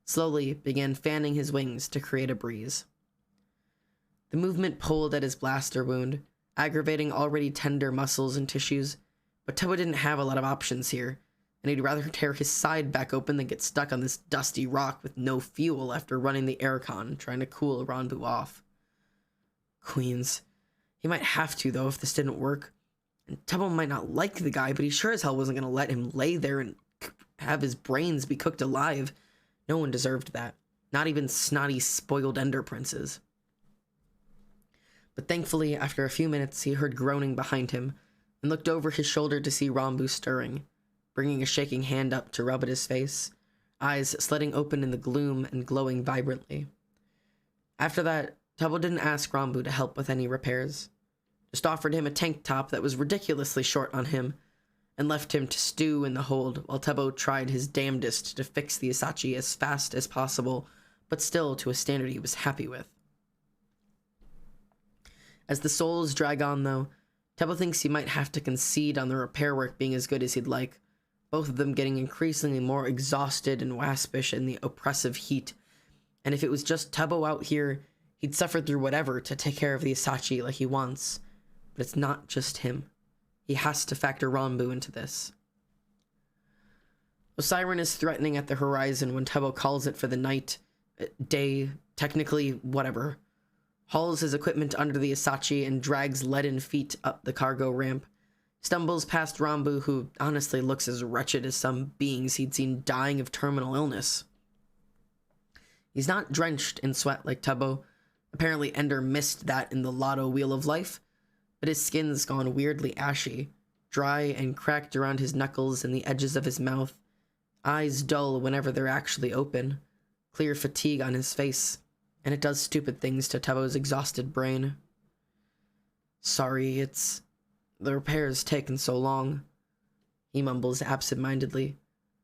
Slowly began fanning his wings to create a breeze. The movement pulled at his blaster wound, aggravating already tender muscles and tissues, but Tubbo didn't have a lot of options here, and he'd rather tear his side back open than get stuck on this dusty rock with no fuel after running the aircon trying to cool Ranbu off. Queens. He might have to, though, if this didn't work. And Tubbo might not like the guy, but he sure as hell wasn't going to let him lay there and have his brains be cooked alive. No one deserved that. Not even snotty, spoiled Ender Princes. But thankfully, after a few minutes, he heard groaning behind him and looked over his shoulder to see Ranbu stirring, bringing a shaking hand up to rub at his face, eyes slitting open in the gloom and glowing vibrantly. After that, Tubbo didn't ask Ranbu to help with any repairs, just offered him a tank top that was ridiculously short on him, and left him to stew in the hold while Tubbo tried his damnedest to fix the Isachi as fast as possible, but still to a standard he was happy with. As the souls drag on, though, Tubbo thinks he might have to concede on the repair work being as good as he'd like, both of them getting increasingly more exhausted and waspish in the oppressive heat, and if it was just Tubbo out here, he'd suffer through whatever to take care of the Isachi like he wants. But it's not just him. He has to factor Ranbu into this. Osiren is threatening at the horizon when Tubbo calls it for the night, day, technically whatever, hauls his equipment under the Isachi and drags leaden feet up the cargo ramp, stumbles past Ranbu, who honestly looks as wretched as some beings he'd seen dying of terminal illness. He's not drenched in sweat like Tubbo. Apparently Ender missed that in the lotto wheel of life, but his skin's gone weirdly ashy, dry and cracked around his knuckles and the edges of his mouth, eyes dull whenever they're actually open, clear fatigue on his face, and it does stupid things to Tubbo's exhausted brain. Sorry, the repair's taken so long, he mumbles absent-mindedly,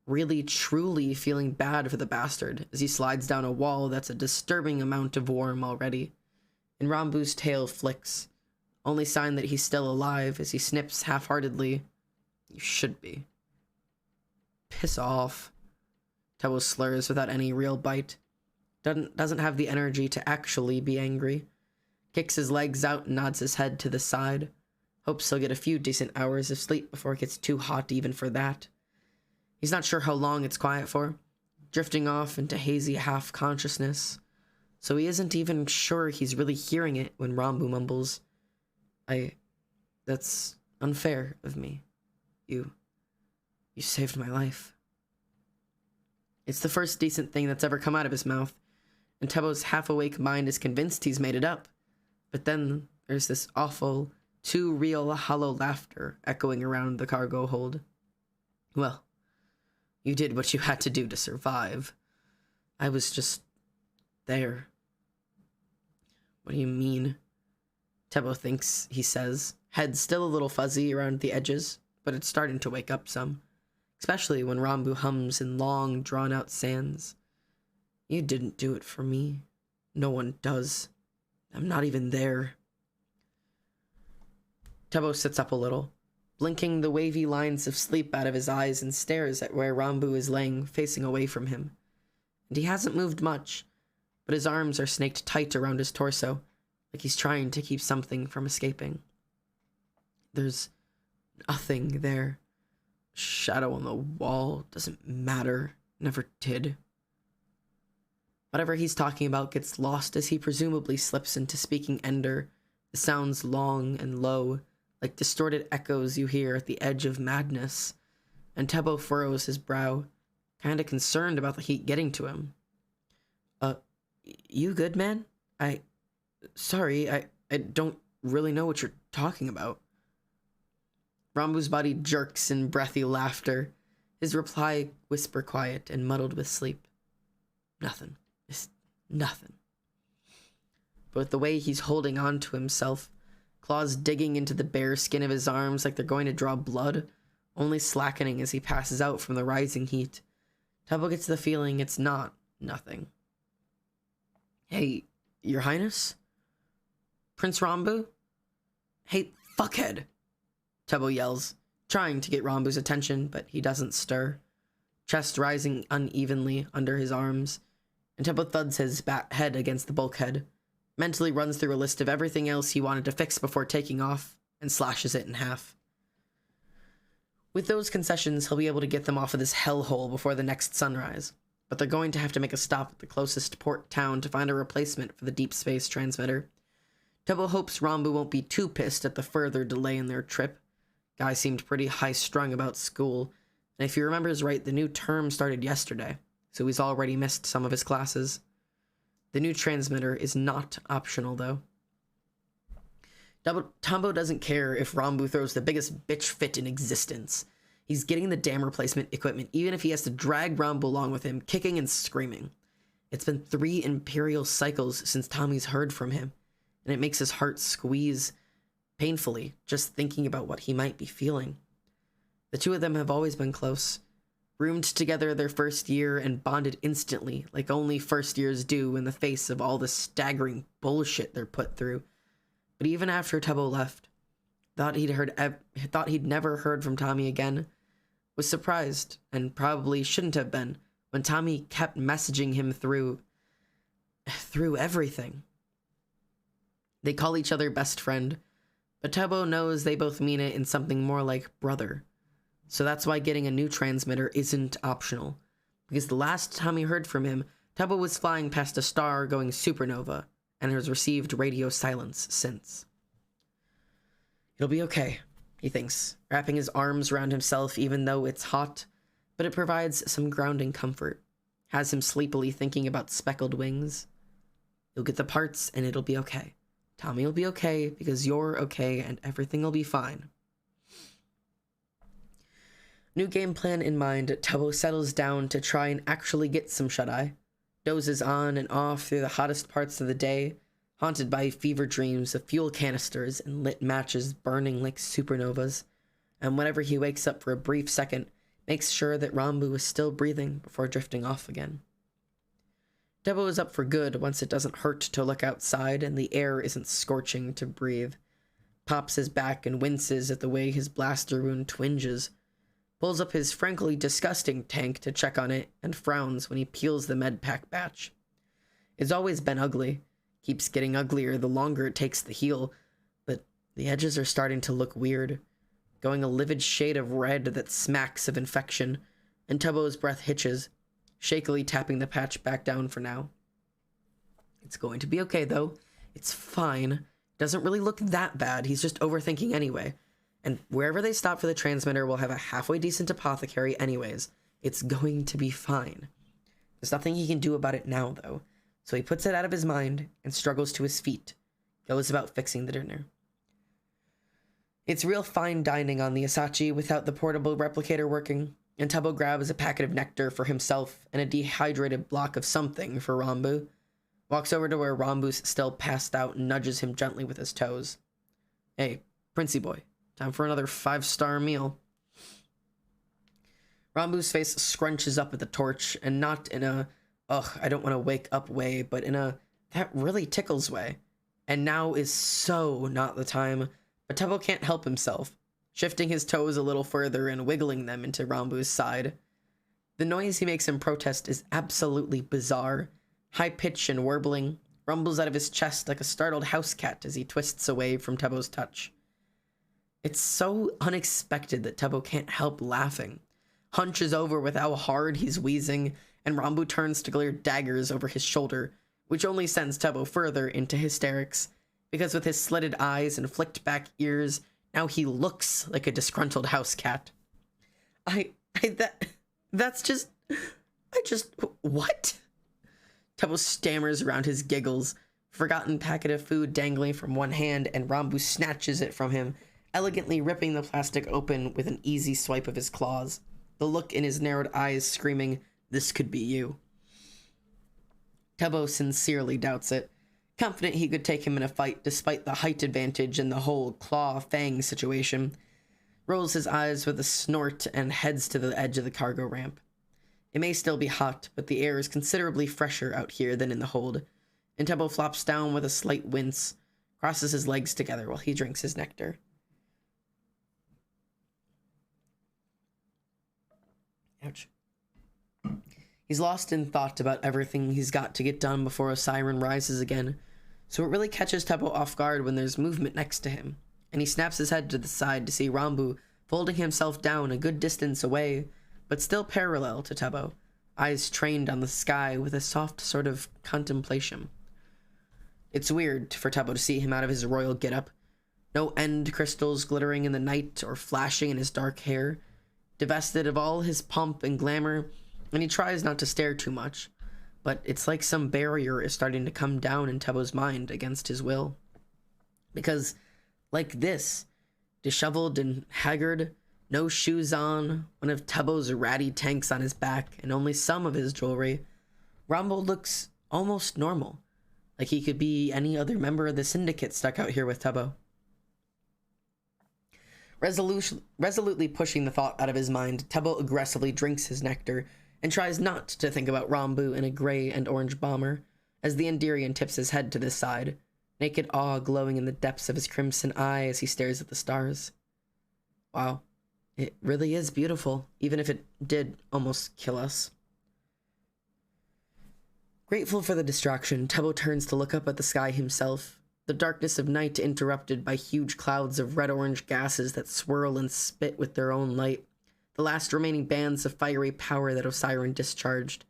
really truly feeling bad for the bastard as he slides down a wall that's a disturbing amount of warm already, and Ranbu's tail flicks, only sign that he's still alive as he snips half-heartedly, "You should be." Piss off. Tubbo slurs without any real bite. Doesn't have the energy to actually be angry. Kicks his legs out and nods his head to the side. Hopes he'll get a few decent hours of sleep before it gets too hot even for that. He's not sure how long it's quiet for, drifting off into hazy half-consciousness, so he isn't even sure he's really hearing it when Ranbu mumbles, That's unfair of me. You saved my life." It's the first decent thing that's ever come out of his mouth, and Tubbo's half-awake mind is convinced he's made it up. But then there's this awful, too real hollow laughter echoing around the cargo hold. "Well, you did what you had to do to survive. I was just there." "What do you mean?" Tubbo thinks he says, head still a little fuzzy around the edges, but it's starting to wake up some, especially when Ranbu hums in long, drawn-out sands. "You didn't do it for me. No one does. I'm not even there." Tubbo sits up a little, blinking the wavy lines of sleep out of his eyes, and stares at where Ranbu is laying, facing away from him. And he hasn't moved much, but his arms are snaked tight around his torso, like he's trying to keep something from escaping. There's nothing there. Shadow on the wall doesn't matter. Never did. Whatever he's talking about gets lost as he presumably slips into speaking Ender, the sounds long and low, like distorted echoes you hear at the edge of madness, and Tubbo furrows his brow, kinda concerned about the heat getting to him. You good, man? Sorry, I don't really know what you're talking about." Ranbu's body jerks in breathy laughter, his reply whisper quiet and muddled with sleep. "Nothing. It's nothing." But with the way he's holding on to himself, claws digging into the bare skin of his arms like they're going to draw blood, only slackening as he passes out from the rising heat. Tubbo gets the feeling it's not nothing. "Hey, Your Highness? Prince Rambu? Hey, fuckhead!" Tubbo yells, trying to get Rambu's attention, but he doesn't stir, chest rising unevenly under his arms, and Tubbo thuds his head against the bulkhead, mentally runs through a list of everything else he wanted to fix before taking off, and slashes it in half. With those concessions, he'll be able to get them off of this hellhole before the next sunrise, but they're going to have to make a stop at the closest port town to find a replacement for the deep space transmitter. Tubbo hopes Rambu won't be too pissed at the further delay in their trip. Guy seemed pretty high-strung about school, and if he remembers right, the new term started yesterday, so he's already missed some of his classes. The new transmitter is not optional, though. Tubbo doesn't care if Rambu throws the biggest bitch fit in existence. He's getting the damn replacement equipment, even if he has to drag Rambu along with him, kicking and screaming. It's been 3 Imperial cycles since Tommy's heard from him, and it makes his heart squeeze painfully just thinking about what he might be feeling. The two of them have always been close, roomed together their first year and bonded instantly like only first years do in the face of all the staggering bullshit they're put through. But even after Tubbo left, thought he'd never heard from Tommy again, was surprised, and probably shouldn't have been, when Tommy kept messaging him through everything. They call each other best friend, but Tubbo knows they both mean it in something more like brother. So that's why getting a new transmitter isn't optional, because the last Tommy heard from him, Tubbo was flying past a star going supernova, and has received radio silence since. It'll be okay, he thinks, wrapping his arms around himself even though it's hot, but it provides some grounding comfort, has him sleepily thinking about speckled wings. You'll get the parts and it'll be okay. Tommy will be okay because you're okay and everything will be fine. New game plan in mind, Tubbo settles down to try and actually get some shut-eye. Dozes on and off through the hottest parts of the day, haunted by fever dreams of fuel canisters and lit matches burning like supernovas, and whenever he wakes up for a brief second, makes sure that Rambu is still breathing before drifting off again. Tubbo is up for good once it doesn't hurt to look outside and the air isn't scorching to breathe. Pops his back and winces at the way his blaster wound twinges, pulls up his frankly disgusting tank to check on it, and frowns when he peels the medpack batch. It's always been ugly, keeps getting uglier the longer it takes to heal, but the edges are starting to look weird, going a livid shade of red that smacks of infection, and Tubbo's breath hitches, shakily tapping the patch back down for now. It's going to be okay, though. It's fine. Doesn't really look that bad, he's just overthinking anyway. And wherever they stop for the transmitter will have a halfway decent apothecary anyways. It's going to be fine. There's nothing he can do about it now, though. So he puts it out of his mind and struggles to his feet. Goes about fixing the dinner. It's real fine dining on the Asachi without the portable replicator working, and Tubbo grabs a packet of nectar for himself and a dehydrated block of something for Rambu. Walks over to where Rambu's still passed out and nudges him gently with his toes. Hey, Princey boy. Time for another 5-star meal. Rambu's face scrunches up at the torch, and not in a, ugh, I don't want to wake up way, but in a, that really tickles way. And now is so not the time, but Tubbo can't help himself, shifting his toes a little further and wiggling them into Rambu's side. The noise he makes in protest is absolutely bizarre, high-pitched and warbling, rumbles out of his chest like a startled house cat as he twists away from Tubbo's touch. It's so unexpected that Tubbo can't help laughing, hunches over with how hard he's wheezing, and Rambu turns to glare daggers over his shoulder, which only sends Tubbo further into hysterics, because with his slitted eyes and flicked back ears, now he looks like a disgruntled house cat. What? Tubbo stammers around his giggles, forgotten packet of food dangling from one hand, and Rambu snatches it from him, elegantly ripping the plastic open with an easy swipe of his claws, the look in his narrowed eyes screaming, "This could be you." Tubbo sincerely doubts it, confident he could take him in a fight despite the height advantage and the whole claw-fang situation, rolls his eyes with a snort and heads to the edge of the cargo ramp. It may still be hot, but the air is considerably fresher out here than in the hold, and Tubbo flops down with a slight wince, crosses his legs together while he drinks his nectar. Ouch. He's lost in thought about everything he's got to get done before a siren rises again, so it really catches Tubbo off guard when there's movement next to him, and he snaps his head to the side to see Rambu folding himself down a good distance away, but still parallel to Tubbo, eyes trained on the sky with a soft sort of contemplation. It's weird for Tubbo to see him out of his royal getup, no end crystals glittering in the night or flashing in his dark hair, divested of all his pomp and glamour, and he tries not to stare too much, but it's like some barrier is starting to come down in Tubbo's mind against his will. Because, like this, disheveled and haggard, no shoes on, one of Tubbo's ratty tanks on his back, and only some of his jewelry, Rambo looks almost normal, like he could be any other member of the syndicate stuck out here with Tubbo. Resolutely pushing the thought out of his mind, Tubbo aggressively drinks his nectar and tries not to think about Rambu in a gray and orange bomber, as the Endirian tips his head to the side, naked awe glowing in the depths of his crimson eye as he stares at the stars. Wow, it really is beautiful, even if it did almost kill us. Grateful for the distraction, Tubbo turns to look up at the sky himself, the darkness of night interrupted by huge clouds of red-orange gases that swirl and spit with their own light, the last remaining bands of fiery power that Osiren discharged.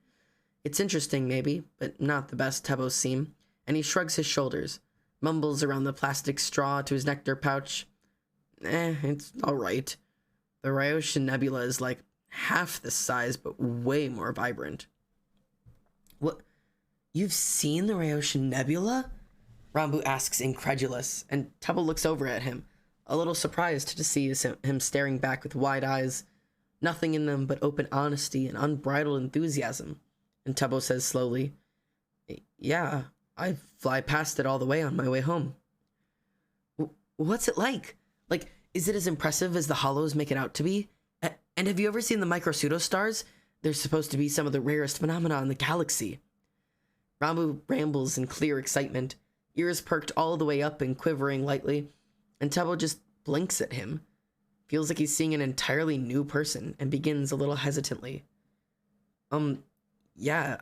It's interesting, maybe, but not the best Tubbo's seem, and he shrugs his shoulders, mumbles around the plastic straw to his nectar pouch. It's alright. The Rhyoshan Nebula is like half this size, but way more vibrant. What? You've seen the Rhyoshan Nebula? Rambu asks, incredulous, and Tubbo looks over at him, a little surprised to see him staring back with wide eyes, nothing in them but open honesty and unbridled enthusiasm. And Tubbo says slowly, "Yeah, I fly past it all the way on my way home." What's it like? Like, is it as impressive as the hollows make it out to be? And have you ever seen the micro-pseudostars? They're supposed to be some of the rarest phenomena in the galaxy. Rambu rambles in clear excitement, ears perked all the way up and quivering lightly, and Tubbo just blinks at him. Feels like he's seeing an entirely new person, and begins a little hesitantly. Yeah,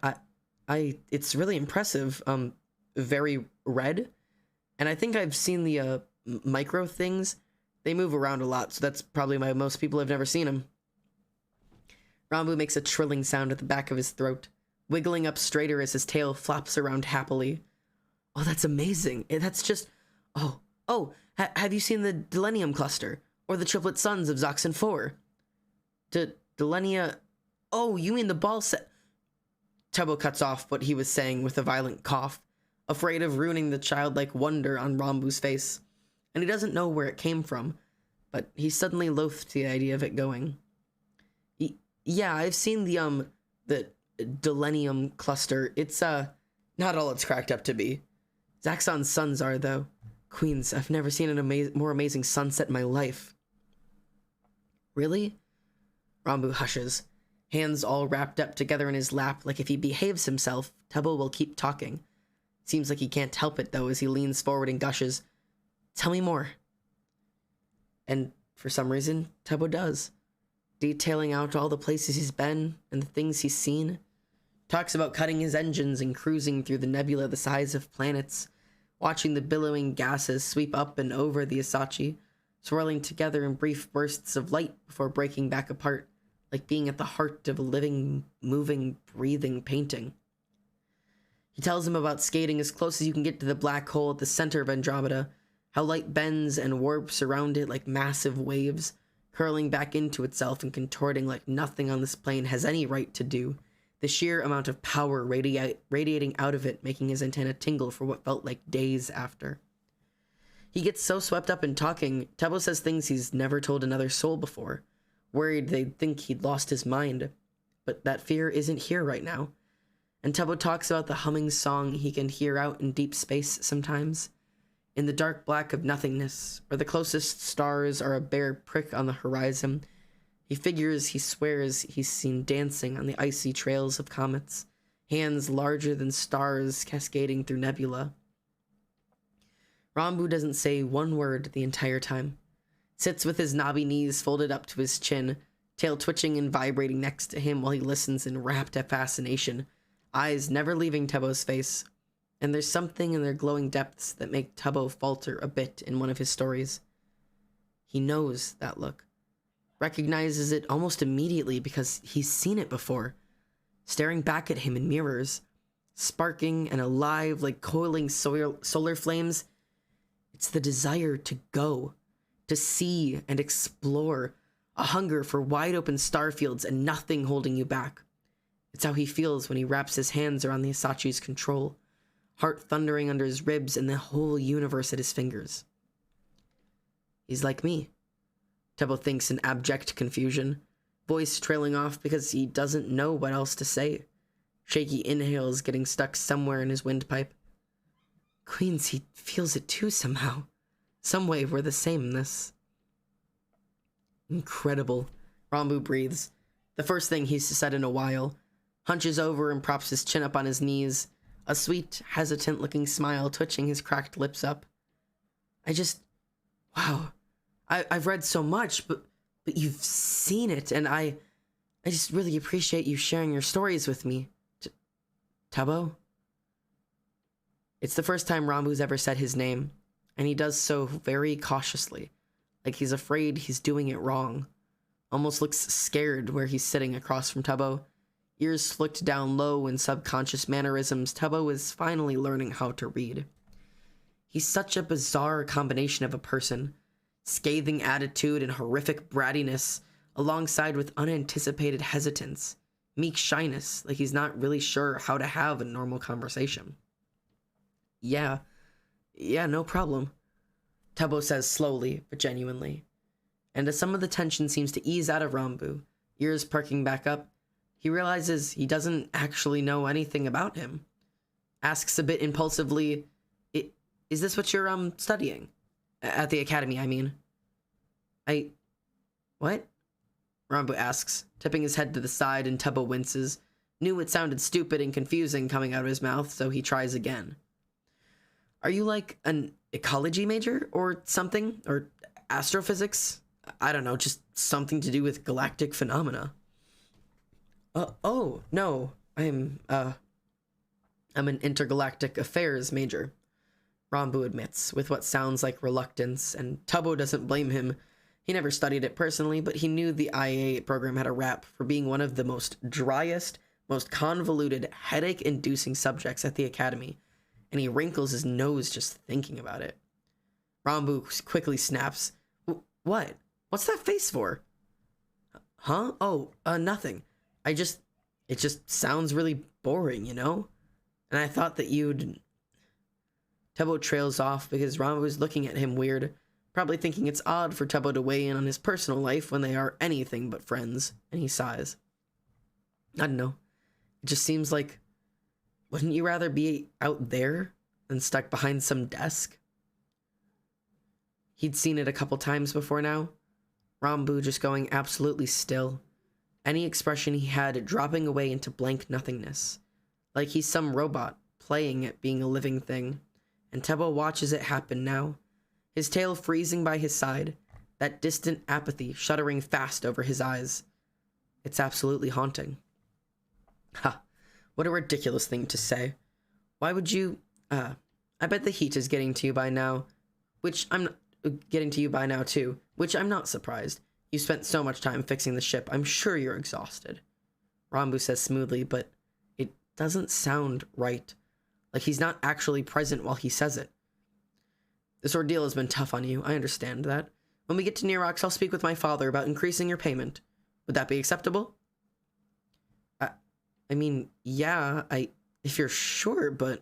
it's really impressive. Very red, and I think I've seen the, micro things. They move around a lot, so that's probably why most people have never seen them. Rambu makes a trilling sound at the back of his throat, wiggling up straighter as his tail flops around happily. Oh, that's amazing. That's just... have you seen the Delenium cluster? Or the triplet suns of Zoxan 4? Delenia... Oh, you mean the ball set... Tubbo cuts off what he was saying with a violent cough, afraid of ruining the childlike wonder on Rambu's face. And he doesn't know where it came from, but he's suddenly loath to the idea of it going. Yeah, I've seen the Delenium cluster. It's, not all it's cracked up to be. Zaxxon's suns are, though. Queens, I've never seen an more amazing sunset in my life. Really? Rambu hushes, hands all wrapped up together in his lap like if he behaves himself, Tubbo will keep talking. Seems like he can't help it, though, as he leans forward and gushes. Tell me more. And for some reason, Tubbo does, detailing out all the places he's been and the things he's seen. Talks about cutting his engines and cruising through the nebula the size of planets, watching the billowing gases sweep up and over the Asachi, swirling together in brief bursts of light before breaking back apart, like being at the heart of a living, moving, breathing painting. He tells him about skating as close as you can get to the black hole at the center of Andromeda, how light bends and warps around it like massive waves, curling back into itself and contorting like nothing on this plane has any right to do, the sheer amount of power radiating out of it making his antenna tingle for what felt like days after. He gets so swept up in talking, Tubbo says things he's never told another soul before, worried they'd think he'd lost his mind, but that fear isn't here right now. and Tubbo talks about the humming song he can hear out in deep space sometimes, in the dark black of nothingness, where the closest stars are a bare prick on the horizon. He swears he's seen dancing on the icy trails of comets, hands larger than stars cascading through nebula. Ranbu doesn't say one word the entire time, sits with his knobby knees folded up to his chin, tail twitching and vibrating next to him while he listens in rapt fascination, eyes never leaving Tubbo's face, and there's something in their glowing depths that make Tubbo falter a bit in one of his stories. He knows that look, recognizes it almost immediately because he's seen it before, staring back at him in mirrors, sparking and alive like coiling solar flames. It's the desire to go, to see and explore, a hunger for wide open starfields and nothing holding you back. It's how he feels when he wraps his hands around the Asachi's control, heart thundering under his ribs and the whole universe at his fingers. He's like me, Tubbo thinks in abject confusion, voice trailing off because he doesn't know what else to say. Shaky inhales getting stuck somewhere in his windpipe. Queens, he feels it too somehow. Some way we're the same in this. Incredible. Ranbu breathes. The first thing he's said in a while. Hunches over and props his chin up on his knees, a sweet, hesitant-looking smile twitching his cracked lips up. Wow. I've read so much, but you've seen it, and I just really appreciate you sharing your stories with me. Tubbo? It's the first time Ranbu's ever said his name, and he does so very cautiously, like he's afraid he's doing it wrong. Almost looks scared where he's sitting across from Tubbo. Ears flicked down low in subconscious mannerisms, Tubbo is finally learning how to read. He's such a bizarre combination of a person. Scathing attitude and horrific brattiness, alongside with unanticipated hesitance. Meek shyness, like he's not really sure how to have a normal conversation. Yeah, no problem, Tubbo says slowly, but genuinely. And as some of the tension seems to ease out of Ranbu, ears perking back up, he realizes he doesn't actually know anything about him. Asks a bit impulsively, is this what you're, studying? At the academy, I mean. What? Ranbu asks, tipping his head to the side, and Tubbo winces. Knew it sounded stupid and confusing coming out of his mouth, so he tries again. Are you like an ecology major or something? Or astrophysics? I don't know, just something to do with galactic phenomena. Oh, no, I'm an intergalactic affairs major, Ranbu admits, with what sounds like reluctance, and Tubbo doesn't blame him. He never studied it personally, but he knew the IA program had a rap for being one of the most driest, most convoluted, headache-inducing subjects at the academy, and he wrinkles his nose just thinking about it. Ranbu quickly snaps. What? What's that face for? Huh? Oh, nothing. It just sounds really boring, you know? And I thought that you'd... Tubbo trails off because Ranbu is looking at him weird, probably thinking it's odd for Tubbo to weigh in on his personal life when they are anything but friends, and he sighs. I don't know. It just seems like, wouldn't you rather be out there than stuck behind some desk? He'd seen it a couple times before now. Ranbu just going absolutely still. Any expression he had dropping away into blank nothingness. Like he's some robot, playing at being a living thing. And Tubbo watches it happen now. His tail freezing by his side, that distant apathy shuddering fast over his eyes. It's absolutely haunting. Ha, what a ridiculous thing to say. Why would you, I bet the heat is getting to you by now, too, which I'm not surprised. You spent so much time fixing the ship, I'm sure you're exhausted. Ranbu says smoothly, but it doesn't sound right. Like he's not actually present while he says it. This ordeal has been tough on you, I understand that. When we get to Nerox, I'll speak with my father about increasing your payment. Would that be acceptable? I mean, yeah, if you're sure, but...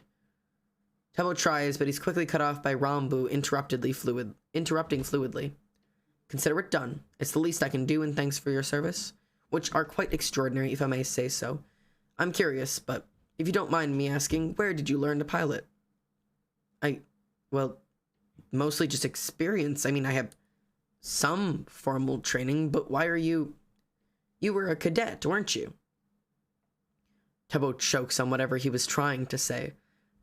Tubbo tries, but he's quickly cut off by Ranbu interrupting fluidly. Consider it done. It's the least I can do, and thanks for your service, which are quite extraordinary, if I may say so. I'm curious, but If you don't mind me asking, where did you learn to pilot? Well, mostly just experience. I mean, I have some formal training, but why are you... You were a cadet, weren't you? Tubbo chokes on whatever he was trying to say,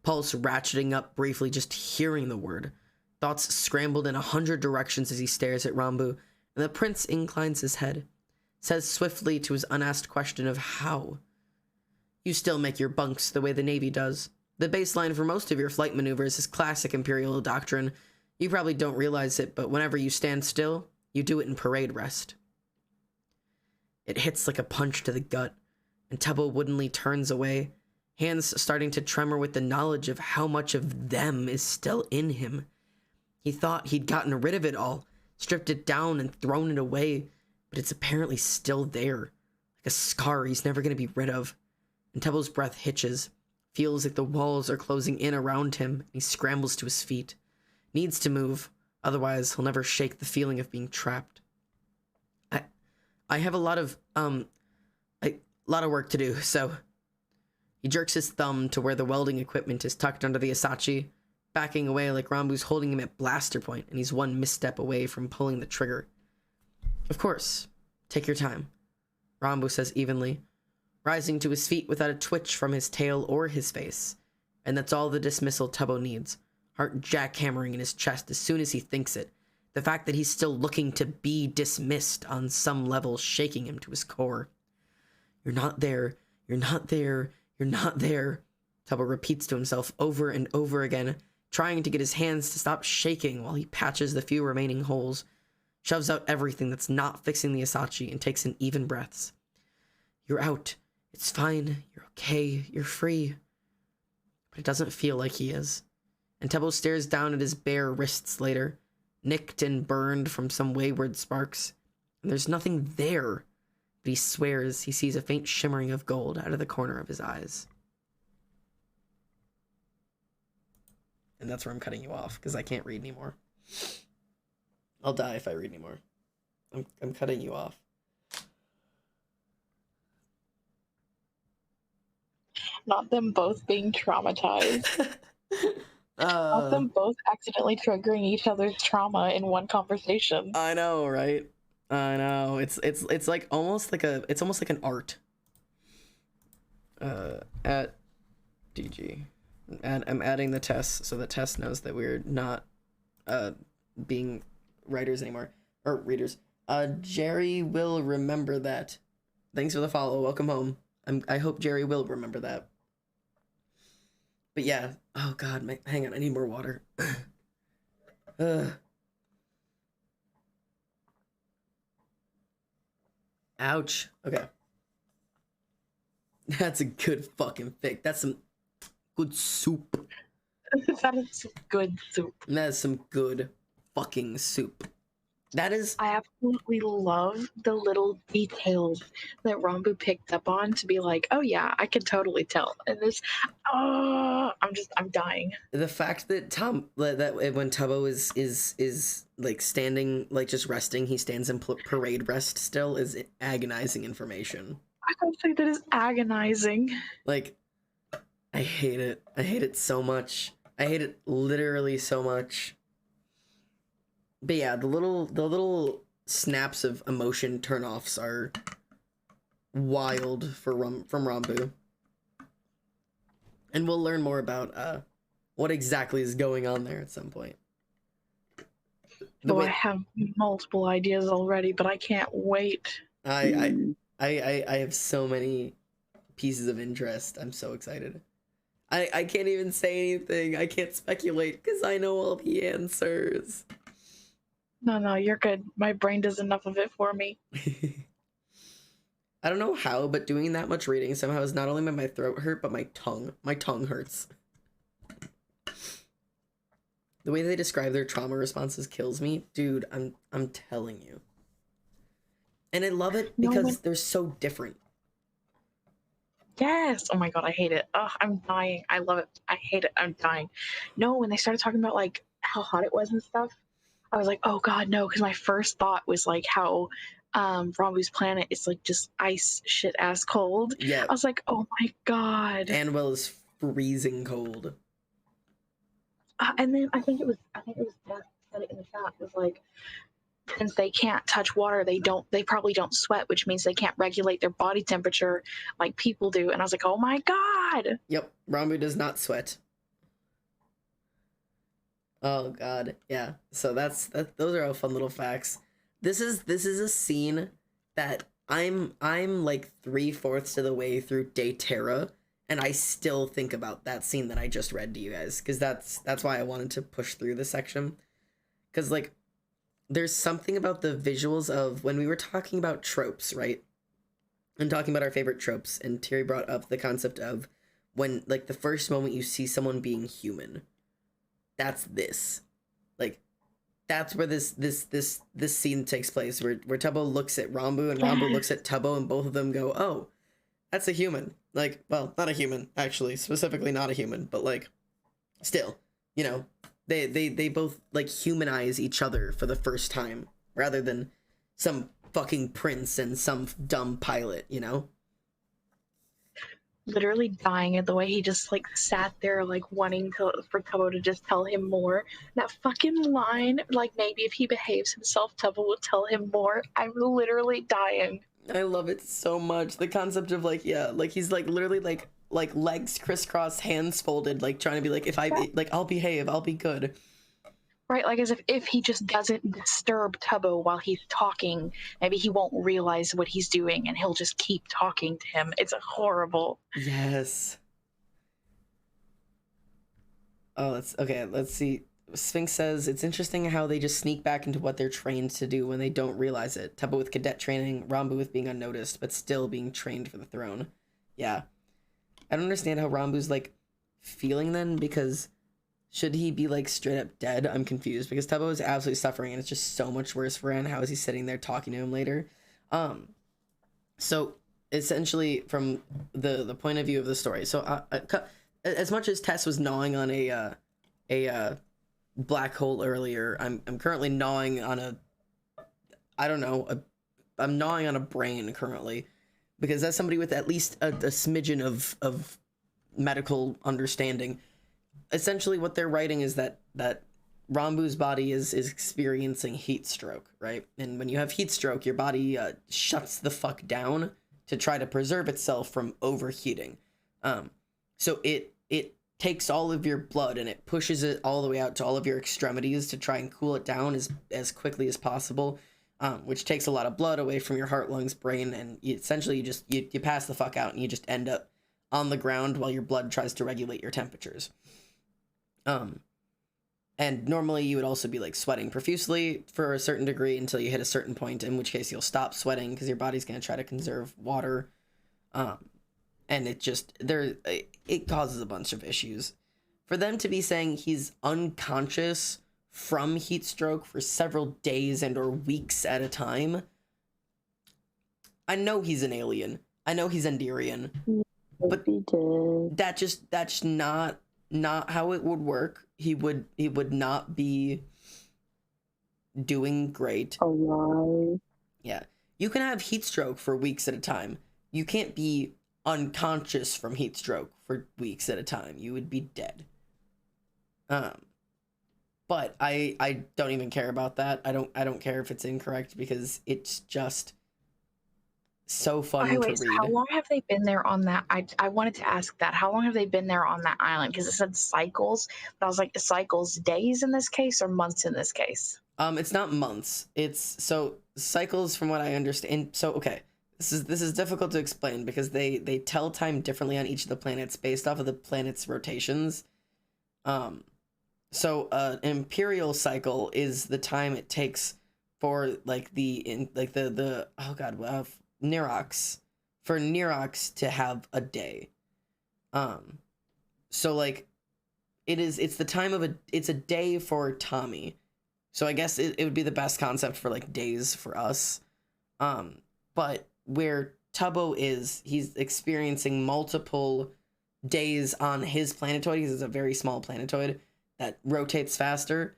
pulse ratcheting up briefly just hearing the word. Thoughts scrambled in 100 directions as he stares at Rambu, and the prince inclines his head, says swiftly to his unasked question of how. You still make your bunks the way the Navy does. The baseline for most of your flight maneuvers is classic Imperial doctrine. You probably don't realize it, but whenever you stand still, you do it in parade rest. It hits like a punch to the gut, and Tubbo woodenly turns away, hands starting to tremor with the knowledge of how much of them is still in him. He thought he'd gotten rid of it all, stripped it down and thrown it away, but it's apparently still there, like a scar he's never going to be rid of. And Tubbo's breath hitches, feels like the walls are closing in around him, and he scrambles to his feet. Needs to move, otherwise he'll never shake the feeling of being trapped. I have a lot of work to do, so... He jerks his thumb to where the welding equipment is tucked under the Asachi, backing away like Rambu's holding him at blaster point, and he's one misstep away from pulling the trigger. Of course. Take your time, Rambu says evenly, rising to his feet without a twitch from his tail or his face. And that's all the dismissal Tubbo needs, heart jackhammering in his chest as soon as he thinks it. The fact that he's still looking to be dismissed on some level shaking him to his core. You're not there, you're not there, you're not there, Tubbo repeats to himself over and over again, trying to get his hands to stop shaking while he patches the few remaining holes, shoves out everything that's not fixing the Asachi, and takes in even breaths. You're out. It's fine. You're okay. You're free. But it doesn't feel like he is. And Tubbo stares down at his bare wrists later, nicked and burned from some wayward sparks, and there's nothing there, but he swears he sees a faint shimmering of gold out of the corner of his eyes. And that's where I'm cutting you off, because I can't read anymore. I'll die if I read anymore. I'm cutting you off. Not them both being traumatized. Not them both accidentally triggering each other's trauma in one conversation. I know, right? I know. It's like almost like an art. At DG. I'm adding the Tess so that Tess knows that we're not being writers anymore. Or readers. Jerry will remember that. Thanks for the follow. Welcome home. I hope Jerry will remember that. But yeah. Oh god, hang on, I need more water. Ouch. Okay. That's a good fucking fix. That's some good soup. That is good soup. That is some good fucking soup. That is... I absolutely love the little details that Rambu picked up on to be like, oh yeah, I can totally tell. And this, I'm dying. The fact that that when Tubbo is like standing, like just resting, he stands in parade rest still is agonizing information. I don't think that is agonizing. Like, I hate it. I hate it so much. I hate it literally so much. But yeah, the little snaps of emotion turnoffs are wild from Rambu. And we'll learn more about what exactly is going on there at some point. I have multiple ideas already, but I can't wait. I have so many pieces of interest. I'm so excited. I can't even say anything. I can't speculate because I know all the answers. No, you're good. My brain does enough of it for me. I don't know how, but doing that much reading somehow has not only made my throat hurt, but my tongue hurts. The way they describe their trauma responses kills me. Dude, I'm telling you. And I love it because they're so different. Yes. Oh my god, I hate it. Oh, I'm dying. I love it. I hate it. I'm dying. No, when they started talking about like how hot it was and stuff, I was like, oh god, no, because my first thought was like how Rambu's planet is like just ice shit ass cold. Yeah, I was like, oh my god. Annabelle is freezing cold. And then I think it was Beth said it in the chat. It was like, since they can't touch water, they probably don't sweat, which means they can't regulate their body temperature like people do. And I was like, oh my god. Yep, Rambu does not sweat. Oh god, yeah. So that's those are all fun little facts. This is a scene that I'm like 3/4 of the way through Day Terra, and I still think about that scene that I just read to you guys, because that's why I wanted to push through this section. Because like there's something about the visuals of when we were talking about tropes, right? And talking about our favorite tropes, and Terry brought up the concept of when like the first moment you see someone being human. That's this. Like that's where this scene takes place, where Tubbo looks at Rambu and Rambu looks at Tubbo, and both of them go, "Oh, that's a human." Like, well, not a human, actually, specifically not a human, but like still, you know, they both like humanize each other for the first time rather than some fucking prince and some dumb pilot, you know? Literally dying at the way he just like sat there like wanting for Tubbo to just tell him more. That fucking line, like maybe if he behaves himself, Tubbo will tell him more. I'm literally dying. I love it so much. The concept of like, yeah, like he's like literally like legs crisscrossed, hands folded, like trying to be like, if I like, I'll behave, I'll be good. Right, like as if he just doesn't disturb Tubbo while he's talking, maybe he won't realize what he's doing and he'll just keep talking to him. It's horrible. Yes. Oh, that's okay. Let's see. Sphinx says it's interesting how they just sneak back into what they're trained to do when they don't realize it. Tubbo with cadet training, Rambu with being unnoticed, but still being trained for the throne. Yeah. I don't understand how Rambu's like feeling then, because should he be like straight up dead? I'm confused, because Tubbo is absolutely suffering and it's just so much worse for him. How is he sitting there talking to him later? So essentially from the point of view of the story. So as much as Tess was gnawing on a black hole earlier, I'm currently gnawing on I'm gnawing on a brain currently, because as somebody with at least a smidgen of medical understanding, essentially what they're writing is that Rambu's body is experiencing heat stroke, right? And when you have heat stroke, your body shuts the fuck down to try to preserve itself from overheating. So it takes all of your blood and it pushes it all the way out to all of your extremities to try and cool it down as quickly as possible, which takes a lot of blood away from your heart, lungs, brain, and essentially you pass the fuck out and you just end up on the ground while your blood tries to regulate your temperatures. And normally you would also be like sweating profusely for a certain degree until you hit a certain point, in which case you'll stop sweating because your body's going to try to conserve water. And it causes a bunch of issues. For them to be saying he's unconscious from heat stroke for several days and or weeks at a time, I know he's an alien. I know he's Enderian. But that's not how it would work. He would not be doing great. Alive. Yeah. You can have heat stroke for weeks at a time. You can't be unconscious from heat stroke for weeks at a time. You would be dead. But I don't even care about that. I don't care if it's incorrect, because it's just so fun to read. How long have they been there on that? I wanted to ask that. How long have they been there on that island? Because it said cycles, but I was like, cycles days in this case or months in this case? It's not months. It's so cycles from what I understand. So okay, this is difficult to explain because they tell time differently on each of the planets based off of the planet's rotations. So an imperial cycle is the time it takes for like the Nirox, for Nirox to have a day. So like it's the time of it's a day for Tommy. So I guess it would be the best concept for like days for us. But where Tubbo is, he's experiencing multiple days on his planetoid, because it's a very small planetoid that rotates faster.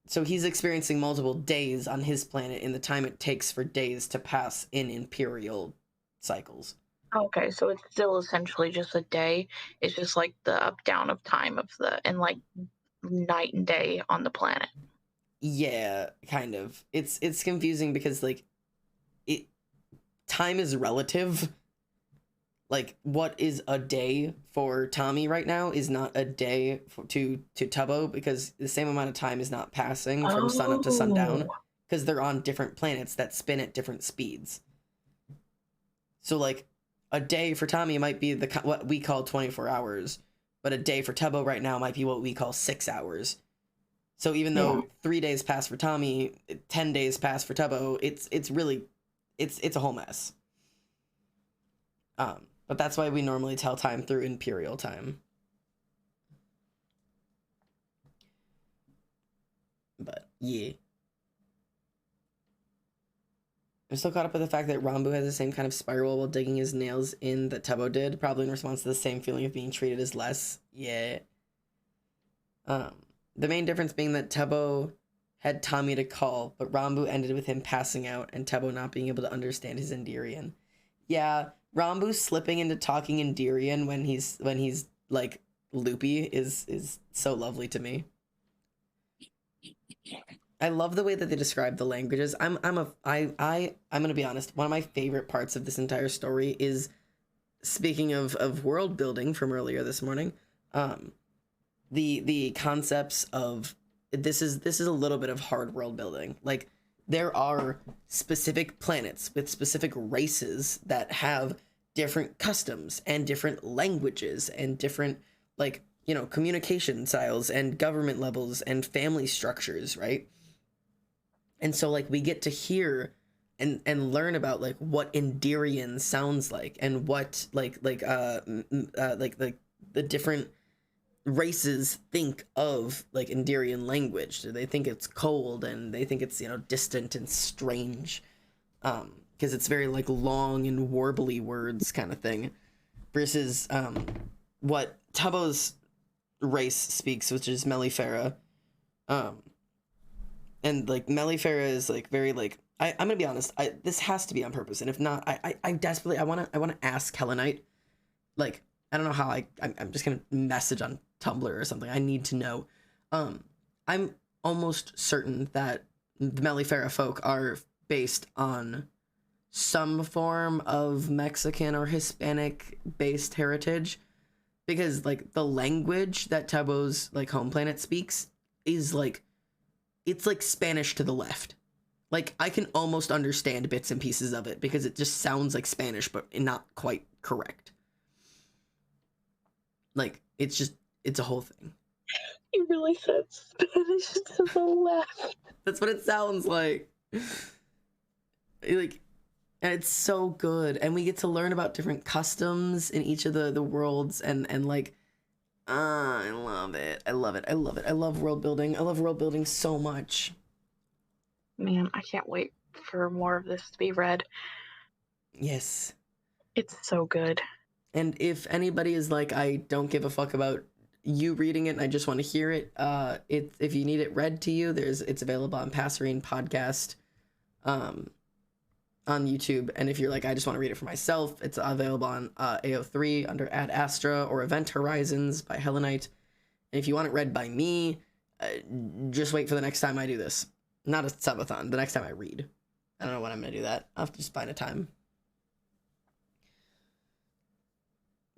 So he's experiencing multiple days on his planet in the time it takes for days to pass in imperial cycles. Okay, so it's still essentially just a day. It's just like the up down of time of and like night and day on the planet. Yeah, kind of. It's confusing because like time is relative. Like, what is a day for Tommy right now is not a day to Tubbo, because the same amount of time is not passing from sun up to sundown, because they're on different planets that spin at different speeds. So, like, a day for Tommy might be what we call 24 hours, but a day for Tubbo right now might be what we call 6 hours. So even though 3 days pass for Tommy, 10 days pass for Tubbo, it's really a whole mess. But that's why we normally tell time through imperial time. But yeah. I'm still caught up with the fact that Rambu has the same kind of spiral while digging his nails in that Tubbo did, probably in response to the same feeling of being treated as less. Yeah. The main difference being that Tubbo had Tommy to call, but Rambu ended with him passing out and Tubbo not being able to understand his Endirian. Yeah, Rambu slipping into talking Endirian when he's like loopy is so lovely to me. I love the way that they describe the languages. I'm gonna be honest. One of my favorite parts of this entire story is, speaking of world building from earlier this morning, the concepts of this is a little bit of hard world building. Like, there are specific planets with specific races that have different customs and different languages and different, like, you know, communication styles and government levels and family structures, right? And so, like, we get to hear and learn about, like, what Endirian sounds like and what the different races think of, like, Endirian language. They think it's cold and they think it's, you know, distant and strange, because it's very, like, long and warbly words kind of thing, versus what Tubbo's race speaks, which is Mellifera. And, like, Mellifera is, like, very, like, I'm gonna be honest, this has to be on purpose, and if not, I desperately I wanna ask Helenite, like, I don't know how I'm just gonna message on Tumblr or something. I need to know. I'm almost certain that the Mellifera folk are based on some form of Mexican or Hispanic based heritage, because, like, the language that Tubbo's, like, home planet speaks is, like, it's like Spanish to the left. Like, I can almost understand bits and pieces of it because it just sounds like Spanish, but not quite correct. Like, it's a whole thing. You really said Spanish to the left. That's what it sounds like. Like, and it's so good. And we get to learn about different customs in each of the worlds, and like, I love it. I love it. I love it. I love world building. I love world building so much. Man, I can't wait for more of this to be read. Yes. It's so good. And if anybody is like, I don't give a fuck about you reading it and I just want to hear it, if you need it read to you, it's available on Passerine Podcast on YouTube. And if you're like, I just want to read it for myself, it's available on AO3 under Ad Astra or Event Horizons by Helenite. And if you want it read by me, just wait for the next time I do this. Not a subathon, the next time I read. I don't know when I'm going to do that. I'll have to just find a time.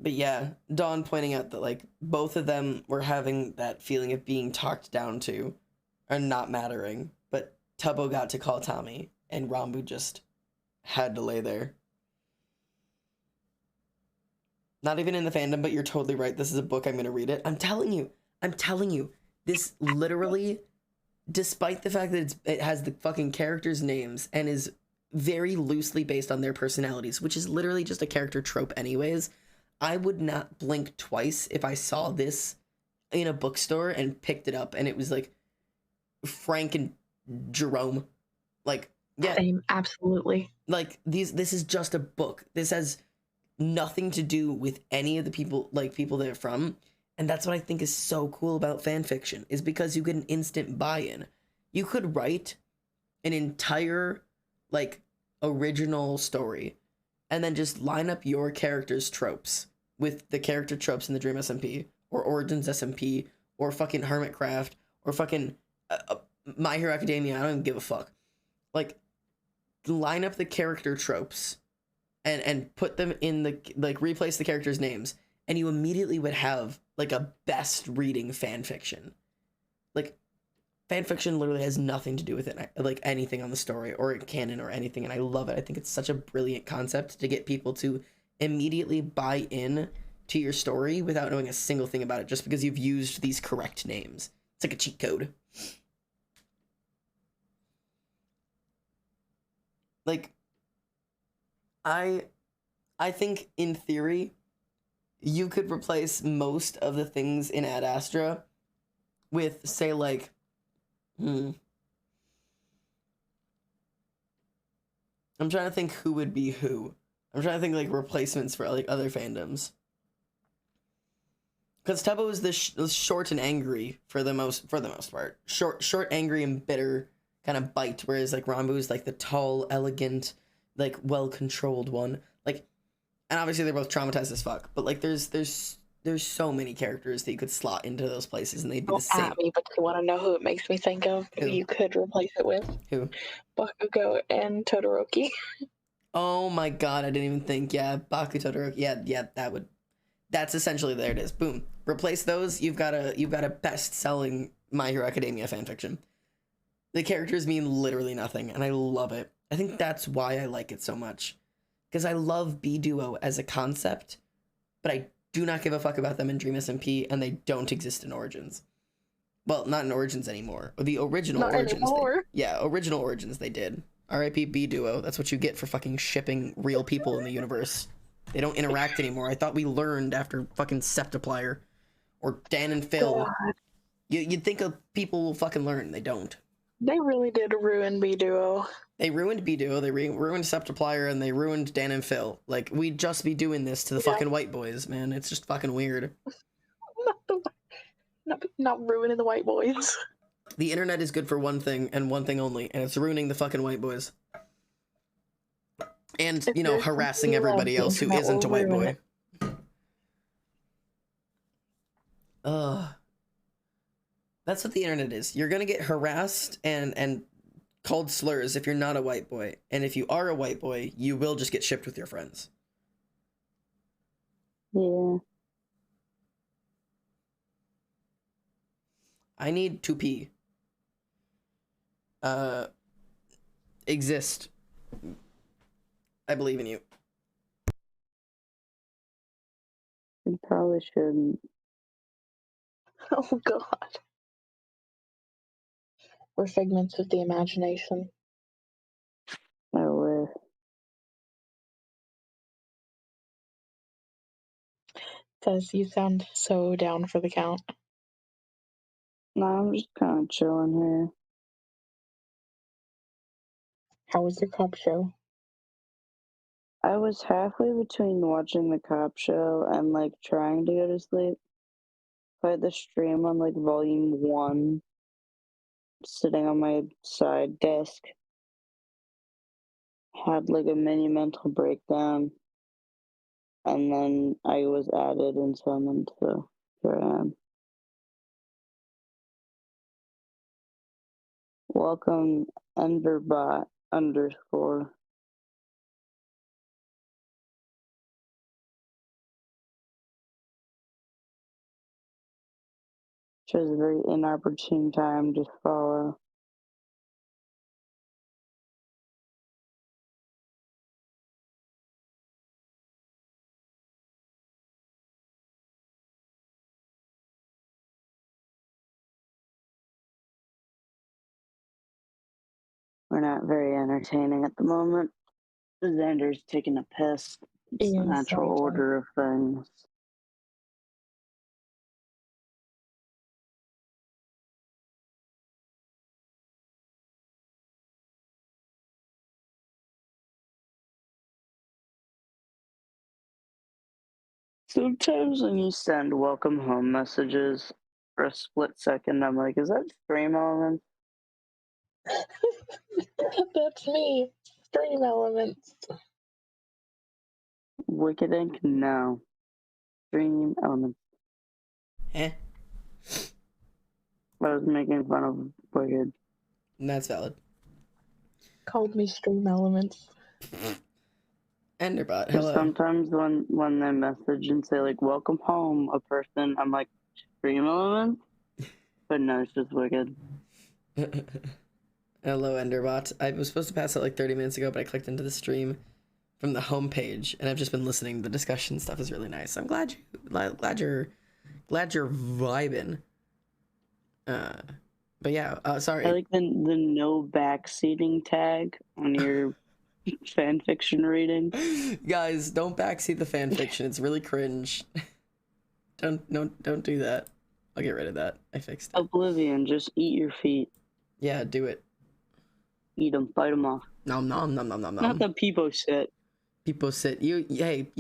But yeah, Dawn pointing out that, like, both of them were having that feeling of being talked down to or not mattering. But Tubbo got to call Tommy, and Rambu just had to lay there. Not even in the fandom, but you're totally right. This is a book. I'm going to read it. I'm telling you. This literally, despite the fact that it has the fucking characters' names and is very loosely based on their personalities, which is literally just a character trope anyways, I would not blink twice if I saw this in a bookstore and picked it up and it was like Frank and Jerome. Like, yeah. Same, absolutely. Like, this is just a book. This has nothing to do with any of the people they're from. And that's what I think is so cool about fan fiction, is because you get an instant buy-in. You could write an entire, like, original story and then just line up your character's tropes with the character tropes in the Dream SMP or Origins SMP or fucking Hermitcraft or fucking My Hero Academia. I don't even give a fuck. Like, line up the character tropes and put them in the, like, replace the characters' names, and you immediately would have like a best reading fan fiction. Like, fan fiction literally has nothing to do with it, like anything on the story or canon or anything, and I love it. I think it's such a brilliant concept to get people to immediately buy in to your story without knowing a single thing about it, just because you've used these correct names. It's like a cheat code. Like, I think in theory you could replace most of the things in Ad Astra with, say, like, I'm trying to think who would be who. I'm trying to think, like, replacements for, like, other fandoms. Because Tubbo is the short and angry for the most part. Short, angry, and bitter kind of bite, whereas, like, Ranbu is, like, the tall, elegant, like, well-controlled one. Like, and obviously they're both traumatized as fuck, but, like, there's so many characters that you could slot into those places, and they'd be the same. At me, but you want to know who it makes me think of? Who you could replace it with? Who? Bakugo and Todoroki. Oh my god, I didn't even think. Yeah, Baku Todoroki. Yeah, that's essentially, there it is. Boom. Replace those. You've got a best-selling My Hero Academia fanfiction. The characters mean literally nothing, and I love it. I think that's why I like it so much, because I love B-Duo as a concept, but I do not give a fuck about them in Dream SMP, and they don't exist in Origins. Well, not in Origins anymore. The original Not Origins. anymore. Original Origins they did. R.I.P. B-Duo. That's what you get for fucking shipping real people in the universe. They don't interact anymore. I thought we learned after fucking Septiplier or Dan and Phil. God. You'd think people will fucking learn. They don't. They really did ruin B-Duo. They ruined B-Duo, they ruined Septiplier, and they ruined Dan and Phil. Like, we'd just be doing this to the fucking white boys, man. It's just fucking weird. Not ruining the white boys. The internet is good for one thing, and one thing only, and it's ruining the fucking white boys. And, you know, harassing everybody else who isn't a white boy. That's what the internet is. You're gonna get harassed and called slurs if you're not a white boy. And if you are a white boy, you will just get shipped with your friends. Yeah. I need to pee. Exist. I believe in you. You probably shouldn't. Oh god. We're figments of the imagination. No way. Says you sound so down for the count. No, I'm just kind of chilling here. How was your cop show? I was halfway between watching the cop show and, like, trying to go to sleep. I had the stream on, like, volume 1, sitting on my side desk. Had, like, a mini mental breakdown. And then I was added and summoned, so here I am. Welcome, Enderbot _ Chose a very inopportune time to follow. We're not very entertaining at the moment. Xander's taking a piss. It's the natural order of things. Sometimes when you send welcome home messages, for a split second, I'm like, is that stream on? That's me. Stream elements. Wicked Ink? No. Dream Elements. Eh, I was making fun of Wicked. that's valid. Called me stream elements. Enderbot, hello. Sometimes when they message and say like "Welcome home," a person, I'm like, "Dream Elements," but no, it's just Wicked. Hello, Enderbot. I was supposed to pass it like 30 minutes ago, but I clicked into the stream from the homepage, and I've just been listening. The discussion stuff is really nice. I'm glad you're vibing. But yeah, sorry. I like the no backseating tag on your fan fiction reading. Guys, don't backseat the fan fiction. It's really cringe. Don't do that. I'll get rid of that. I fixed it. Oblivion, just eat your feet. Yeah, do it. Eat them, bite them off. Nom nom nom nom nom nom. Not the people shit. People sit.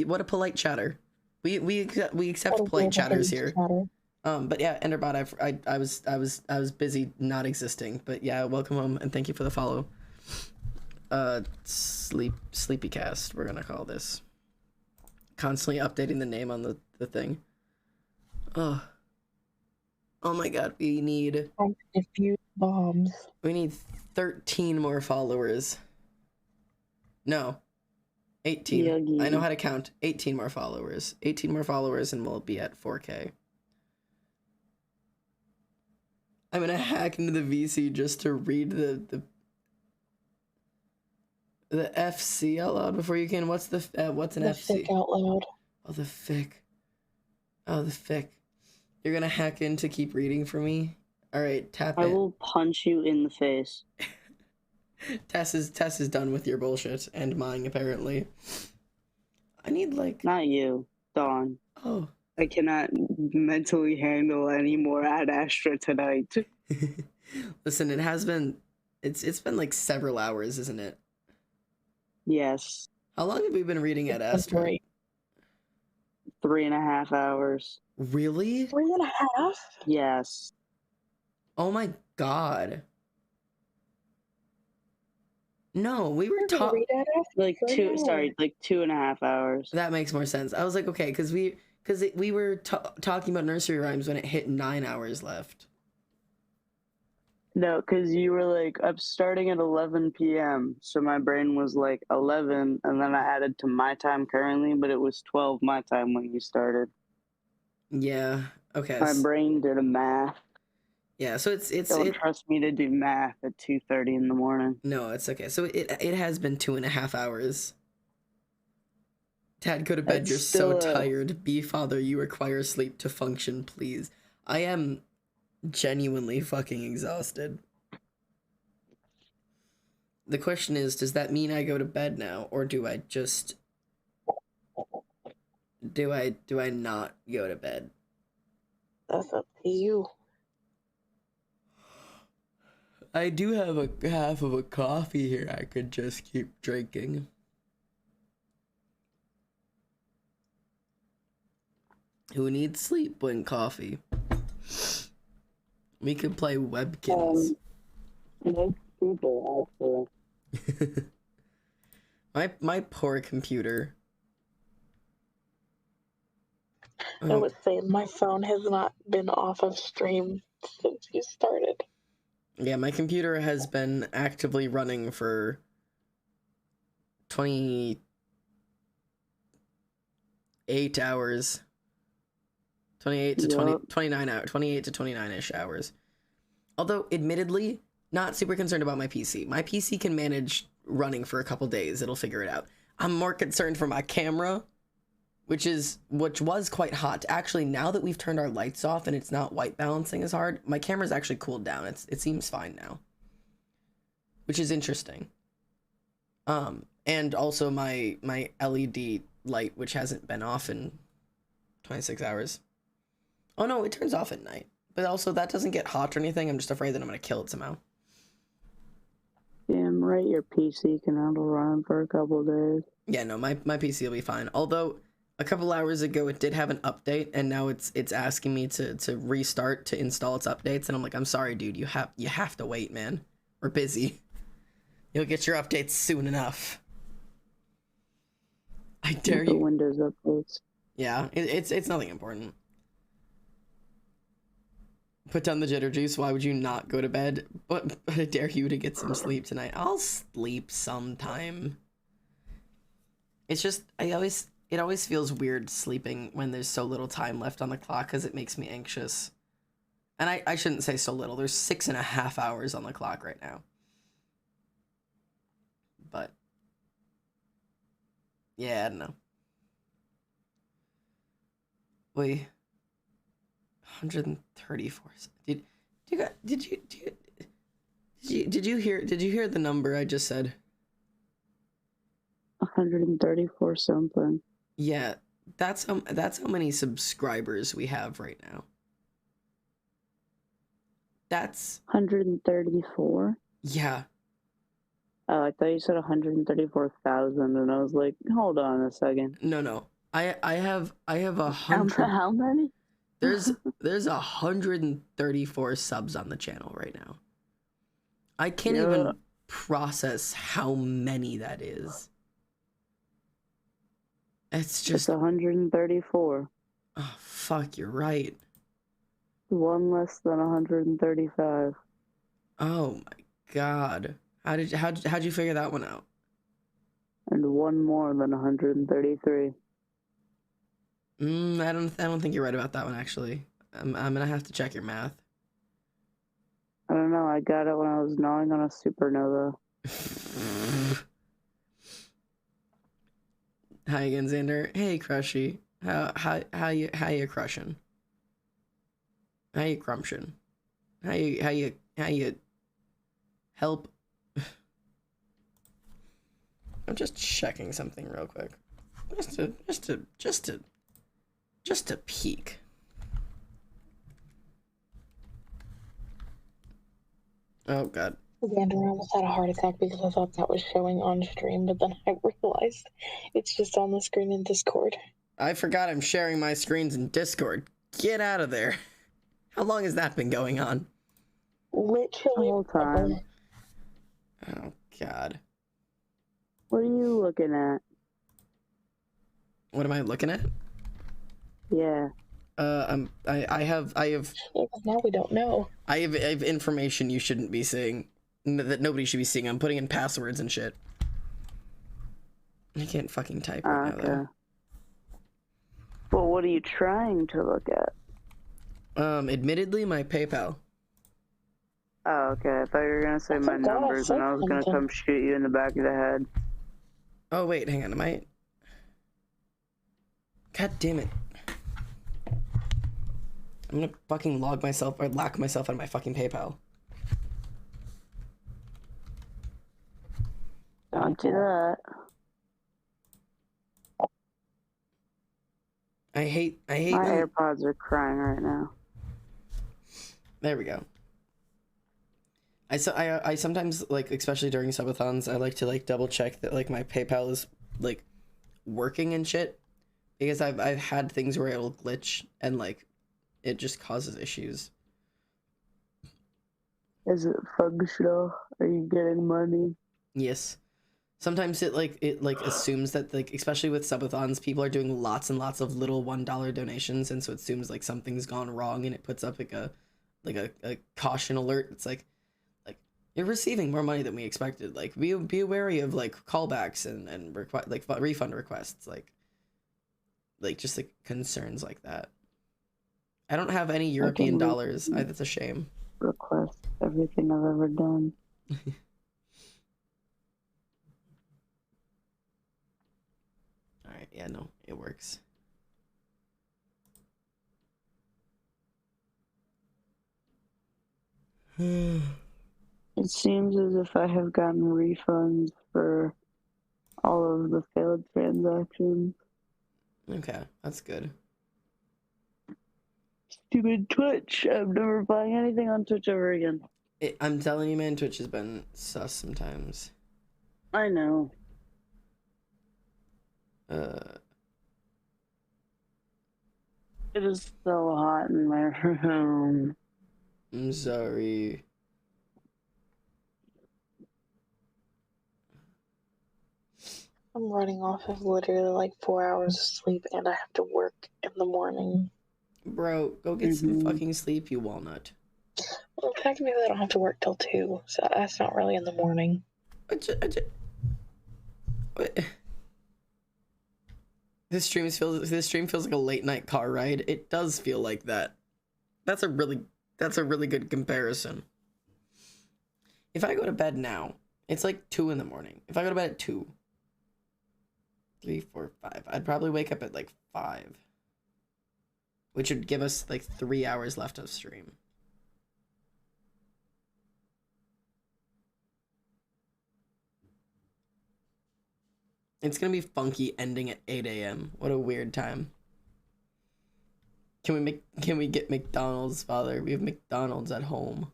What a polite chatter. We accept polite chatters here. But yeah, Enderbot, I was busy not existing. But yeah, welcome home and thank you for the follow. Sleepy cast, we're gonna call this. Constantly updating the name on the thing. Oh my god, we need A few bombs. 13 more followers. No. 18. Yuggy. I know how to count. 18 more followers. 18 more followers and we'll be at 4K. I'm gonna hack into the VC just to read the FC out loud before you can. What's an FC? Fic out loud. Oh, the fic. Oh, the fic. You're gonna hack in to keep reading for me? Alright, tap in. I will punch you in the face. Tess is done with your bullshit and mine, apparently. I need, like... Not you, Dawn. Oh. I cannot mentally handle any more Ad Astra tonight. Listen, it has been... It's been, like, several hours, isn't it? Yes. How long have we been reading Ad Astra? 3.5 hours. Really? 3.5? Yes. Oh my god. No, we were talking... Like 2.5 hours. That makes more sense. I was like, okay, because we were talking about nursery rhymes when it hit 9 hours left. No, because you were like, I'm starting at 11 p.m. So my brain was like 11, and then I added to my time currently, but it was 12 my time when you started. Yeah. Okay. My brain did a math. Yeah. So Don't trust me to do math at 2:30 in the morning. No, it's okay. So it has been 2.5 hours. Dad, go to bed. You're so tired. Be father. You require sleep to function, please. I am genuinely fucking exhausted. The question is, does that mean I go to bed now, or do I just... Do I not go to bed? That's up to you. I do have a half of a coffee here I could just keep drinking. Who needs sleep when coffee? We could play Webkins. Most people, actually. My poor computer. I would say my phone has not been off of stream since you started. Yeah, my computer has been actively running for 28 hours. 28 to 29 hours, 28 to 29-ish hours. Although, admittedly, not super concerned about my PC. My PC can manage running for a couple days. It'll figure it out. I'm more concerned for my camera, which was quite hot. Actually, now that we've turned our lights off and it's not white balancing as hard, my camera's actually cooled down. It seems fine now, which is interesting. And also my LED light, which hasn't been off in 26 hours. Oh no, it turns off at night. But also that doesn't get hot or anything. I'm just afraid that I'm gonna kill it somehow. Damn right, your PC can handle running for a couple of days. Yeah, no, my PC will be fine. Although a couple hours ago it did have an update, and now it's asking me to restart to install its updates, and I'm like, I'm sorry, dude, you have to wait, man. or busy. You'll get your updates soon enough. I dare The you. Windows updates. Yeah, it's nothing important. Put down the jitter juice. Why would you not go to bed? But I dare you to get some sleep tonight. I'll sleep sometime. It's just it always feels weird sleeping when there's so little time left on the clock because it makes me anxious. And I shouldn't say so little. There's 6.5 hours on the clock right now. But yeah, I don't know. Wait, 134. Did you hear the number I just said? 134 something. Yeah, that's how many subscribers we have right now. That's 134. yeah. Oh, I thought you said 134,000, and I was like, hold on a second. No. I have 100. How many? There's 134 subs on the channel right now. I can't even process how many that is. It's just 134. oh fuck, you're right. One less than 135. Oh my god. How'd you figure that one out? And one more than 133. I don't think you're right about that one actually. I'm gonna have to check your math. I don't know, I got it when I was gnawing on a supernova. Hi again, Xander. Hey, Crushy. How you crushing? How you crumption? How you help? I'm just checking something real quick. Just to peek. Oh god. Xander, I almost had a heart attack because I thought that was showing on stream, but then I realized it's just on the screen in Discord. I forgot I'm sharing my screens in Discord. Get out of there. How long has that been going on? Literally The whole time. Oh god. What are you looking at? What am I looking at? Yeah. I have now we don't know. I have information you shouldn't be seeing, that nobody should be seeing. I'm putting in passwords and shit. I can't fucking type right now though. Well, what are you trying to look at? Admittedly, my PayPal. Oh, okay. I thought you were gonna say my numbers, and I was gonna come shoot you in the back of the head. Oh wait, hang on. Am I? God damn it! I'm gonna fucking lock myself out of my fucking PayPal. Don't do that. I hate My when... AirPods are crying right now. There we go. I sometimes, like, especially during subathons, I like to like double check that like my PayPal is like working and shit, because I've had things where it'll glitch and like it just causes issues. Is it functional? Are you getting money? Yes. Sometimes it assumes that, like, especially with subathons, people are doing lots and lots of little $1 donations, and so it assumes like something's gone wrong, and it puts up like a caution alert. It's like you're receiving more money than we expected. Like, be wary of like callbacks and refund requests, like just like concerns like that. I don't have any European dollars. That's a shame. Request everything I've ever done. Alright, yeah, no, it works. It seems as if I have gotten refunds for all of the failed transactions. Okay, that's good. Stupid Twitch. I'm never buying anything on Twitch ever again. I'm telling you, man, Twitch has been sus sometimes. I know. It is so hot in my room. I'm sorry. I'm running off of literally like 4 hours of sleep, and I have to work in the morning. Bro, go get some fucking sleep, you walnut. Well, technically, I don't have to work till 2, so that's not really in the morning. What? This stream feels like a late night car ride. It does feel like that. That's a really good comparison. If I go to bed now, it's like 2 in the morning. If I go to bed at 2, 3, 4, 5, I'd probably wake up at like 5, which would give us like 3 hours left of stream. It's gonna be funky ending at 8 a.m. What a weird time. Can we get McDonald's, Father? We have McDonald's at home.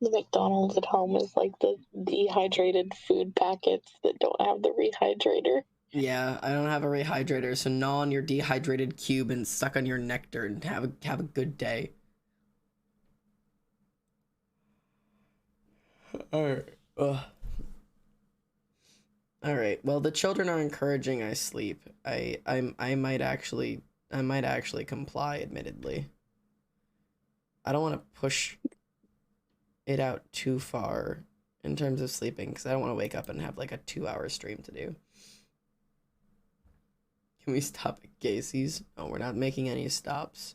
The McDonald's at home is like the dehydrated food packets that don't have the rehydrator. Yeah, I don't have a rehydrator, so gnaw on your dehydrated cube and suck on your nectar and have a good day. Alright. Alright, well the children are encouraging I sleep. I might actually comply, admittedly. I don't want to push it out too far in terms of sleeping, because I don't want to wake up and have like a 2-hour stream to do. Can we stop at Gacy's? No, we're not making any stops.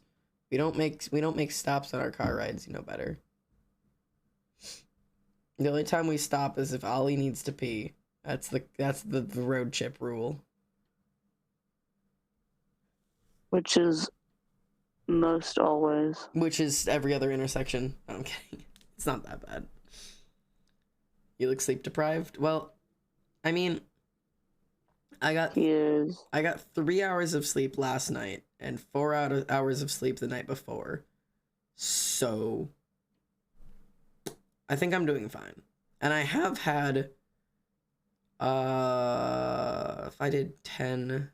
We don't make stops on our car rides, you know better. The only time we stop is if Ollie needs to pee. That's the road trip rule. Which is most always. Which is every other intersection. No, I'm kidding. It's not that bad. You look sleep deprived? Well, I mean, I got 3 hours of sleep last night and 4 hours of sleep the night before. So I think I'm doing fine. And I have had if I did 10,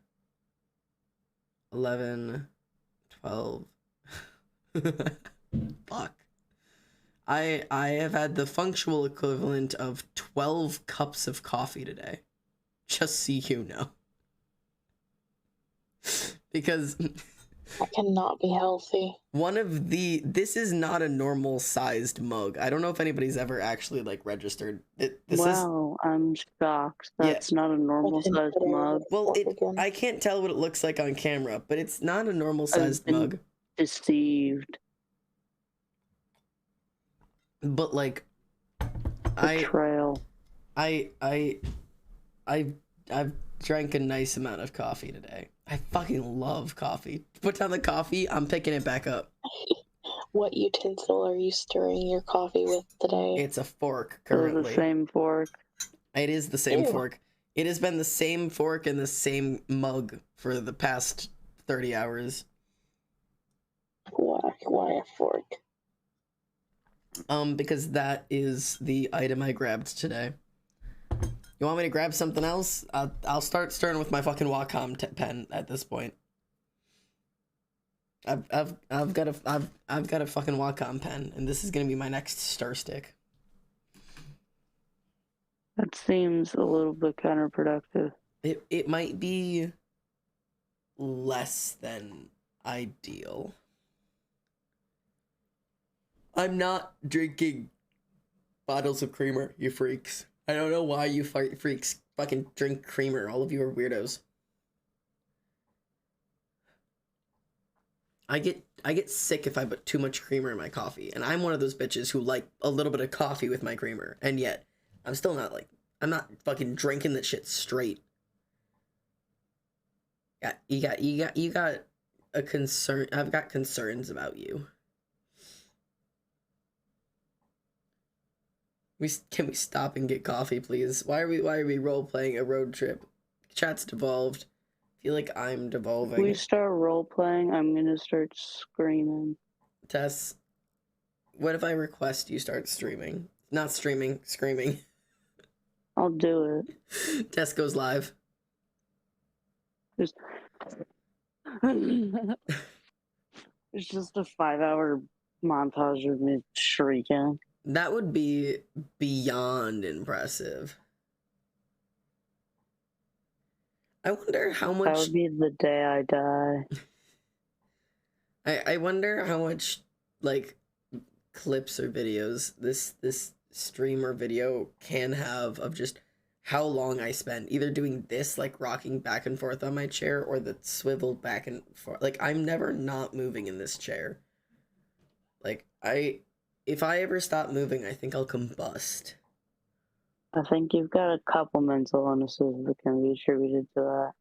11, 12 fuck. I have had the functional equivalent of 12 cups of coffee today. Just so you know. Because I cannot be healthy. this is not a normal sized mug. I don't know if anybody's ever actually like registered. I'm shocked. That's not a normal sized mug. Well, I can't tell what it looks like on camera, but it's not a normal sized mug. Deceived. But like Betrayal. I've drank a nice amount of coffee today. I fucking love coffee. Put down the coffee, I'm picking it back up. What utensil are you stirring your coffee with today? It's a fork currently. The same fork. It is the same fork. It has been the same fork and the same mug for the past 30 hours. Why a fork? Because that is the item I grabbed today. You want me to grab something else? I'll start stirring with my fucking Wacom pen at this point. I've got a fucking Wacom pen, and this is gonna be my next stir stick. That seems a little bit counterproductive. It might be less than ideal. I'm not drinking bottles of creamer, you freaks. I don't know why you freaks fucking drink creamer. All of you are weirdos. I get sick if I put too much creamer in my coffee, and I'm one of those bitches who like a little bit of coffee with my creamer, and yet I'm still not I'm not fucking drinking that shit straight. Yeah, you got a concern. I've got concerns about you. Can we stop and get coffee, please? Why are we role playing a road trip? Chat's devolved. I feel like I'm devolving. If we start role playing, I'm gonna start screaming. Tess, what if I request you start streaming? Not streaming, screaming. I'll do it. Tess goes live. It's just a 5-hour montage of me shrieking. That would be beyond impressive. I wonder how That much would be the day I die. I wonder how much like clips or videos this stream or video can have of just how long I spent either doing this, like rocking back and forth on my chair, or the swivel back and forth. Like, I'm never not moving in this chair. Like, if I ever stop moving, I think I'll combust. I think you've got a couple mental illnesses that can be attributed to that.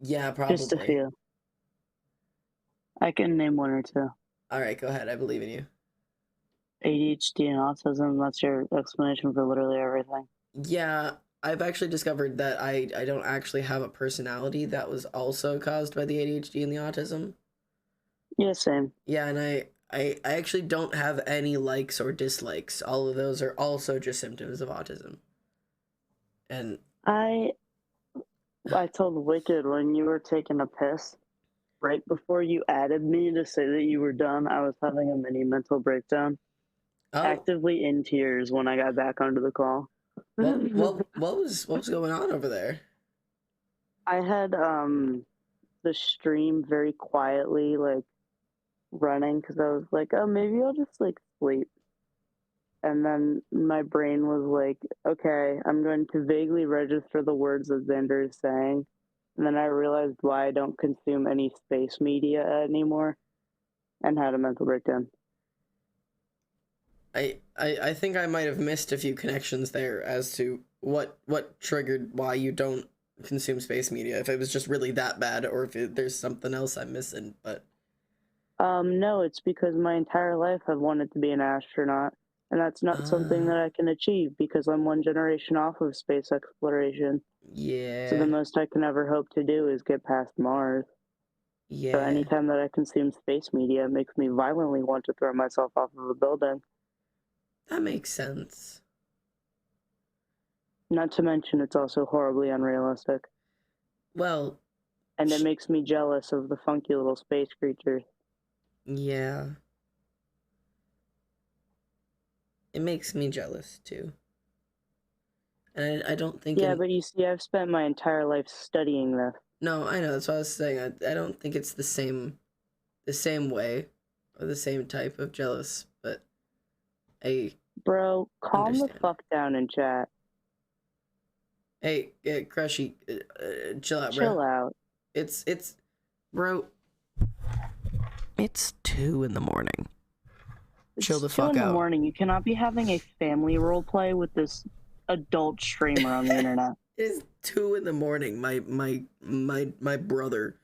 Yeah, probably. Just a few. I can name one or two. All right, go ahead. I believe in you. ADHD and autism, that's your explanation for literally everything. Yeah, I've actually discovered that I don't actually have a personality that was also caused by the ADHD and the autism. Yeah, same. Yeah, and I actually don't have any likes or dislikes. All of those are also just symptoms of autism. And I told Wicked when you were taking a piss, right before you added me to say that you were done, I was having a mini mental breakdown. oh, Actively in tears when I got back onto the call. what was going on over there? I had the stream very quietly like running because I was like, oh, maybe I'll just like sleep. And then my brain was like, okay, I'm going to vaguely register the words that Xander is saying. And then I realized why I don't consume any space media anymore and had a mental breakdown. I think I might have missed a few connections there as to what triggered why you don't consume space media. If it was just really that bad, or if there's something else I'm missing. But no, it's because my entire life I've wanted to be an astronaut, and that's not something that I can achieve because I'm one generation off of space exploration. yeah. So the most I can ever hope to do is get past Mars. Yeah. So anytime that I consume space media, it makes me violently want to throw myself off of a building. That makes sense. Not to mention it's also horribly unrealistic. Well, and it makes me jealous of the funky little space creatures. Yeah. It makes me jealous too. And I don't think. Yeah, but you see, I've spent my entire life studying this. No, I know. That's what I was saying. I don't think it's the same way, or the same type of jealous. But Bro, calm the fuck down in chat. Hey, Crushy, chill out, bro. Chill out. It's bro. It's 2 in the morning. Chill the fuck out. 2 in the morning. You cannot be having a family role play with this adult streamer on the internet. It is 2 in the morning. My brother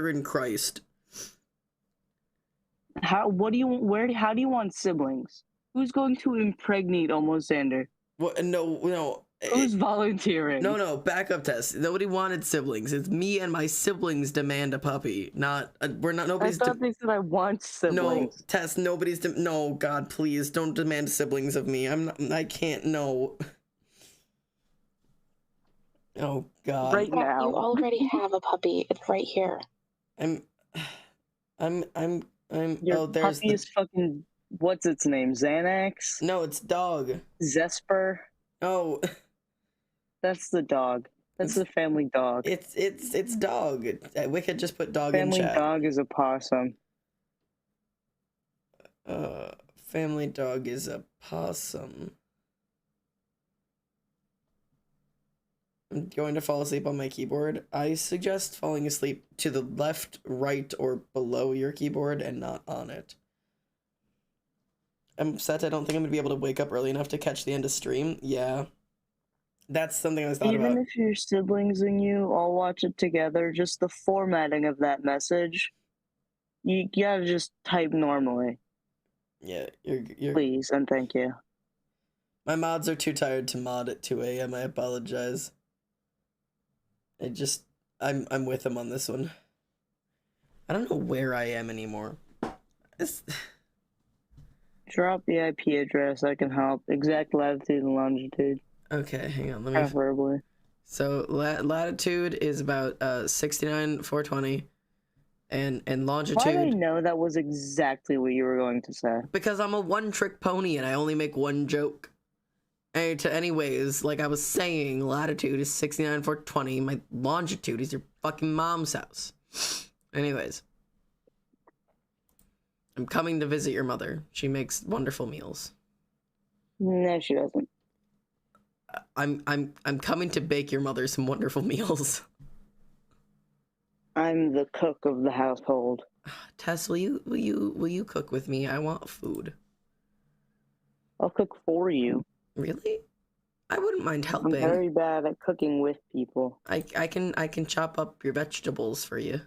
in Christ. How do you want siblings? Who's going to impregnate almost Xander? What? No. Who's volunteering? No, backup test. Nobody wanted siblings. It's me and my siblings demand a puppy. Not nobody's. I thought they said I want siblings. No, Tess. Nobody's. No, God, please don't demand siblings of me. I can't. No. Oh God. Right now. You already have a puppy. It's right here. Your there's puppy is fucking. What's its name? Xanax? No, it's dog. Zesper? Oh. That's the dog. That's the family dog. It's dog. Wicked just put dog in chat. Family dog is a possum. Family dog is a possum. I'm going to fall asleep on my keyboard. I suggest falling asleep to the left, right, or below your keyboard and not on it. I'm upset I don't think I'm going to be able to wake up early enough to catch the end of stream. Yeah. That's something I was thought about. Even if your siblings and you all watch it together, just the formatting of that message, you gotta just type normally. Yeah, you're... Please and thank you. My mods are too tired to mod at 2 a.m. I apologize. I'm with them on this one. I don't know where I am anymore. Drop the IP address, I can help. Exact latitude and longitude. Okay, hang on. Let me. Preferably. So latitude is about 69,420. and Why did I longitude. know that was exactly what you were going to say? Because I'm a one-trick pony and I only make one joke. Anyways, like I was saying, latitude is 69,420. My longitude is your fucking mom's house. Anyways, I'm coming to visit your mother. She makes wonderful meals. No, she doesn't. I'm coming to bake your mother some wonderful meals. I'm the cook of the household. Tess, will you cook with me? I want food. I'll cook for you. Really? I wouldn't mind I'm helping. very bad at cooking with people. I can chop up your vegetables for you.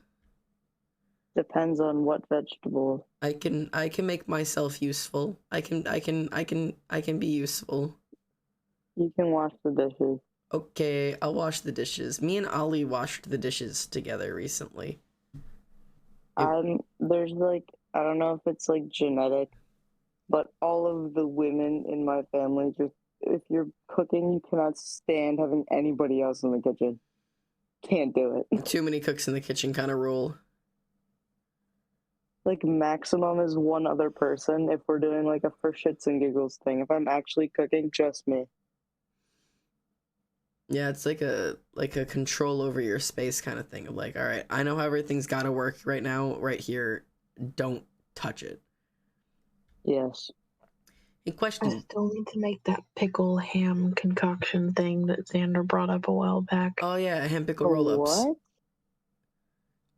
Depends on what vegetables. I can make myself useful. I can be useful. You can wash the dishes. Okay, I'll wash the dishes. Me and Ollie washed the dishes together recently. There's like, I don't know if it's like genetic, but all of the women in my family just, if you're cooking, you cannot stand having anybody else in the kitchen. Can't do it. Too many cooks in the kitchen kind of rule. Like maximum is one other person if we're doing like a for shits and giggles thing. If I'm actually cooking, just me. Yeah, it's like a control over your space kind of thing of like, all right, I know how everything's got to work right now, right here. Don't touch it. Yes. A I question. still need to make that pickle ham concoction thing that Xander brought up a while back. Oh yeah, ham pickle roll-ups.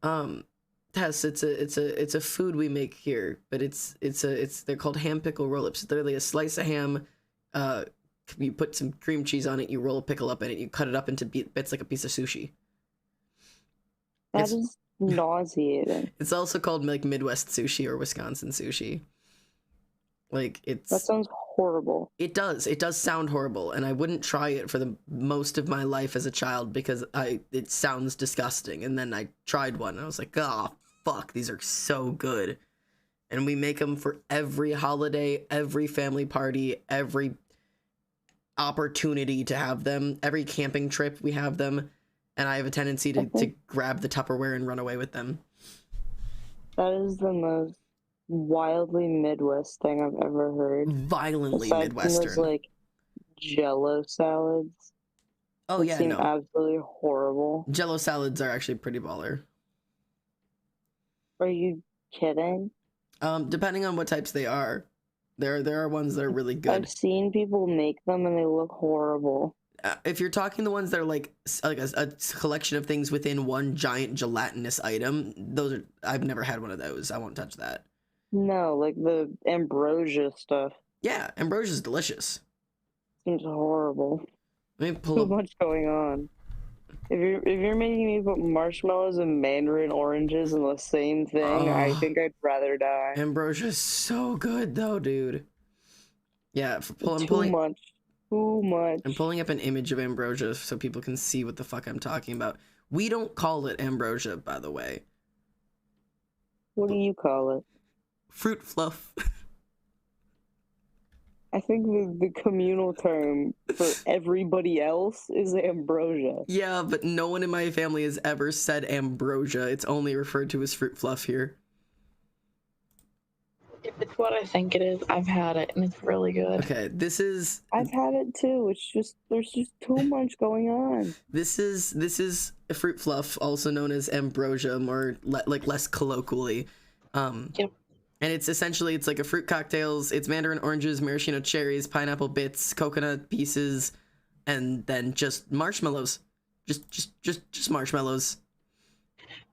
What? Tess, it's a food we make here, but they're called ham pickle roll-ups. It's literally a slice of ham, you put some cream cheese on it, you roll a pickle up in it, you cut it up into bits like a piece of sushi. That is nauseating. It's also called like Midwest sushi or Wisconsin sushi. Like That sounds horrible. It does sound horrible, and I wouldn't try it for the most of my life as a child because it sounds disgusting. And then I tried one and I was like, oh fuck, these are so good. And we make them for every holiday, every family party, every opportunity to have them, every camping trip we have them, and I have a tendency to grab the Tupperware and run away with them. That is the most wildly Midwest thing I've ever heard. Violently Aside Midwestern. from those, like Jello salads. Oh yeah, seem no. absolutely horrible. Jello salads are actually pretty baller. Are you kidding? Depending on what types they are, there are ones that are really good. I've seen people make them and they look horrible. If you're talking the ones that are like a collection of things within one giant gelatinous item, those are, I've never had one of those. I won't touch that. No, like the ambrosia stuff. Yeah, ambrosia's delicious. Seems horrible. Let me pull Too up. much going on. If you're making me put marshmallows and mandarin oranges in the same thing, I think I'd rather die. Ambrosia's so good though, dude. Yeah, Too much. I'm pulling up an image of ambrosia so people can see what the fuck I'm talking about. We don't call it ambrosia, by the way. What do you call it? Fruit fluff. I think the communal term for everybody else is ambrosia. Yeah, but no one in my family has ever said ambrosia. It's only referred to as fruit fluff here. If it's what I think it is, I've had it and it's really good. Okay, this is... I've had it too. It's just, there's just too much going on. This is a fruit fluff, also known as ambrosia, more less colloquially. Yep. And it's essentially, it's like a fruit cocktails. It's mandarin oranges, maraschino cherries, pineapple bits, coconut pieces, and then just marshmallows. Just marshmallows.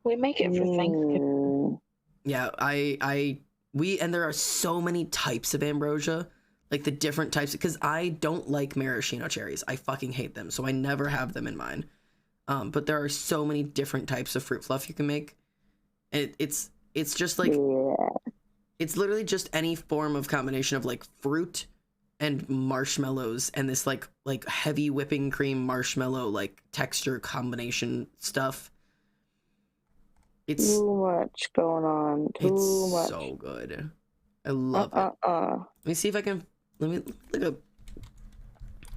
We make it for Thanksgiving. Yeah, and there are so many types of ambrosia, like the different types, because I don't like maraschino cherries. I fucking hate them, so I never have them in mine. But there are so many different types of fruit fluff you can make. And it's just like, it's literally just any form of combination of like fruit and marshmallows and this like heavy whipping cream marshmallow like texture combination stuff. It's too much going on. Too much. So good. I love it. Let me see if I can. Let me look up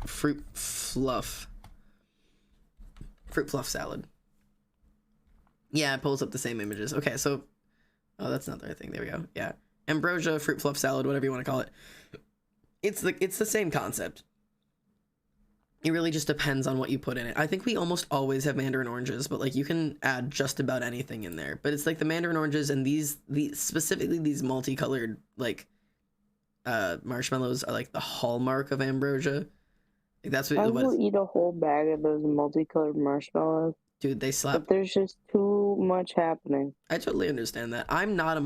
fruit fluff salad. Yeah, it pulls up the same images. Okay, so oh, that's not the right thing. There we go. Yeah, ambrosia, fruit fluff salad, whatever you want to call it. It's the same concept. It really just depends on what you put in it. I think we almost always have mandarin oranges, but like you can add just about anything in there. But it's like the mandarin oranges and these specifically these multicolored like marshmallows are like the hallmark of ambrosia. Like that's I what will eat a whole bag of those multicolored marshmallows, dude, they slap. but there's just too much happening. I totally understand that. I'm not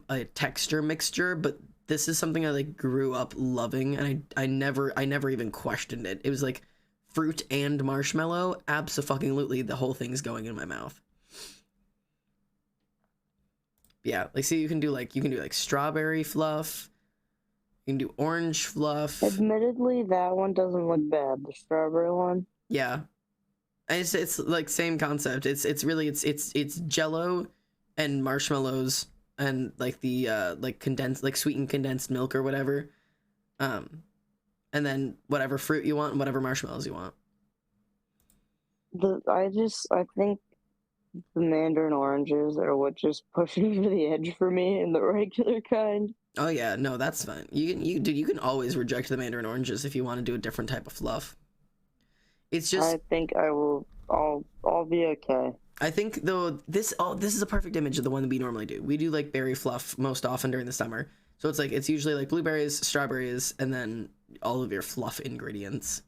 a texture mixture, but this is something I like grew up loving, and I never even questioned it. It was like fruit and marshmallow, abso-fucking-lutely, the whole thing's going in my mouth. Yeah, like see, you can do like strawberry fluff, you can do orange fluff. Admittedly, that one doesn't look bad. The strawberry one. Yeah, and it's like same concept. It's really Jello and marshmallows and like the like condensed, like sweetened condensed milk or whatever, and then whatever fruit you want and whatever marshmallows you want. I think the mandarin oranges are what just push over the edge for me, and the regular kind. Oh yeah, no, that's fine. You can always reject the mandarin oranges if you want to do a different type of fluff. It's just I think I will. I'll be okay. I think though this is a perfect image of the one that we normally do. We do like berry fluff most often during the summer. So it's usually like blueberries, strawberries, and then all of your fluff ingredients.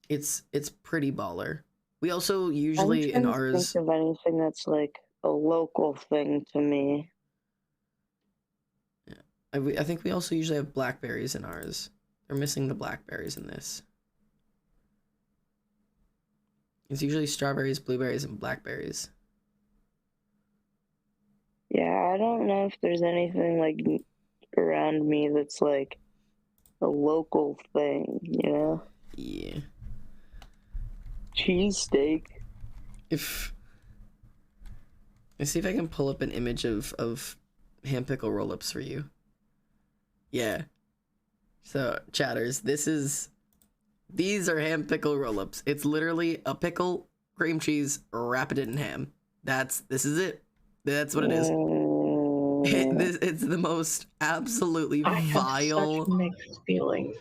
It's pretty baller. We also usually in I'm trying to ours think of anything that's like a local thing to me. I think we also usually have blackberries in ours. They're missing the blackberries in this. It's usually strawberries, blueberries, and blackberries. Yeah, I don't know if there's anything like around me that's like a local thing, you know? Yeah. Cheesesteak. Let's see if I can pull up an image of ham pickle roll-ups for you. Yeah. So, chatters, these are ham pickle roll-ups. It's literally a pickle, cream cheese, wrap it in ham. This is it. That's what it is. It's the most absolutely I have vile. such mixed feelings.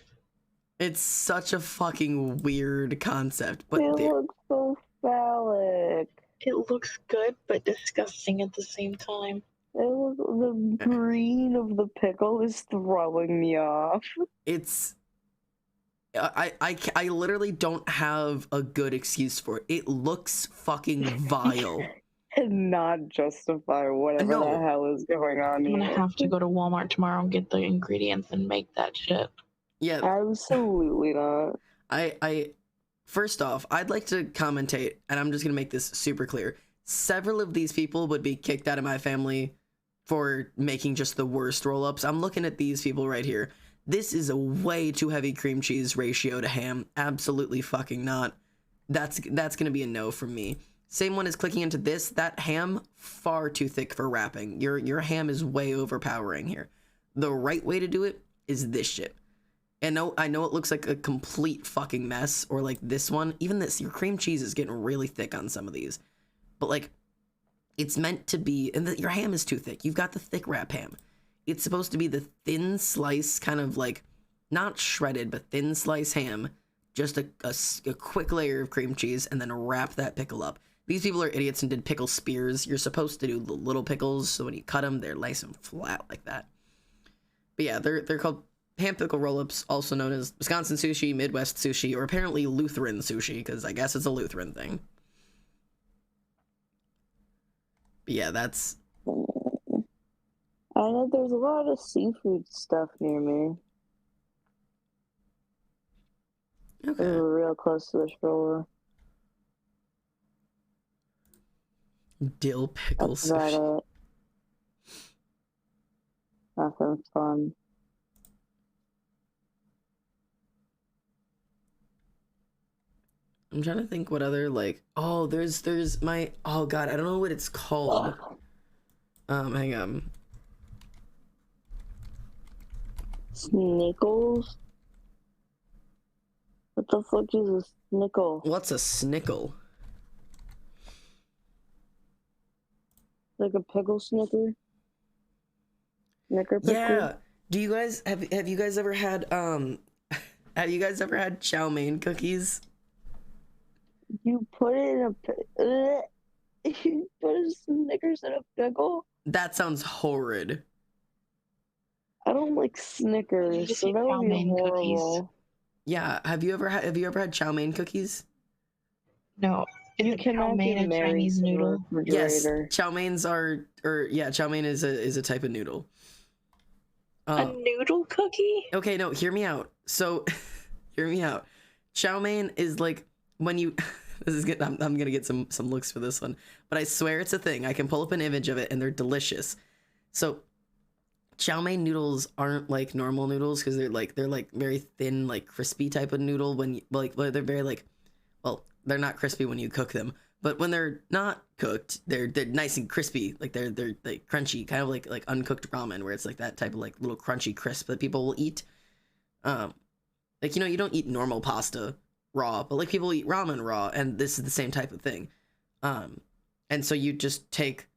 It's such a fucking weird concept, but It looks so phallic. It looks good, but disgusting at the same time. The green of the pickle is throwing me off. it's I literally don't have a good excuse for it. It looks fucking vile. And not justify whatever No. the hell is going on I'm gonna here. have to go to Walmart tomorrow and get the ingredients and make that shit. Yeah, Absolutely not. I first off, I'd like to commentate, and I'm just gonna make this super clear. Several of these people would be kicked out of my family for making just the worst roll-ups. I'm looking at these people right here. This is a way too heavy cream cheese ratio to ham. Absolutely fucking not. That's gonna be a no from me. Same one as clicking into this. That ham, far too thick for wrapping. Your ham is way overpowering here. The right way to do it is this shit. And I know it looks like a complete fucking mess, or like this one. Even this, your cream cheese is getting really thick on some of these. But like, it's meant to be, and your ham is too thick. You've got the thick wrap ham. It's supposed to be the thin slice, kind of like, not shredded, but thin slice ham. Just a quick layer of cream cheese, and then wrap that pickle up. These people are idiots and did pickle spears. You're supposed to do the little pickles, so when you cut them, they're nice and flat like that. But yeah, they're called ham pickle roll-ups, also known as Wisconsin sushi, Midwest sushi, or apparently Lutheran sushi, because I guess it's a Lutheran thing. But yeah, that's... I know there's a lot of seafood stuff near me. Okay. We're real close to the shore. Dill pickle That's about sushi. it. Nothing fun. I'm trying to think what other, like... Oh, there's my... Oh, God, I don't know what it's called. Hang on. Snickles? What the fuck is a snickle? What's a snickle? Like a pickle Snicker. Snicker pickle. Yeah. Do you guys have you guys ever had have you guys ever had chow mein cookies? You put it in a you put a Snickers in a pickle. That sounds horrid. I don't like You Snickers, just so eat that chow would be mein cookies. horrible. Yeah. Have you ever had chow mein cookies? No, is You it chow cannot mein be a married Chinese to the noodle? Yes. refrigerator. Chow meins are chow mein is a type of noodle. A noodle cookie? Okay, no, hear me out. So, hear me out. Chow mein is like when you. This is good. I'm gonna get some looks for this one, but I swear it's a thing. I can pull up an image of it, and they're delicious. So, chow mein noodles aren't like normal noodles because they're like very thin, like crispy type of noodle. When you, well, they're very like, well, they're not crispy when you cook them, but when they're not cooked, they're nice and crispy. Like they're like crunchy, kind of like uncooked ramen, where it's like that type of like little crunchy crisp that people will eat. Like you don't eat normal pasta raw, but like people eat ramen raw, and this is the same type of thing. And so you just take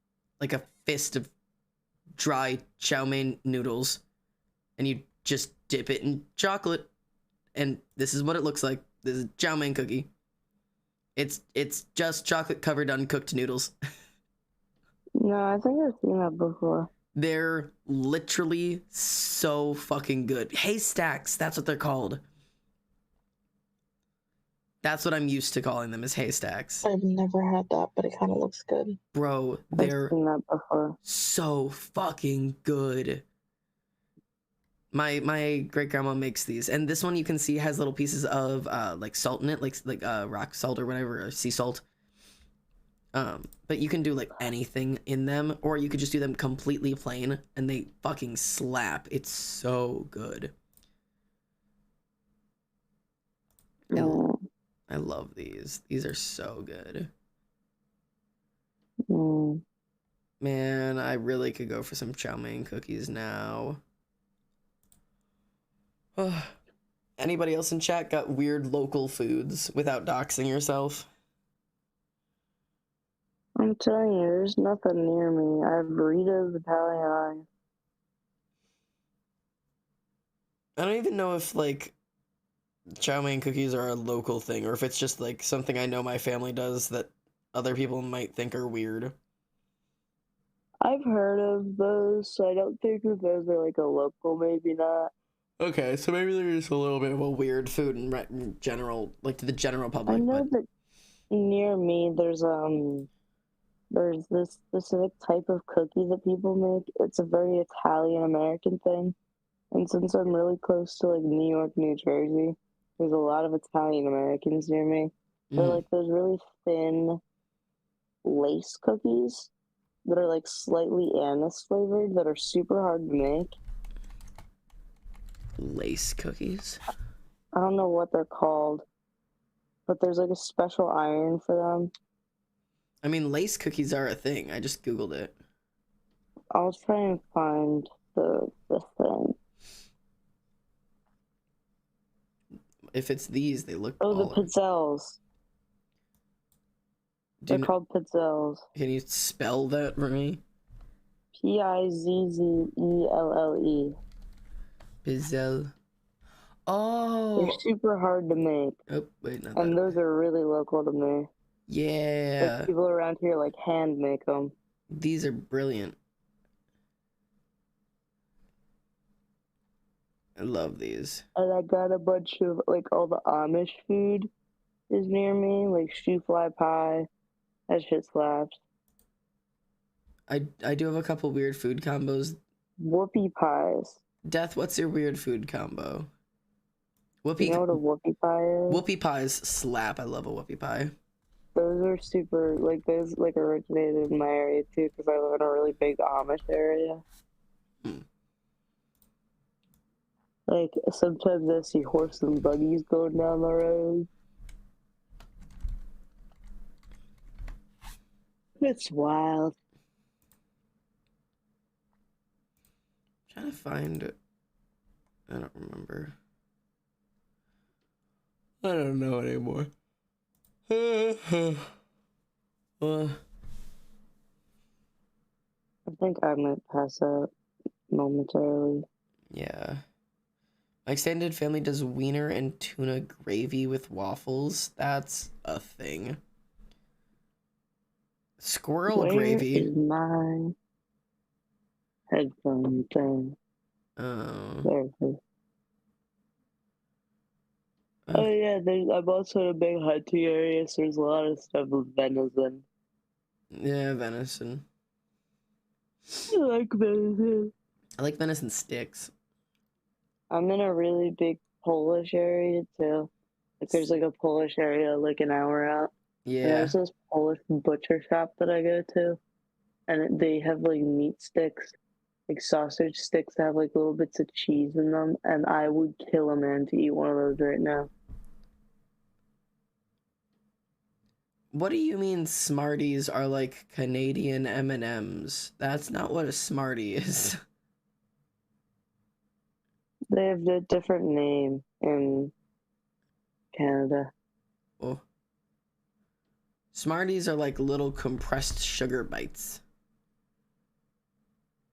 like a fist of dry chow mein noodles, and you just dip it in chocolate, and this is what it looks like. This is chow mein cookie. It's just chocolate covered uncooked noodles. No, I think I've seen that before. They're literally so fucking good. Haystacks, that's what they're called. That's what I'm used to calling them, is haystacks. I've never had that, but it kind of looks good. Bro, I've they're seen that before. so fucking good. My great grandma makes these, and this one you can see has little pieces of like salt in it, like rock salt or whatever, or sea salt. But you can do like anything in them, or you could just do them completely plain, and they fucking slap. It's so good. I love these. These are so good. Mm. Man, I really could go for some chow mein cookies now. Anybody else in chat got weird local foods without doxing yourself? I'm telling you, there's nothing near me. I have Rita's Italian Eye. I don't even know if like chow mein cookies are a local thing, or if it's just like something I know my family does that other people might think are weird. I've heard of those, so I don't think that those are like a local, maybe not. Okay, so maybe there's a little bit of a weird food in general, like to the general public. I know that near me there's this specific type of cookie that people make. It's a very Italian American thing. And since I'm really close to like New York, New Jersey, there's a lot of Italian Americans near me. They're like those really thin lace cookies that are like slightly anise flavored that are super hard to make. Lace cookies? I don't know what they're called, but there's like a special iron for them. I mean, lace cookies are a thing. I just Googled it. I'll try and find the thing. If it's these, they look Oh, the baller. pizzelles. They're called pizzelles. Can you spell that for me? Pizzelle. Pizzelle. Oh. They're super hard to make. Oh, wait, not And that. those are really local to me. Yeah. Like people around here like hand make them. These are brilliant. I love these. And I got a bunch of like all the Amish food is near me, like shoe fly pie. That shit slaps. I do have a couple weird food combos. Whoopie pies. Death, what's your weird food combo? Whoopie. You know what a whoopie pie is? Whoopie pies slap. I love a whoopie pie. Those are super, like, those, like, originated in my area, too, because I live in a really big Amish area. Like, sometimes I see horse and buggies going down the road. It's wild. I'm trying to find it. I don't remember. I don't know anymore. think I might pass out momentarily. Yeah. My extended family does wiener and tuna gravy with waffles. That's a thing. Squirrel Where gravy. is my headphone thing? Oh. There it is. Oh yeah, I'm also in a big hunting area, so there's a lot of stuff with venison. Yeah, venison. I like venison. I like venison sticks. I'm in a really big Polish area too. Like there's like a Polish area like an hour out. And Yeah. there's this Polish butcher shop that I go to, and they have like meat sticks, like sausage sticks that have like little bits of cheese in them, and I would kill a man to eat one of those right now. What do you mean Smarties are like Canadian M&Ms? That's not what a Smartie is. They have a different name in Canada. Oh. Smarties are like little compressed sugar bites.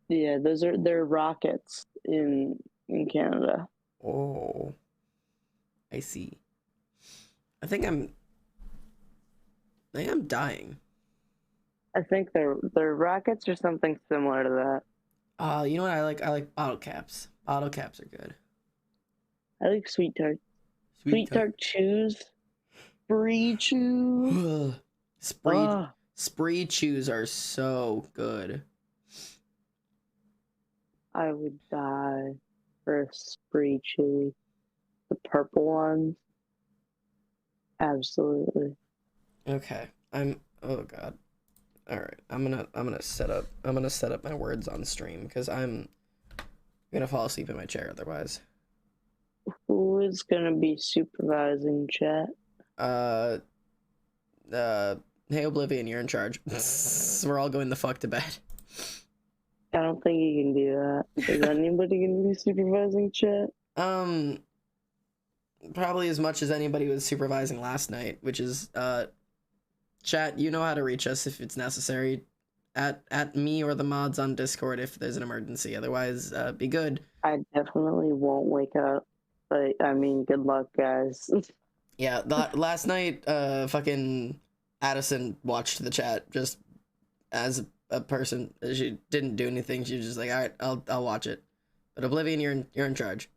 Yeah, they're rockets in Canada. Oh. I see. I am dying. I think they're rockets or something similar to that. You know what I like? I like bottle caps. Bottle caps are good. I like sweet tart. Sweet tart chews. Spree chews. Spree chews are so good. I would die for a spree chew. The purple ones. Absolutely. Okay. Oh god. All right. I'm gonna set up my words on stream because I'm gonna fall asleep in my chair otherwise. Who is gonna be supervising chat? Hey Oblivion, you're in charge. We're all going the fuck to bed. I don't think you can do that. Is anybody gonna be supervising chat? Probably as much as anybody was supervising last night, which is chat, you know how to reach us if it's necessary. At me or the mods on Discord if there's an emergency. Otherwise, be good. I definitely won't wake up. But I mean, good luck, guys. Yeah, last night, fucking Addison watched the chat just as a person. She didn't do anything. She was just like, all right, I'll watch it. But Oblivion, you're in charge.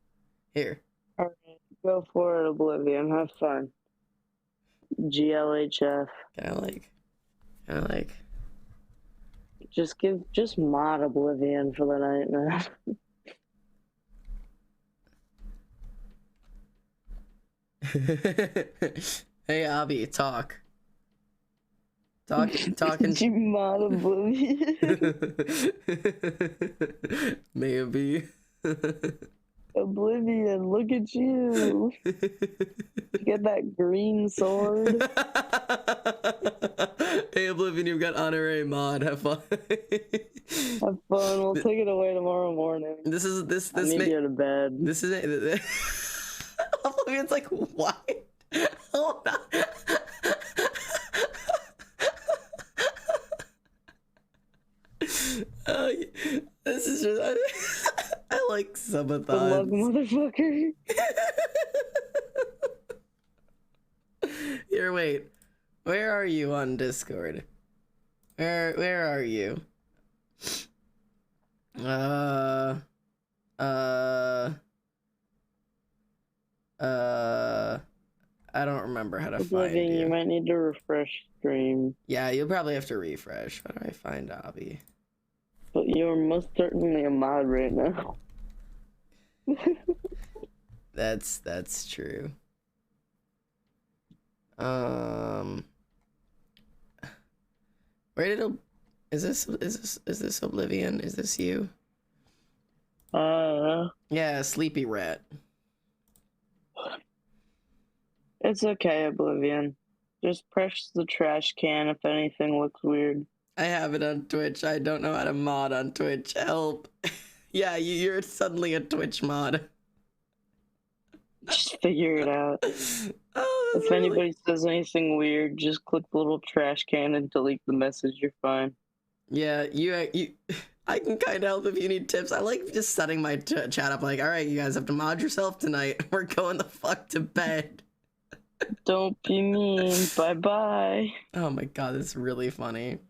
Here. All right, go for it, Oblivion. Have fun. GLHF. Kind of like. Just mod Oblivion for the night, man. Hey Abby, talk and You mod Oblivion. maybe. Oblivion, look at you. You get that green sword. Hey Oblivion, you've got honorary mod. Have fun. Have fun. We'll take it away tomorrow morning. I need to go to bed. This is it. Oblivion's like, what? Hold on. This is just I like subathons. Good luck, motherfucker. Here, wait. Where are you on Discord? Where are you? I don't remember how to find you. You might need to refresh stream. Yeah, you'll probably have to refresh. How do I find Abby? But you're most certainly a mod right now. That's true. Where did is this Oblivion? Is this you? Yeah, Sleepy Rat. It's okay, Oblivion. Just press the trash can if anything looks weird. I have it on Twitch. I don't know how to mod on Twitch. Help. Yeah, you're suddenly a Twitch mod. Just figure it out. Oh, if anybody says anything weird, just click the little trash can and delete the message. You're fine. Yeah, I can kind of help if you need tips. I like just setting my chat up like, all right, you guys have to mod yourself tonight. We're going the fuck to bed. Don't be mean. Bye-bye. Oh my god, that's really funny.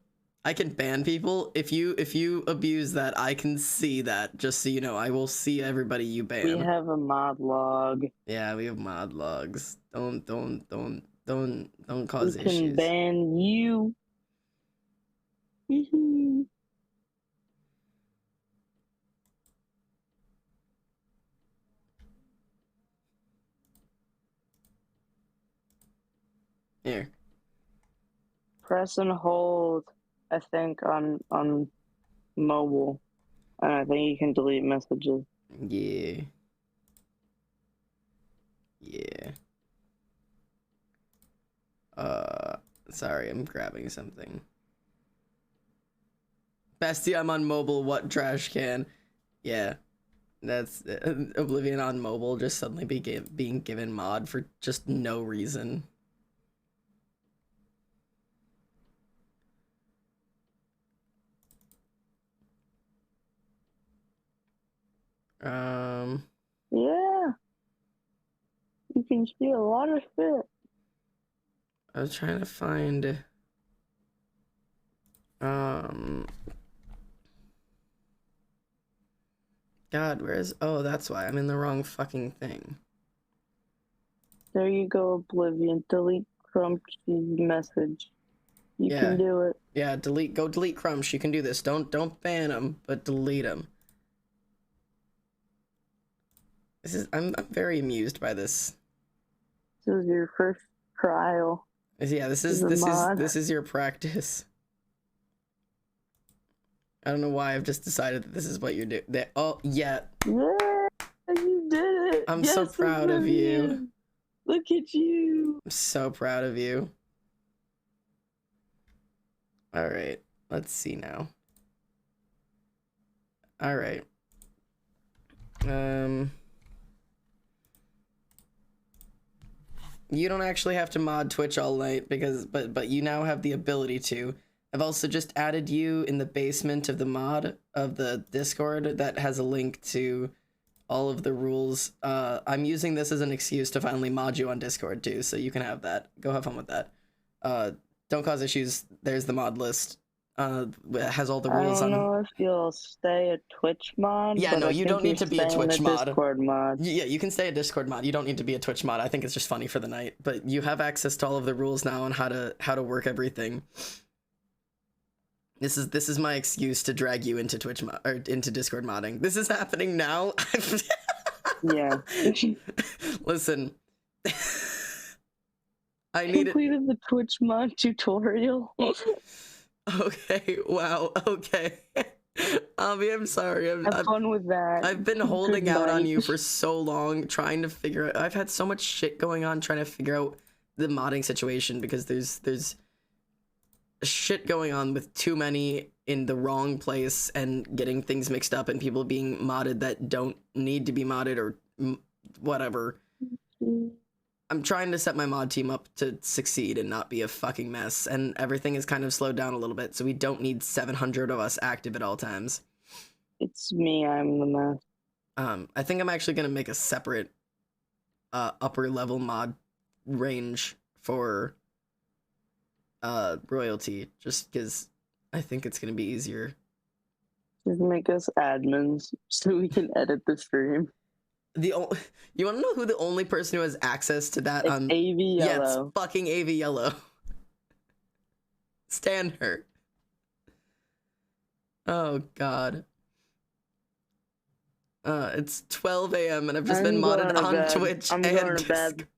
I can ban people. If you abuse that, I can see that. Just so you know, I will see everybody you ban. We have a mod log. Yeah, we have mod logs. Don't cause We can issues. ban you. Here. Press and hold, I think, on mobile. And I think you can delete messages. Yeah. Yeah. Sorry, I'm grabbing something. Bestie, I'm on mobile. What trash can? Yeah. That's Oblivion on mobile just suddenly being given mod for just no reason. Yeah. You can see a lot of shit. I was trying to find God, where's that's why I'm in the wrong fucking thing. There you go, Oblivion. Delete Crump's message. You Yeah. can do it. Yeah, go delete Crumsh. You can do this. Don't ban him, but delete him. I'm very amused by this. This is your first trial. Yeah, this is your practice. I don't know why I've just decided that this is what you're doing. Oh yeah. Yeah, you did it. I'm so proud of you. Look at you. I'm so proud of you. All right, let's see now. All right. You don't actually have to mod Twitch all night but you now have the ability to. I've also just added you in the basement of the mod of the Discord that has a link to all of the rules. I'm using this as an excuse to finally mod you on Discord too, so you can have that. Go have fun with that. Don't cause issues. There's the mod list. It has all the rules on. I don't know if you'll stay a Twitch mod. Yeah, but no, I you think don't need to be a Twitch mod. Discord mod. Yeah, you can stay a Discord mod. You don't need to be a Twitch mod. I think it's just funny for the night. But you have access to all of the rules now on how to work everything. This is my excuse to drag you into Twitch mod or into Discord modding. This is happening now. Yeah. Listen. I completed the Twitch mod tutorial. Okay, wow, okay. Avi, I'm sorry. Have fun with that. I've been holding out on you for so long, trying to figure out. I've had so much shit going on trying to figure out the modding situation because there's shit going on with too many in the wrong place and getting things mixed up and people being modded that don't need to be modded or whatever. I'm trying to set my mod team up to succeed and not be a fucking mess, and everything is kind of slowed down a little bit, so we don't need 700 of us active at all times. It's me, I'm the mess. I think I'm actually gonna make a separate upper level mod range for royalty, just because I think it's gonna be easier. Just make us admins so we can edit the stream. You want to know who the only person who has access to that? It's AV Yellow. Yeah, it's fucking AV Yellow. Stand her. Oh god. It's 12 a.m. and I've just been modded on Twitch I'm and going to bed.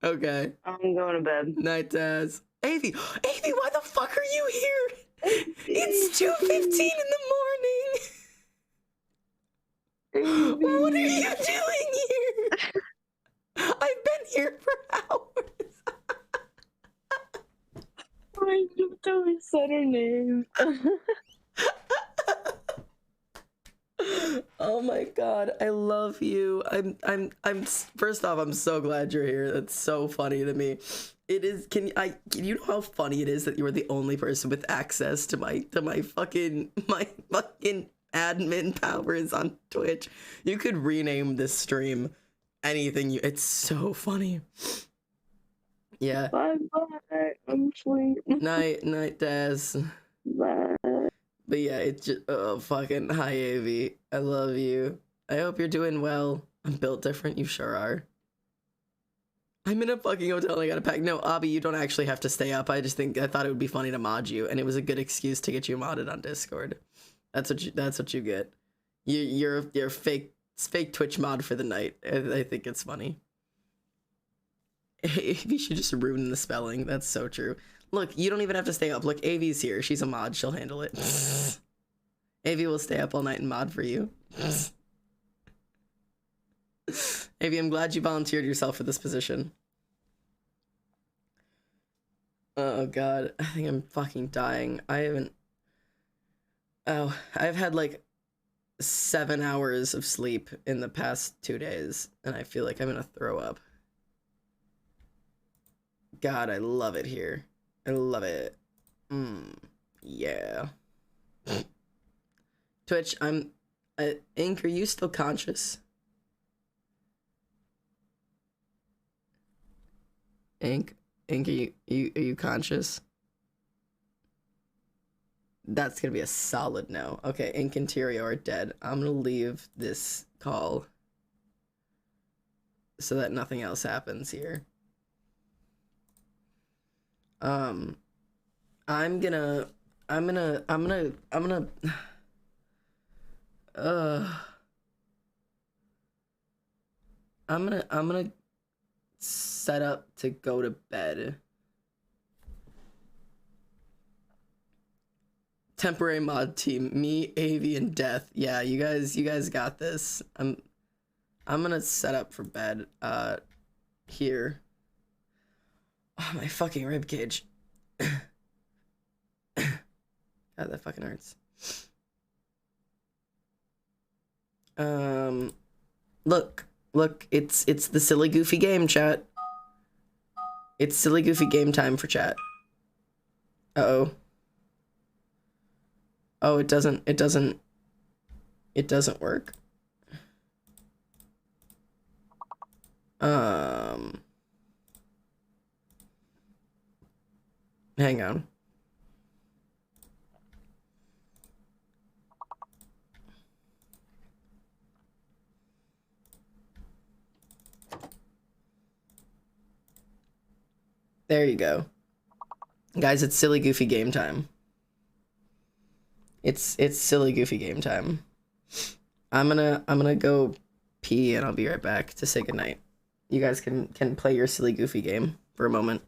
Okay. I'm going to bed. Night, Taz. Avi, why the fuck are you here? It's 2:15 in the morning. What are you doing here? I've been here for hours. I just always said her name. Oh my god, I love you. I'm first off, I'm so glad you're here. That's so funny to me. It is can you know how funny it is that you are the only person with access to my fucking admin powers on Twitch. You could rename this stream anything you. It's so funny. Yeah. Bye bye. I'm asleep. Night, Daz. Bye. But yeah, it's just fucking hi, Avi. I love you. I hope you're doing well. I'm built different. You sure are. I'm in a fucking hotel and I gotta pack. No, Abby, you don't actually have to stay up. I thought it would be funny to mod you, and it was a good excuse to get you modded on Discord. That's what you get. You're fake Twitch mod for the night. I think it's funny. Avi should just ruin the spelling. That's so true. Look, you don't even have to stay up. Look, Avi's here. She's a mod. She'll handle it. Avi will stay up all night and mod for you. Avi, I'm glad you volunteered yourself for this position. Oh god, I think I'm fucking dying. I've had like 7 hours of sleep in the past 2 days, and I feel like I'm gonna throw up. God, I love it here. I love it. Yeah. Twitch, Ink, are you still conscious? Ink, are you conscious? That's gonna be a solid no. Okay, Ink and Tyrio are dead. I'm gonna leave this call so that nothing else happens here. I'm gonna set up to go to bed. Temporary mod team, me, Avi, and Death. Yeah, you guys got this. I'm gonna set up for bed here. Oh, my fucking rib cage. God, that fucking hurts. Look, it's the silly goofy game, chat. It's silly goofy game time for chat. Uh-oh. Oh, it doesn't work. Hang on. There you go. Guys, it's silly goofy game time. It's silly goofy game time. I'm gonna go pee and I'll be right back to say goodnight. You guys can play your silly goofy game for a moment.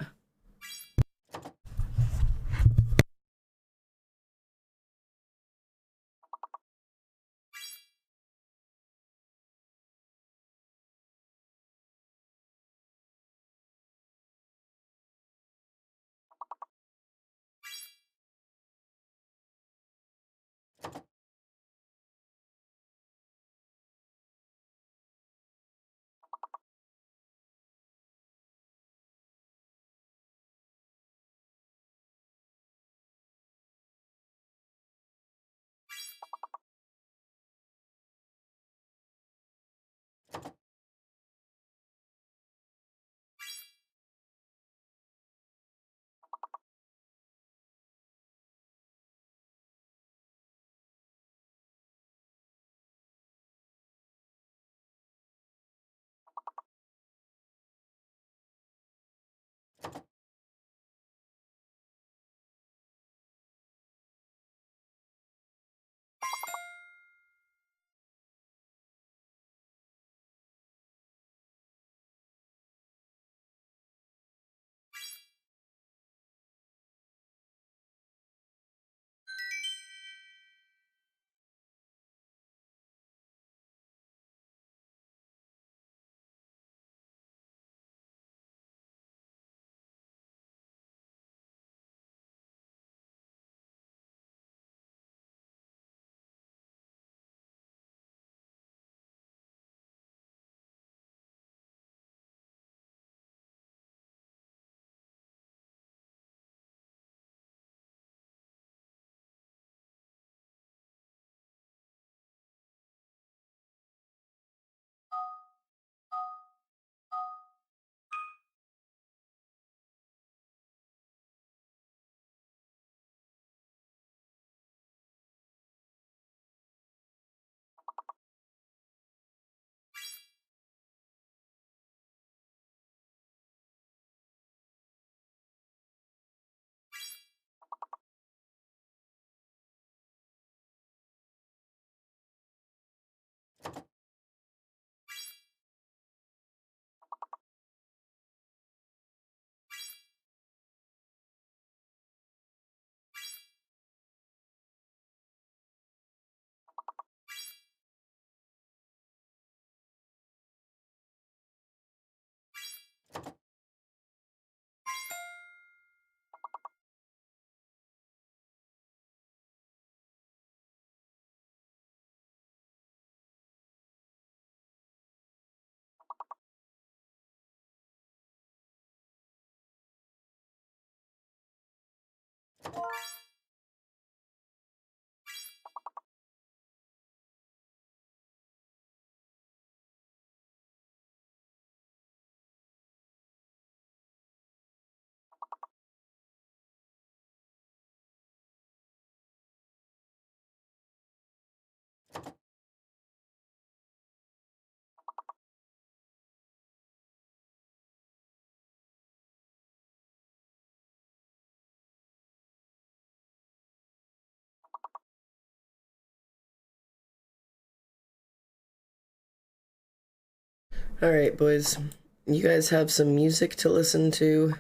Alright, boys. You guys have some music to listen to.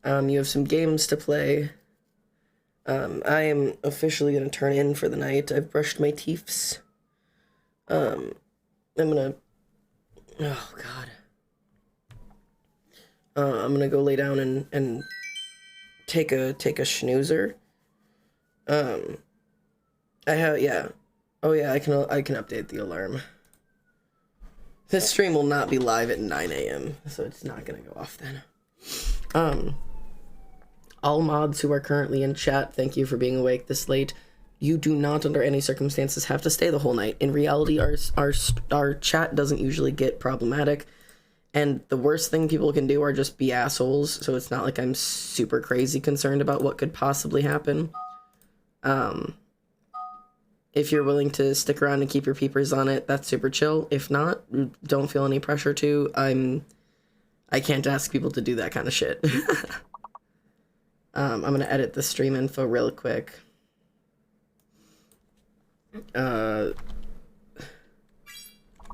You have some games to play. I am officially gonna turn in for the night. I've brushed my teeths. I'm gonna... Oh, God. I'm gonna go lay down and take a snoozer. I have... Yeah. Oh, yeah, I can update the alarm. This stream will not be live at 9 a.m., so it's not gonna go off then. All mods who are currently in chat, thank you for being awake this late. You do not, under any circumstances, have to stay the whole night. In reality, our chat doesn't usually get problematic, and the worst thing people can do are just be assholes, so it's not like I'm super crazy concerned about what could possibly happen. If you're willing to stick around and keep your peepers on it, that's super chill. If not, don't feel any pressure to. I can't ask people to do that kind of shit. I'm gonna edit the stream info real quick.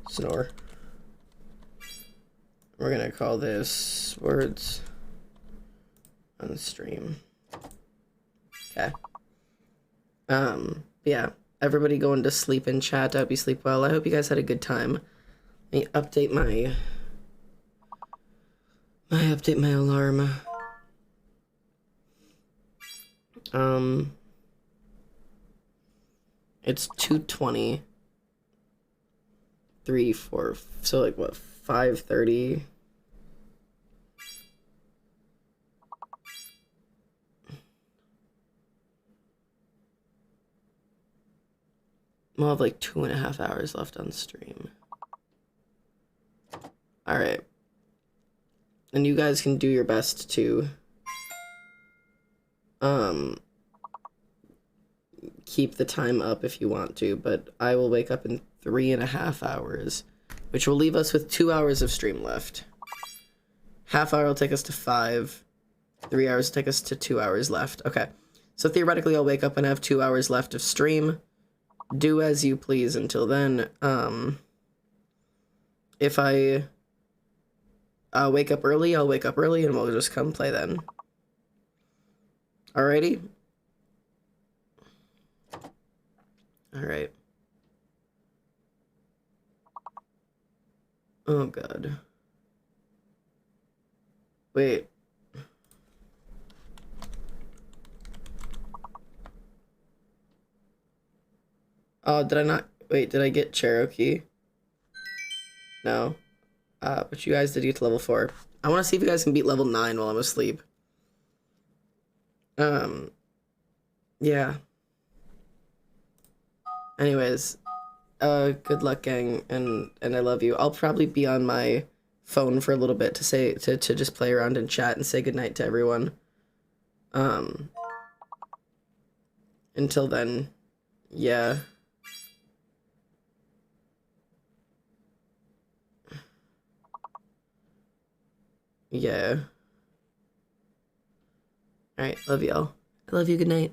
Snore. We're gonna call this words on the stream. Okay. Yeah. Everybody going to sleep in chat. I hope you sleep well. I hope you guys had a good time. Let me update my alarm. It's 2:20. 3, 4, so like what, 5:30? We'll have like 2.5 hours left on stream. Alright. And you guys can do your best to keep the time up if you want to, but I will wake up in 3.5 hours, which will leave us with 2 hours of stream left. Half hour will take us to 5. 3 hours will take us to 2 hours left. Okay. So theoretically I'll wake up and have 2 hours left of stream. Do as you please until then. If I wake up early, I'll wake up early and we'll just come play then. Alrighty? Alright. Oh god. Wait. Oh, did I not? Wait, did I get Cherokee? No. But you guys did get to level 4. I want to see if you guys can beat level 9 while I'm asleep. Yeah. Anyways, good luck, gang, and I love you. I'll probably be on my phone for a little bit to say to just play around and chat and say goodnight to everyone. Until then, yeah. Yeah. Alright, love y'all. I love you, good night.